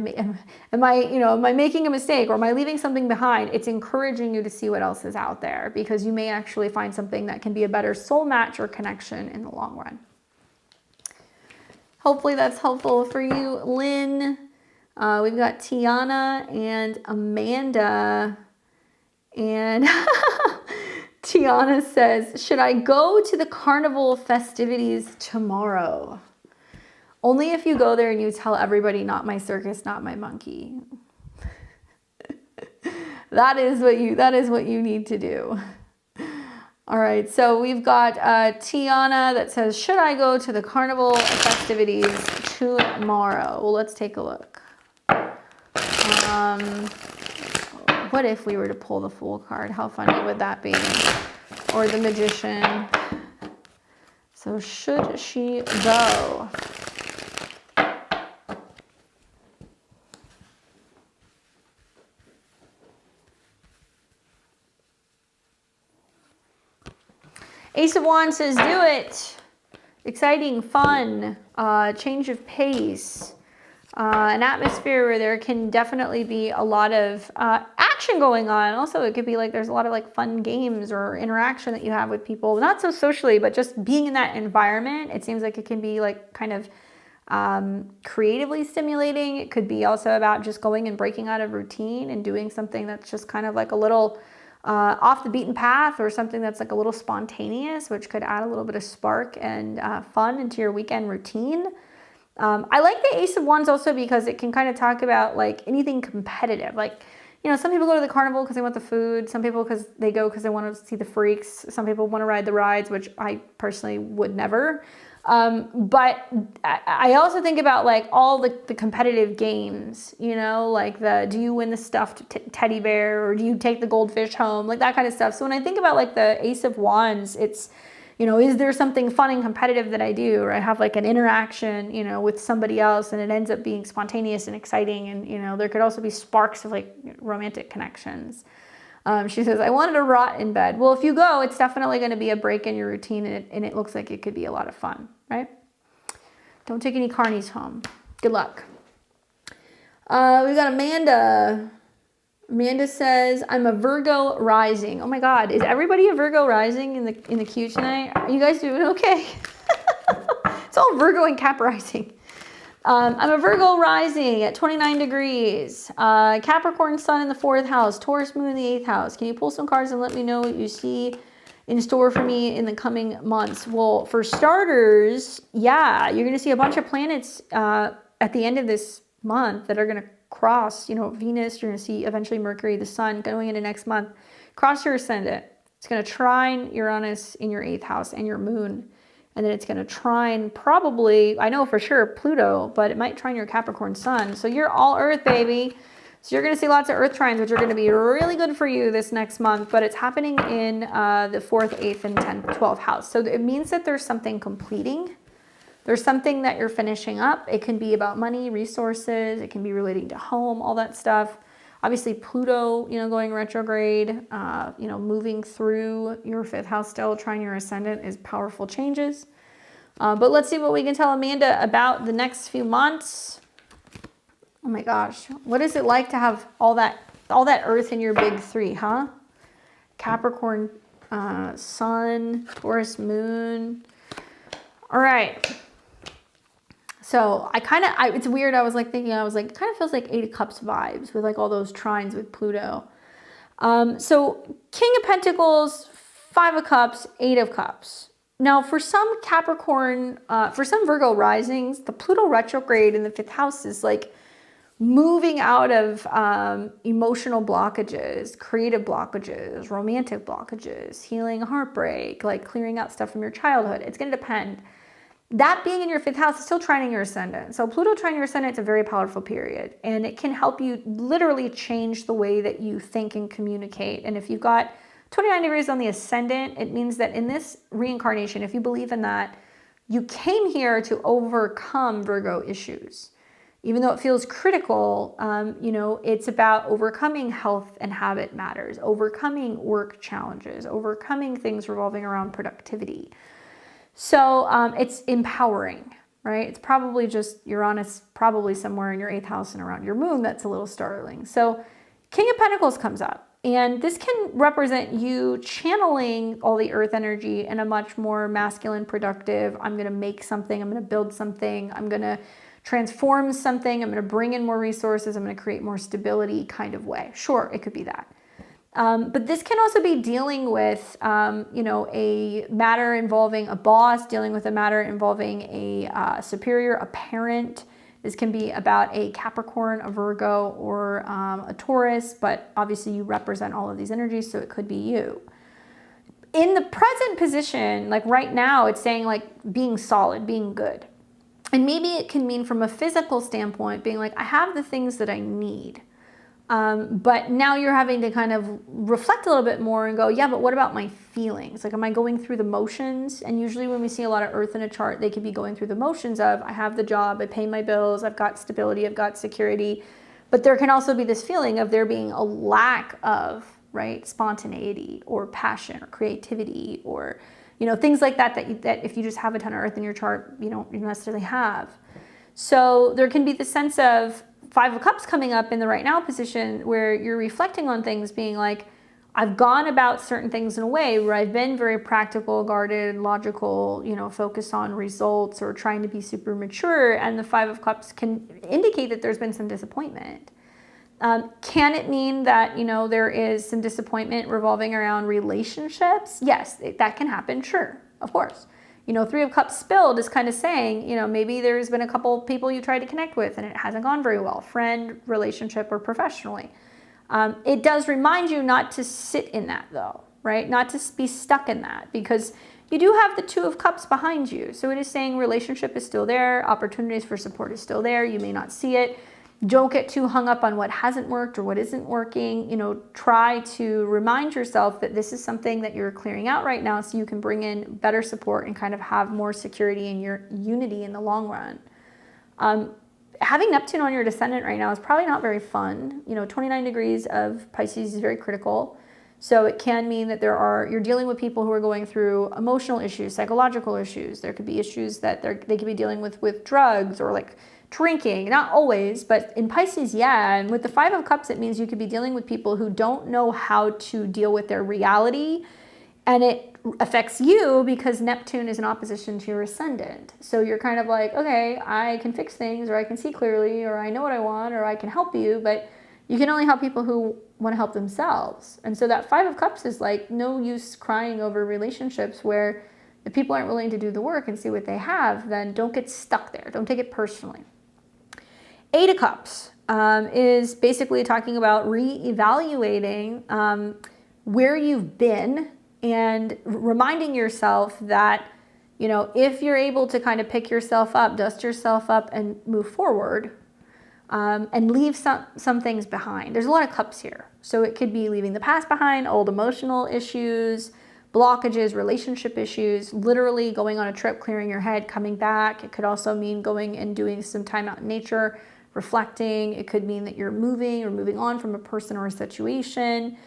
you know, am I making a mistake, or am I leaving something behind? It's encouraging you to see what else is out there, because you may actually find something that can be a better soul match or connection in the long run. Hopefully that's helpful for you, Lynn. We've got Tiana and Amanda, and Tiana says, should I go to the carnival festivities tomorrow? Only if you go there and you tell everybody, not my circus, not my monkey. That is what you need to do. All right, so we've got Tiana that says, should I go to the carnival festivities tomorrow? Well, let's take a look. What if we were to pull the Fool card? How funny would that be? Or the Magician. So should she go? Ace of Wands says, do it. Exciting, fun, change of pace, an atmosphere where there can definitely be a lot of interaction going on. Also, it could be like there's a lot of like fun games or interaction that you have with people, not so socially, but just being in that environment. It seems like it can be like kind of creatively stimulating. It could be also about just going and breaking out of routine and doing something that's just kind of like a little off the beaten path, or something that's like a little spontaneous, which could add a little bit of spark and fun into your weekend routine. I like the Ace of Wands also because it can kind of talk about like anything competitive. Like, you know, some people go to the carnival because they want the food. Some people because they want to see the freaks. Some people want to ride the rides, which I personally would never. But I also think about like all the competitive games, you know, like do you win the stuffed teddy bear, or do you take the goldfish home? Like that kind of stuff. So when I think about like the Ace of Wands, it's, you know, is there something fun and competitive that I do, or I have like an interaction, you know, with somebody else, and it ends up being spontaneous and exciting. And, you know, there could also be sparks of like romantic connections. She says, I wanted to rot in bed. Well, if you go, it's definitely going to be a break in your routine, and it looks like it could be a lot of fun, right? Don't take any carnies home. Good luck. We've got Amanda. Amanda says, I'm a Virgo rising. Oh my God, is everybody a Virgo rising in the queue tonight? Are you guys doing okay? It's all Virgo and Cap rising. I'm a Virgo rising at 29 degrees. Capricorn sun in the 4th house. Taurus moon in the 8th house. Can you pull some cards and let me know what you see in store for me in the coming months? Well, for starters, yeah, you're going to see a bunch of planets at the end of this month that are going to cross, you know, Venus. You're going to see eventually Mercury, the sun, going into next month, cross your ascendant. It's going to trine Uranus in your 8th house and your moon. And then it's going to trine probably, I know for sure, Pluto, but it might trine your Capricorn sun. So you're all Earth, baby. So you're going to see lots of Earth trines, which are going to be really good for you this next month. But it's happening in the 4th, 8th, and 10th, 12th house. So it means that there's something completing. There's something that you're finishing up. It can be about money, resources. It can be relating to home, all that stuff. Obviously, Pluto, you know, going retrograde, you know, moving through your 5th house still, trying your ascendant is powerful changes. But let's see what we can tell Amanda about the next few months. Oh my gosh, what is it like to have all that Earth in your big 3, huh? Capricorn sun, Taurus moon. All right. So it's weird. I was like, it kind of feels like 8 of Cups vibes with like all those trines with Pluto. So King of Pentacles, 5 of Cups, 8 of Cups. Now for some Capricorn, for some Virgo risings, the Pluto retrograde in the 5th house is like moving out of emotional blockages, creative blockages, romantic blockages, healing heartbreak, like clearing out stuff from your childhood. It's going to depend. That being in your 5th house is still trining your ascendant. So Pluto trining your ascendant is a very powerful period, and it can help you literally change the way that you think and communicate. And if you've got 29 degrees on the ascendant, it means that in this reincarnation, if you believe in that, you came here to overcome Virgo issues. Even though it feels critical, you know, it's about overcoming health and habit matters, overcoming work challenges, overcoming things revolving around productivity. So it's empowering, right? It's probably just Uranus, probably somewhere in your 8th house and around your moon. That's a little startling. So King of Pentacles comes up, and this can represent you channeling all the Earth energy in a much more masculine, productive, I'm going to make something, I'm going to build something, I'm going to transform something, I'm going to bring in more resources, I'm going to create more stability kind of way. Sure, it could be that. But this can also be dealing with, you know, a matter involving a boss, dealing with a matter involving a superior, a parent. This can be about a Capricorn, a Virgo, or a Taurus, but obviously you represent all of these energies, so it could be you. In the present position, like right now, it's saying like being solid, being good. And maybe it can mean from a physical standpoint, being like, I have the things that I need. But now you're having to kind of reflect a little bit more and go, yeah, but what about my feelings? Like, am I going through the motions? And usually when we see a lot of Earth in a chart, they could be going through the motions of, I have the job, I pay my bills, I've got stability, I've got security. But there can also be this feeling of there being a lack of, right, spontaneity or passion or creativity or, you know, things like that, that if you just have a ton of Earth in your chart, you don't necessarily have. So there can be the sense of Five of Cups coming up in the right now position where you're reflecting on things, being like, I've gone about certain things in a way where I've been very practical, guarded, logical, focused on results or trying to be super mature. And the Five of Cups can indicate that there's been some disappointment. Can it mean that, there is some disappointment revolving around relationships? Yes, that can happen. Sure, of course. Three of Cups spilled is kind of saying, maybe there's been a couple people you tried to connect with and it hasn't gone very well, friend, relationship, or professionally. It does remind you not to sit in that though, right? Not to be stuck in that, because you do have the Two of Cups behind you. So it is saying relationship is still there. Opportunities for support is still there. You may not see it. Don't get too hung up on what hasn't worked or what isn't working. Try to remind yourself that this is something that you're clearing out right now so you can bring in better support and kind of have more security in your unity in the long run. Having Neptune on your descendant right now is probably not very fun. 29 degrees of Pisces is very critical. So it can mean that you're dealing with people who are going through emotional issues, psychological issues. There could be issues that they could be dealing with drugs or like drinking. Not always, but in Pisces, yeah. And with the Five of Cups, it means you could be dealing with people who don't know how to deal with their reality. And it affects you because Neptune is in opposition to your ascendant. So you're kind of like, okay, I can fix things, or I can see clearly, or I know what I want, or I can help you, but you can only help people who want to help themselves. And so that Five of Cups is like no use crying over relationships where if people aren't willing to do the work and see what they have, then don't get stuck there. Don't take it personally. Eight of Cups is basically talking about reevaluating where you've been and reminding yourself that, if you're able to kind of pick yourself up, dust yourself up and move forward, and leave some things behind. There's a lot of cups here. So it could be leaving the past behind, old emotional issues, blockages, relationship issues, literally going on a trip, clearing your head, coming back. It could also mean going and doing some time out in nature, reflecting. It could mean that you're moving or moving on from a person or a situation.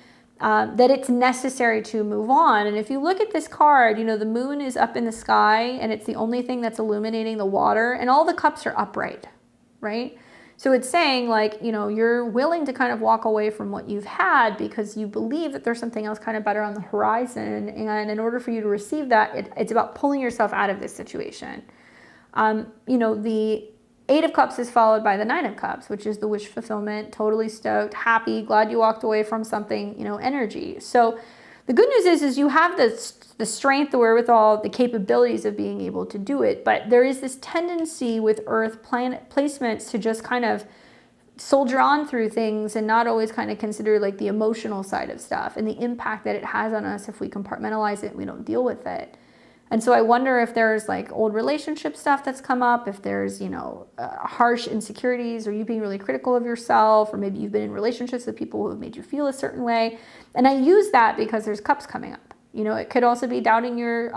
That it's necessary to move on. And if you look at this card, the moon is up in the sky and it's the only thing that's illuminating the water, and all the cups are upright, right? So it's saying like, you're willing to kind of walk away from what you've had because you believe that there's something else kind of better on the horizon. And in order for you to receive that, it's about pulling yourself out of this situation. The Eight of Cups is followed by the Nine of Cups, which is the wish fulfillment, totally stoked, happy, glad you walked away from something, energy. So the good news is you have the strength, the wherewithal, the capabilities of being able to do it. But there is this tendency with Earth planet placements to just kind of soldier on through things and not always kind of consider like the emotional side of stuff and the impact that it has on us if we compartmentalize it and we don't deal with it. And so I wonder if there's like old relationship stuff that's come up, if there's, harsh insecurities or you being really critical of yourself, or maybe you've been in relationships with people who have made you feel a certain way. And I use that because there's cups coming up. It could also be doubting your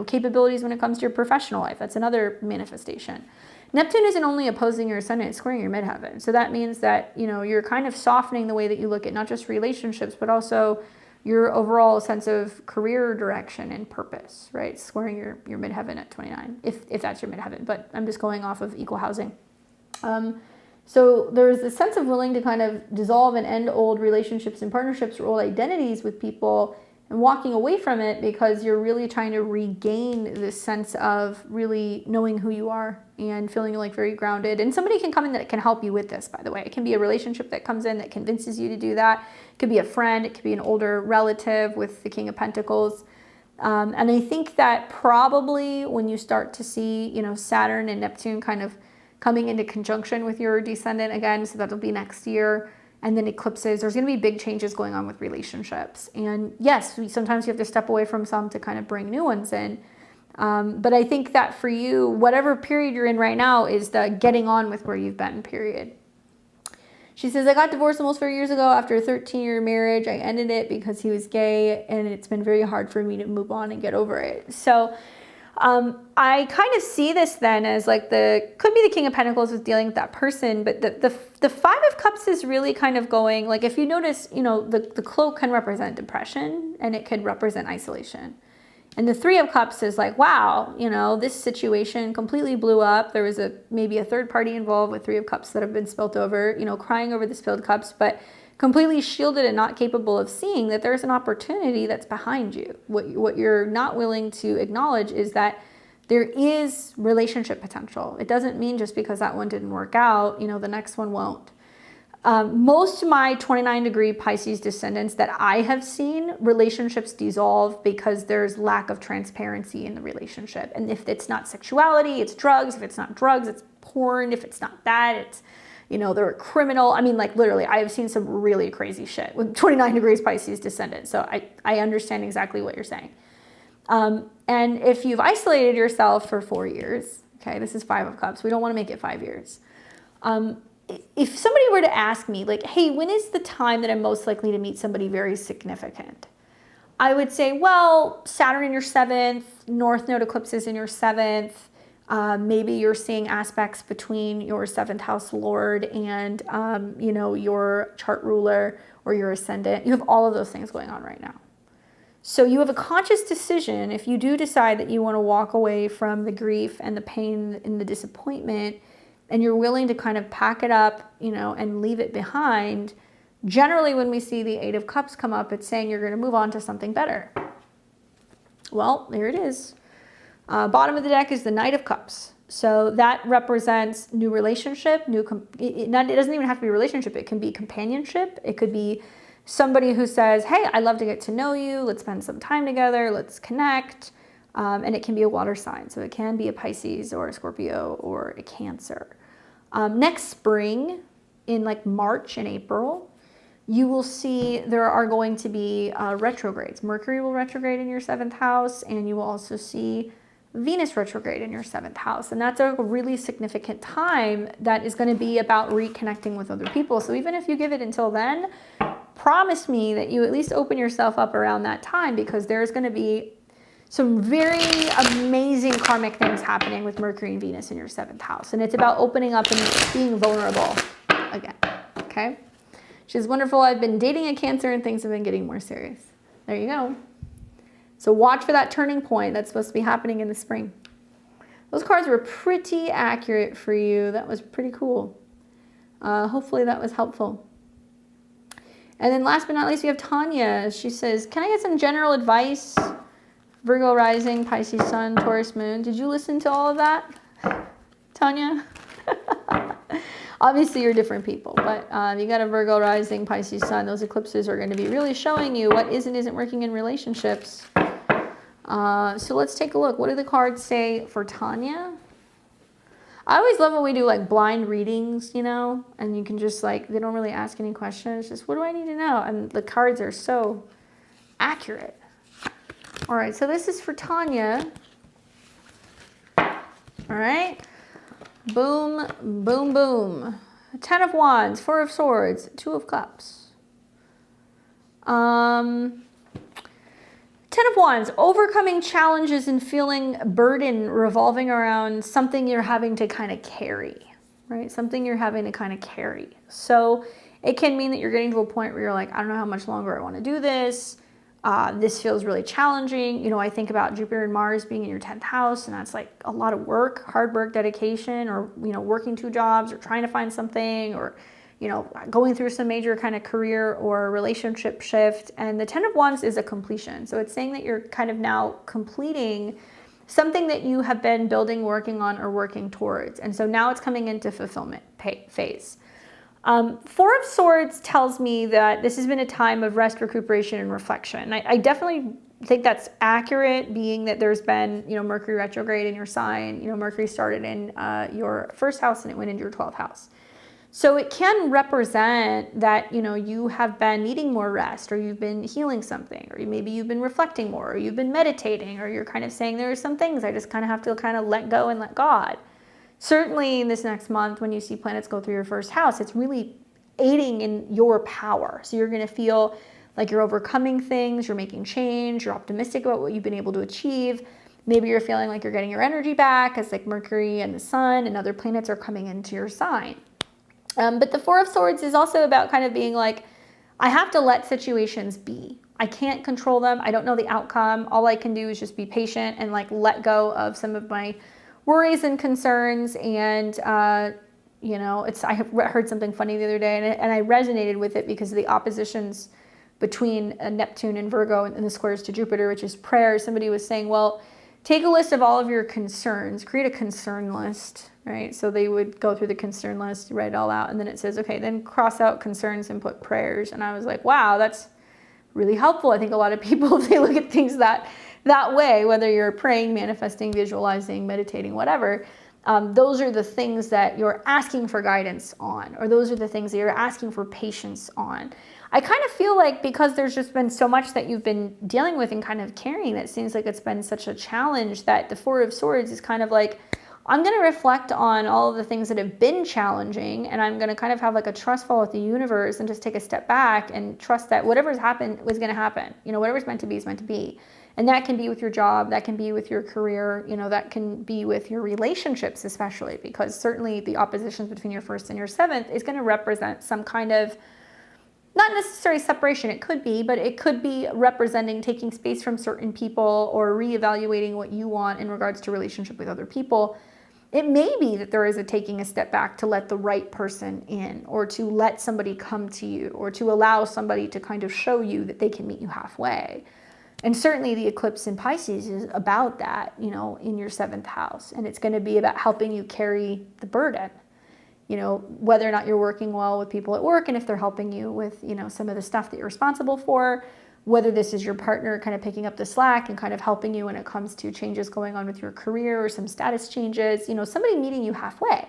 capabilities when it comes to your professional life. That's another manifestation. Neptune isn't only opposing your ascendant, it's squaring your midheaven. So that means that, you're kind of softening the way that you look at not just relationships, but also your overall sense of career direction and purpose, right? Squaring your midheaven at 29, if that's your midheaven, but I'm just going off of equal housing. So there's a sense of willing to kind of dissolve and end old relationships and partnerships or old identities with people and walking away from it because you're really trying to regain this sense of really knowing who you are and feeling like very grounded. And somebody can come in that can help you with this, by the way. It can be a relationship that comes in that convinces you to do that. It could be a friend. It could be an older relative with the King of Pentacles. And I think that probably when you start to see, Saturn and Neptune kind of coming into conjunction with your descendant again, so that'll be next year, and then eclipses, there's going to be big changes going on with relationships. And yes, sometimes you have to step away from some to kind of bring new ones in. But I think that for you, whatever period you're in right now is the getting on with where you've been, period. She says, I got divorced almost 4 years ago after a 13-year marriage. I ended it because he was gay, and it's been very hard for me to move on and get over it. So I kind of see this then as like could be the King of Pentacles was dealing with that person, but the Five of Cups is really kind of going, like if you notice, the cloak can represent depression and it could represent isolation. And the Three of Cups is like, wow, you know, this situation completely blew up. There was maybe a third party involved with Three of Cups that have been spilt over, you know, crying over the spilled cups, but completely shielded and not capable of seeing that there's an opportunity that's behind you. What you're not willing to acknowledge is that there is relationship potential. It doesn't mean just because that one didn't work out, you know, the next one won't. Most of my 29-degree Pisces descendants that I have seen, relationships dissolve because there's lack of transparency in the relationship. And if it's not sexuality, it's drugs. If it's not drugs, it's porn. If it's not that, it's, you know, they're a criminal. I mean, like literally, I have seen some really crazy shit with 29 degrees Pisces descendants. So I understand exactly what you're saying. And if you've isolated yourself for 4 years, okay, this is Five of Cups. We don't want to make it 5 years. If somebody were to ask me, like, hey, when is the time that I'm most likely to meet somebody very significant? I would say, well, Saturn in your 7th, North Node eclipses in your 7th. Maybe you're seeing aspects between your 7th house lord and, you know, your chart ruler or your ascendant. You have all of those things going on right now. So you have a conscious decision if you do decide that you want to walk away from the grief and the pain and the disappointment, and you're willing to kind of pack it up, you know, and leave it behind. Generally, when we see the Eight of Cups come up, it's saying you're going to move on to something better. Well, there it is. Bottom of the deck is the Knight of Cups. So that represents new relationship, it doesn't even have to be a relationship. It can be companionship. It could be somebody who says, hey, I'd love to get to know you. Let's spend some time together. Let's connect. And it can be a water sign. So it can be a Pisces or a Scorpio or a Cancer. Next spring, in like March and April, you will see there are going to be retrogrades. Mercury will retrograde in your 7th house, and you will also see Venus retrograde in your 7th house. And that's a really significant time that is going to be about reconnecting with other people. So even if you give it until then, promise me that you at least open yourself up around that time, because there's going to be some very amazing karmic things happening with Mercury and Venus in your 7th house. And it's about opening up and being vulnerable again, okay? She's wonderful. I've been dating a Cancer and things have been getting more serious. There you go. So watch for that turning point that's supposed to be happening in the spring. Those cards were pretty accurate for you. That was pretty cool. Hopefully that was helpful. And then last but not least, we have Tanya. She says, can I get some general advice? Virgo rising, Pisces sun, Taurus moon. Did you listen to all of that, Tanya? Obviously, you're different people, but you got a Virgo rising, Pisces sun. Those eclipses are going to be really showing you what is and isn't working in relationships. So let's take a look. What do the cards say for Tanya? I always love when we do like blind readings, you know, and you can just like, they don't really ask any questions. Just, what do I need to know? And the cards are so accurate. All right, so this is for Tanya. All right. Boom, boom, boom. 10 of Wands, 4 of Swords, 2 of Cups. 10 of Wands, overcoming challenges and feeling burden revolving around something you're having to kind of carry, right? Something you're having to kind of carry. So it can mean that you're getting to a point where you're like, I don't know how much longer I want to do this. This feels really challenging. You know, I think about Jupiter and Mars being in your 10th house, and that's like a lot of work, hard work, dedication, or, you know, working 2 jobs or trying to find something, or, you know, going through some major kind of career or relationship shift. And the 10 of Wands is a completion. So it's saying that you're kind of now completing something that you have been building, working on, or working towards. And so now it's coming into fulfillment phase. 4 of Swords tells me that this has been a time of rest, recuperation, and reflection. I definitely think that's accurate, being that there's been, you know, Mercury retrograde in your sign. You know, Mercury started in your 1st house and it went into your 12th house. So it can represent that, you know, you have been needing more rest, or you've been healing something, or maybe you've been reflecting more, or you've been meditating, or you're kind of saying there are some things I just kind of have to kind of let go and let God. Certainly in this next month, when you see planets go through your 1st house, it's really aiding in your power. So you're going to feel like you're overcoming things, you're making change, you're optimistic about what you've been able to achieve. Maybe you're feeling like you're getting your energy back as like Mercury and the Sun and other planets are coming into your sign. But the 4 of Swords is also about kind of being like, I have to let situations be, I can't control them. I don't know the outcome. All I can do is just be patient and like let go of some of my worries and concerns. And, you know, I heard something funny the other day, and I resonated with it because of the oppositions between Neptune and Virgo and the squares to Jupiter, which is prayer. Somebody was saying, well, take a list of all of your concerns, create a concern list, right? So they would go through the concern list, write it all out, and then it says, okay, then cross out concerns and put prayers. And I was like, wow, that's really helpful. I think a lot of people, if they look at things that way, whether you're praying, manifesting, visualizing, meditating, whatever, those are the things that you're asking for guidance on, or those are the things that you're asking for patience on. I kind of feel like because there's just been so much that you've been dealing with and kind of carrying, that seems like it's been such a challenge, that the Four of Swords is kind of like, I'm going to reflect on all of the things that have been challenging, and I'm going to kind of have like a trust fall with the universe and just take a step back and trust that whatever's happened was going to happen. You know, whatever's meant to be is meant to be. And that can be with your job, that can be with your career, you know, that can be with your relationships, especially because certainly the oppositions between your first and your seventh is going to represent some kind of, not necessarily separation, it could be, but it could be representing taking space from certain people or reevaluating what you want in regards to relationship with other people. It may be that there is a taking a step back to let the right person in, or to let somebody come to you, or to allow somebody to kind of show you that they can meet you halfway. And certainly the eclipse in Pisces is about that, you know, in your seventh house. And it's going to be about helping you carry the burden, you know, whether or not you're working well with people at work, and if they're helping you with, you know, some of the stuff that you're responsible for, whether this is your partner kind of picking up the slack and kind of helping you when it comes to changes going on with your career or some status changes, you know, somebody meeting you halfway.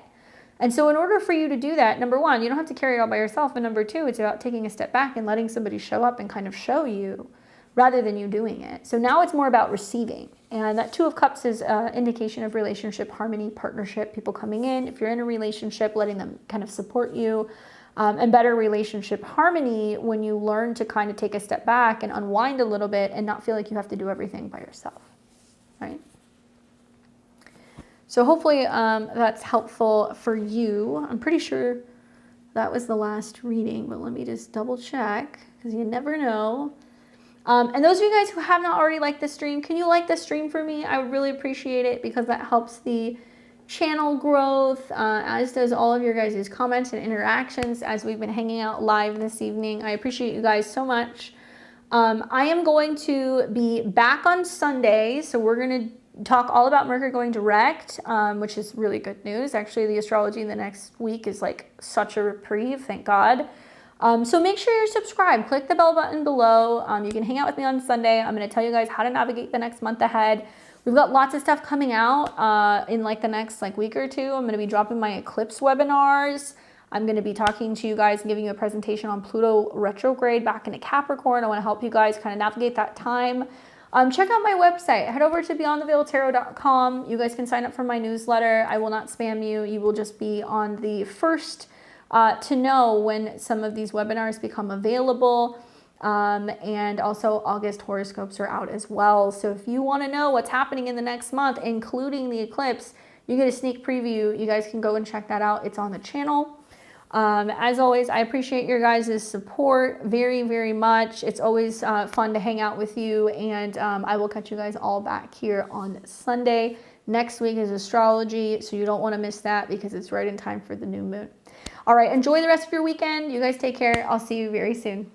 And so in order for you to do that, number one, you don't have to carry it all by yourself. And number two, it's about taking a step back and letting somebody show up and kind of show you rather than you doing it. So now it's more about receiving. And that Two of Cups is an indication of relationship, harmony, partnership, people coming in. If you're in a relationship, letting them kind of support you. And better relationship harmony when you learn to kind of take a step back and unwind a little bit and not feel like you have to do everything by yourself, right? So hopefully that's helpful for you. I'm pretty sure that was the last reading, but let me just double check because you never know. And those of you guys who have not already liked the stream, can you like the stream for me? I would really appreciate it because that helps the channel growth, as does all of your guys' comments and interactions as we've been hanging out live this evening. I appreciate you guys so much. I am going to be back on Sunday, so we're going to talk all about Mercury going direct, which is really good news. Actually, the astrology in the next week is like such a reprieve, thank God. So make sure you're subscribed. Click the bell button below. You can hang out with me on Sunday. I'm going to tell you guys how to navigate the next month ahead. We've got lots of stuff coming out in like the next week or two. I'm going to be dropping my eclipse webinars. I'm going to be talking to you guys and giving you a presentation on Pluto retrograde back into Capricorn. I want to help you guys kind of navigate that time. Check out my website. Head over to beyondtheveiltarot.com. You guys can sign up for my newsletter. I will not spam you. You will just be on the first to know when some of these webinars become available. And also August horoscopes are out as well. So if you want to know what's happening in the next month, including the eclipse, you get a sneak preview. You guys can go and check that out. It's on the channel. As always, I appreciate your guys' support very, very much. It's always fun to hang out with you, and I will catch you guys all back here on Sunday. Next week is astrology, so you don't want to miss that because it's right in time for the new moon. All right, enjoy the rest of your weekend. You guys take care. I'll see you very soon.